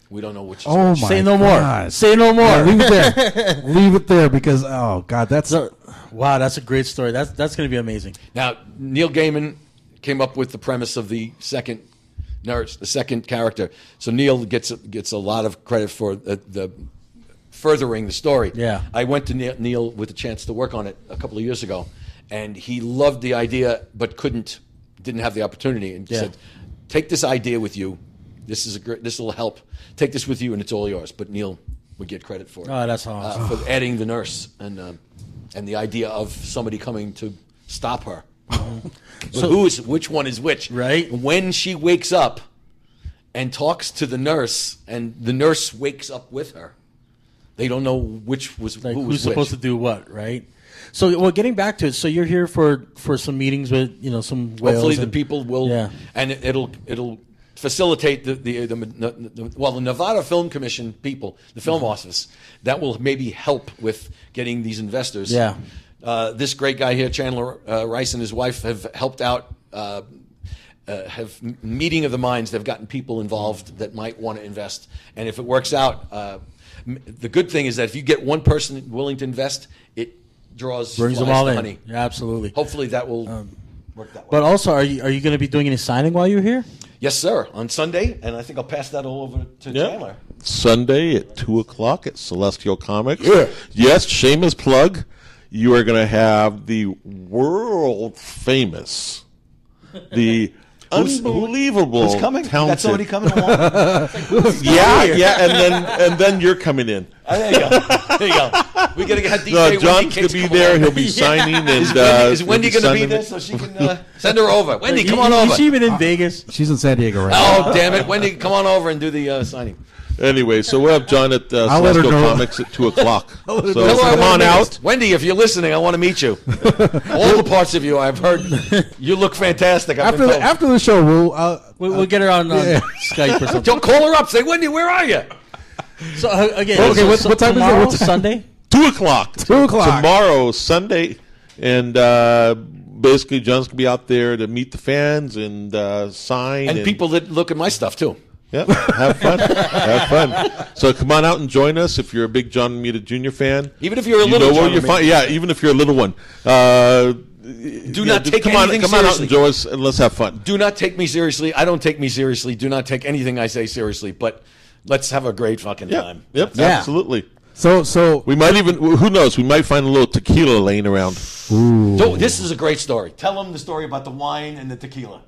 We don't know which is which. Say no more. Say no more. Yeah, leave it there. Leave it there because, oh, God, wow, that's a great story. That's going to be amazing. Now, Neil Gaiman came up with the premise of the second nurse, the second character. So Neil gets a lot of credit for the furthering the story. Yeah. I went to Neil with a chance to work on it a couple of years ago, and he loved the idea but didn't have the opportunity, and said, take this idea with you. This will help. Take this with you, and it's all yours. But Neil would get credit for it. Oh, that's awesome. For adding the nurse and the idea of somebody coming to stop her. So which one is which? Right. When she wakes up and talks to the nurse, and the nurse wakes up with her, they don't know which was like who who's was supposed to do what, right? So, well, getting back to it, so you're here for some meetings with some whales. Hopefully, the people will, and it'll facilitate the Nevada Film Commission people, the film office, that will maybe help with getting these investors. Yeah. This great guy here, Chandler Rice, and his wife have helped out. Have meeting of the minds. They've gotten people involved that might want to invest, and if it works out, the good thing is that if you get one person willing to invest, it brings them all to in. Honey. Yeah, absolutely. Hopefully that will work that way. But also, are you going to be doing any signing while you're here? Yes, sir. On Sunday, and I think I'll pass that all over to Chandler. Sunday at 2:00 at Celestial Comics. Yeah. Yes, shameless plug. You are going to have the world famous, the unbelievable, who's coming? talented. Got somebody coming along? and then you're coming in. There you go. There you go. We got to get DJ John's going going to be there. Along. He'll be signing. And, is Wendy going to be there so she can send her over? Wendy, come on over. Is she even in Vegas? She's in San Diego right now. Oh, damn it. Wendy, come on over and do the signing. Anyway, so we'll have John at Celestial Comics at 2:00. So come on out. Wendy, if you're listening, I want to meet you. All the parts of you I've heard. You look fantastic. After the show, we'll get her on Skype or something. Don't call her up. Say, Wendy, where are you? So again, what time tomorrow, is it? What's Sunday? 2:00. 2:00 tomorrow, Sunday, and basically John's gonna be out there to meet the fans and sign and people that look at my stuff too. Yep, have fun. Have fun. So come on out and join us if you're a big John Romita Jr. fan. Even if you're a little John John you're Romita. Yeah, even if you're a little one. Do not take come anything on out seriously. and join us, and let's have fun. Do not take me seriously. I don't take me seriously. Do not take anything I say seriously. But let's have a great fucking time. Yep, Yeah. absolutely. So We might even, who knows, we might find a little tequila laying around. So this is a great story. Tell them the story about the wine and the tequila.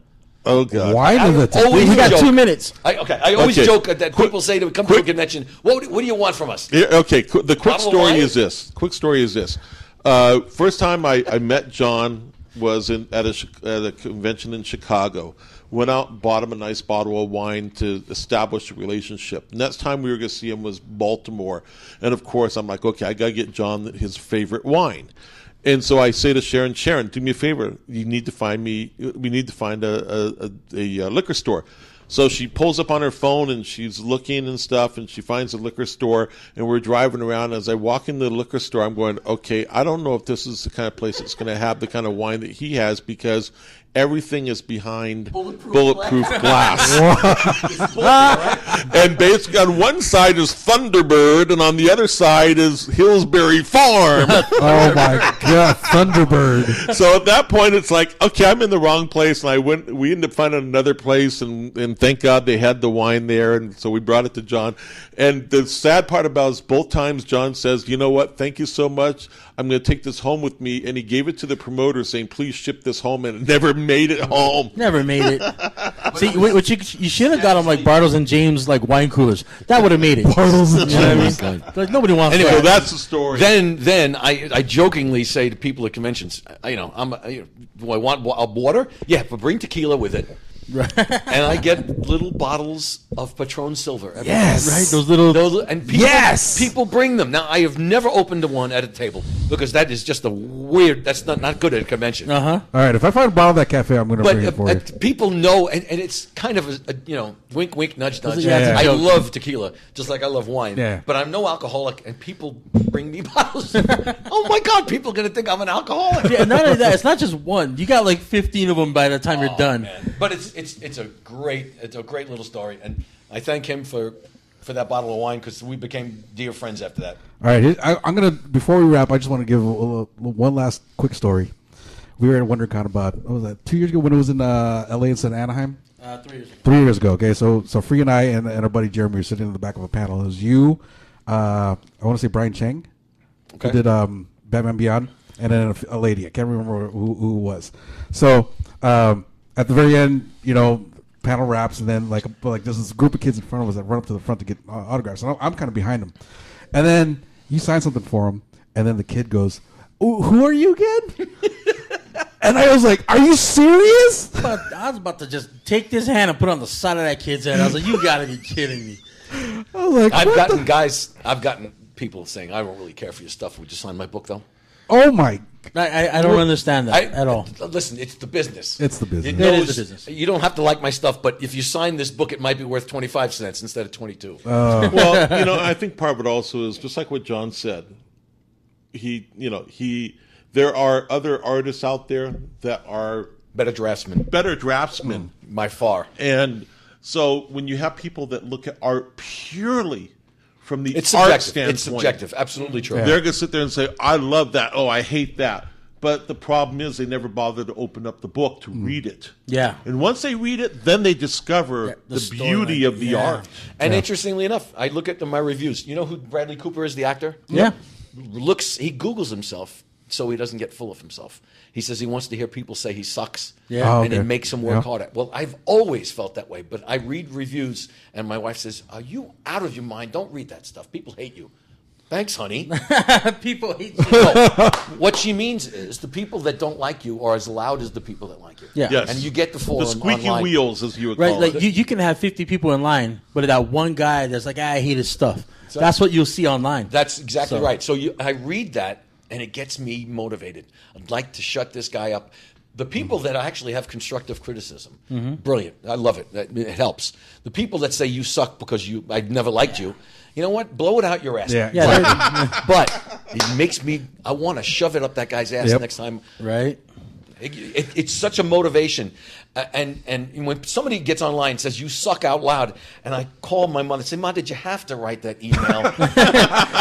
Oh, God. wine is a always We got joke. 2 minutes. I always Okay. joke that people say to come to a convention, what do you want from us? Yeah, okay, the quick Bottle of story wine? is this. First time I met John was at a convention in Chicago. Went out and bought him a nice bottle of wine to establish a relationship. Next time we were going to see him was Baltimore. And, of course, I'm like, okay, I got to get John his favorite wine. And so I say to Sharon, do me a favor. We need to find a liquor store. So she pulls up on her phone and she's looking and stuff, and she finds a liquor store, and we're driving around. As I walk into the liquor store, I'm going, okay, I don't know if this is the kind of place that's going to have the kind of wine that he has, because everything is behind bulletproof glass. And basically on one side is Thunderbird, and on the other side is Hillsbury Farm. oh my God, Thunderbird. So at that point, it's like, okay, I'm in the wrong place, and we ended up finding another place, and thank God they had the wine there, and so we brought it to John. And the sad part about it is both times John says, you know what, thank you so much. I'm going to take this home with me, and he gave it to the promoter saying, please ship this home, and it never made it home. Never made it. See, what you should have got them like Bartles and James like wine coolers. That would have made it. Bartles and You know what I James. mean? Like nobody wants Anyway, So that. that's the story. Then I jokingly say to people at conventions, do I want a water? Yeah, but bring tequila with it. And I get little bottles of Patron Silver. every Yes. time. Right? Those little. And people, Yes! people bring them. Now, I have never opened one at a table because that is just a weird, that's not good at a convention. Uh huh. All right, if I find a bottle of that cafe, I'm going to But bring it for you. people know, and it's kind of a wink, wink, nudge, nudge. Yeah, it's a I joke. love tequila, just like I love wine. Yeah. But I'm no alcoholic, and people bring me bottles. Oh my God, people are going to think I'm an alcoholic. Yeah, not only that, it's not just one. You got like 15 of them by the time you're done. Man. But it's a great little story, and I thank him for that bottle of wine because we became dear friends after that. All right, I'm gonna. Before we wrap, I just want to give one last quick story. We were at WonderCon about, what was that, 2 years ago when it was in L.A. instead of Anaheim. 3 years ago. 3 years ago. Okay, so Free and I and our buddy Jeremy were sitting in the back of a panel. It was you, I want to say Brian Chang, who did Batman Beyond, and then a lady. I can't remember who it was. So at the very end, panel wraps, and then like there's this group of kids in front of us that run up to the front to get autographs. And I'm kind of behind them, and then you sign something for him, and then the kid goes, "Who are you again?" And I was like, "Are you serious?" But I was about to just take this hand and put it on the side of that kid's head. I was like, "You got to be kidding me!" I was like, I've "What gotten people saying, "I don't really care for your stuff. Would you sign my book, though?" Oh my!" I don't understand that at all. Listen, it's the business. It's the business. It It is knows, the business. You don't have to like my stuff, but if you sign this book, it might be worth 25 cents instead of 22. Well, I think part of it also is just like what John said. There are other artists out there that are Better draftsman, better draftsmen. by far. And so when you have people that look at art purely from the It's art subjective. standpoint, It's subjective. Absolutely true. Yeah. they're going to sit there and say, I love that. Oh, I hate that. But the problem is they never bother to open up the book to read it. Yeah. And once they read it, then they discover the the beauty storyline. of the Yeah. art. And interestingly enough, I look at my reviews. You know who Bradley Cooper is, the actor? Yeah. He Googles himself so he doesn't get full of himself. He says he wants to hear people say he sucks, Yeah. Oh, and it okay. makes him work Yeah. harder. Well, I've always felt that way, but I read reviews, and my wife says, "Are you out of your mind? Don't read that stuff. People hate you." Thanks, honey. People hate you. No, what she means is the people that don't like you are as loud as the people that like you. Yeah. Yes. And you get the The forum squeaky online. wheels, as you would Right, call like it. you can have 50 people in line, but that one guy that's like, I hate his stuff. That's what you'll see online. That's exactly So- right. So I read that, and it gets me motivated. I'd like to shut this guy up. The people that actually have constructive criticism, brilliant. I love it. It helps. The people that say you suck because I never liked you, you know what? Blow it out your ass. Yeah. Yeah, But it makes me, I want to shove it up that guy's ass Yep. next time. right. It's such a motivation. And when somebody gets online and says, you suck out loud, and I call my mother and say, Ma, did you have to write that email?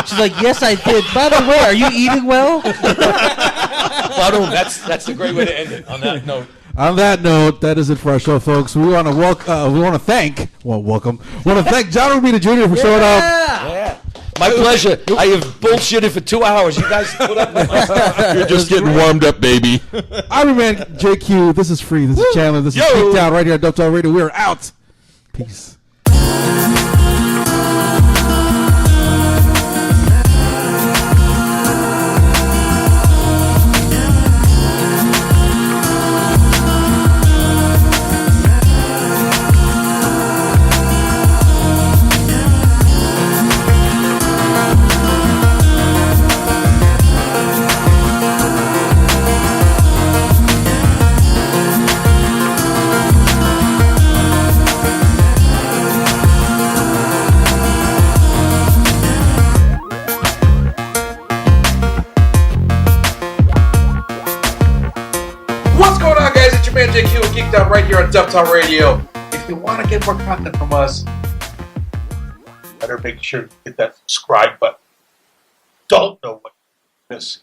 She's like, yes, I did. By the way, are you eating well? That's a great way to end it on that note. On that note, that is it for our show, folks. We want to thank John Romita Jr. for showing up. Yeah. My pleasure. I have bullshitted for 2 hours. You guys put up with my stuff. You're just getting warmed up, baby. I'm your man, JQ. This is Free. This is Chandler. This is Geeked Out right here at DefTal Radio. We are out. Peace. Man, JQ, Geeked Out right here on DefTal Radio. If you want to get more content from us, better make sure to hit that subscribe button. Don't know what you're missing.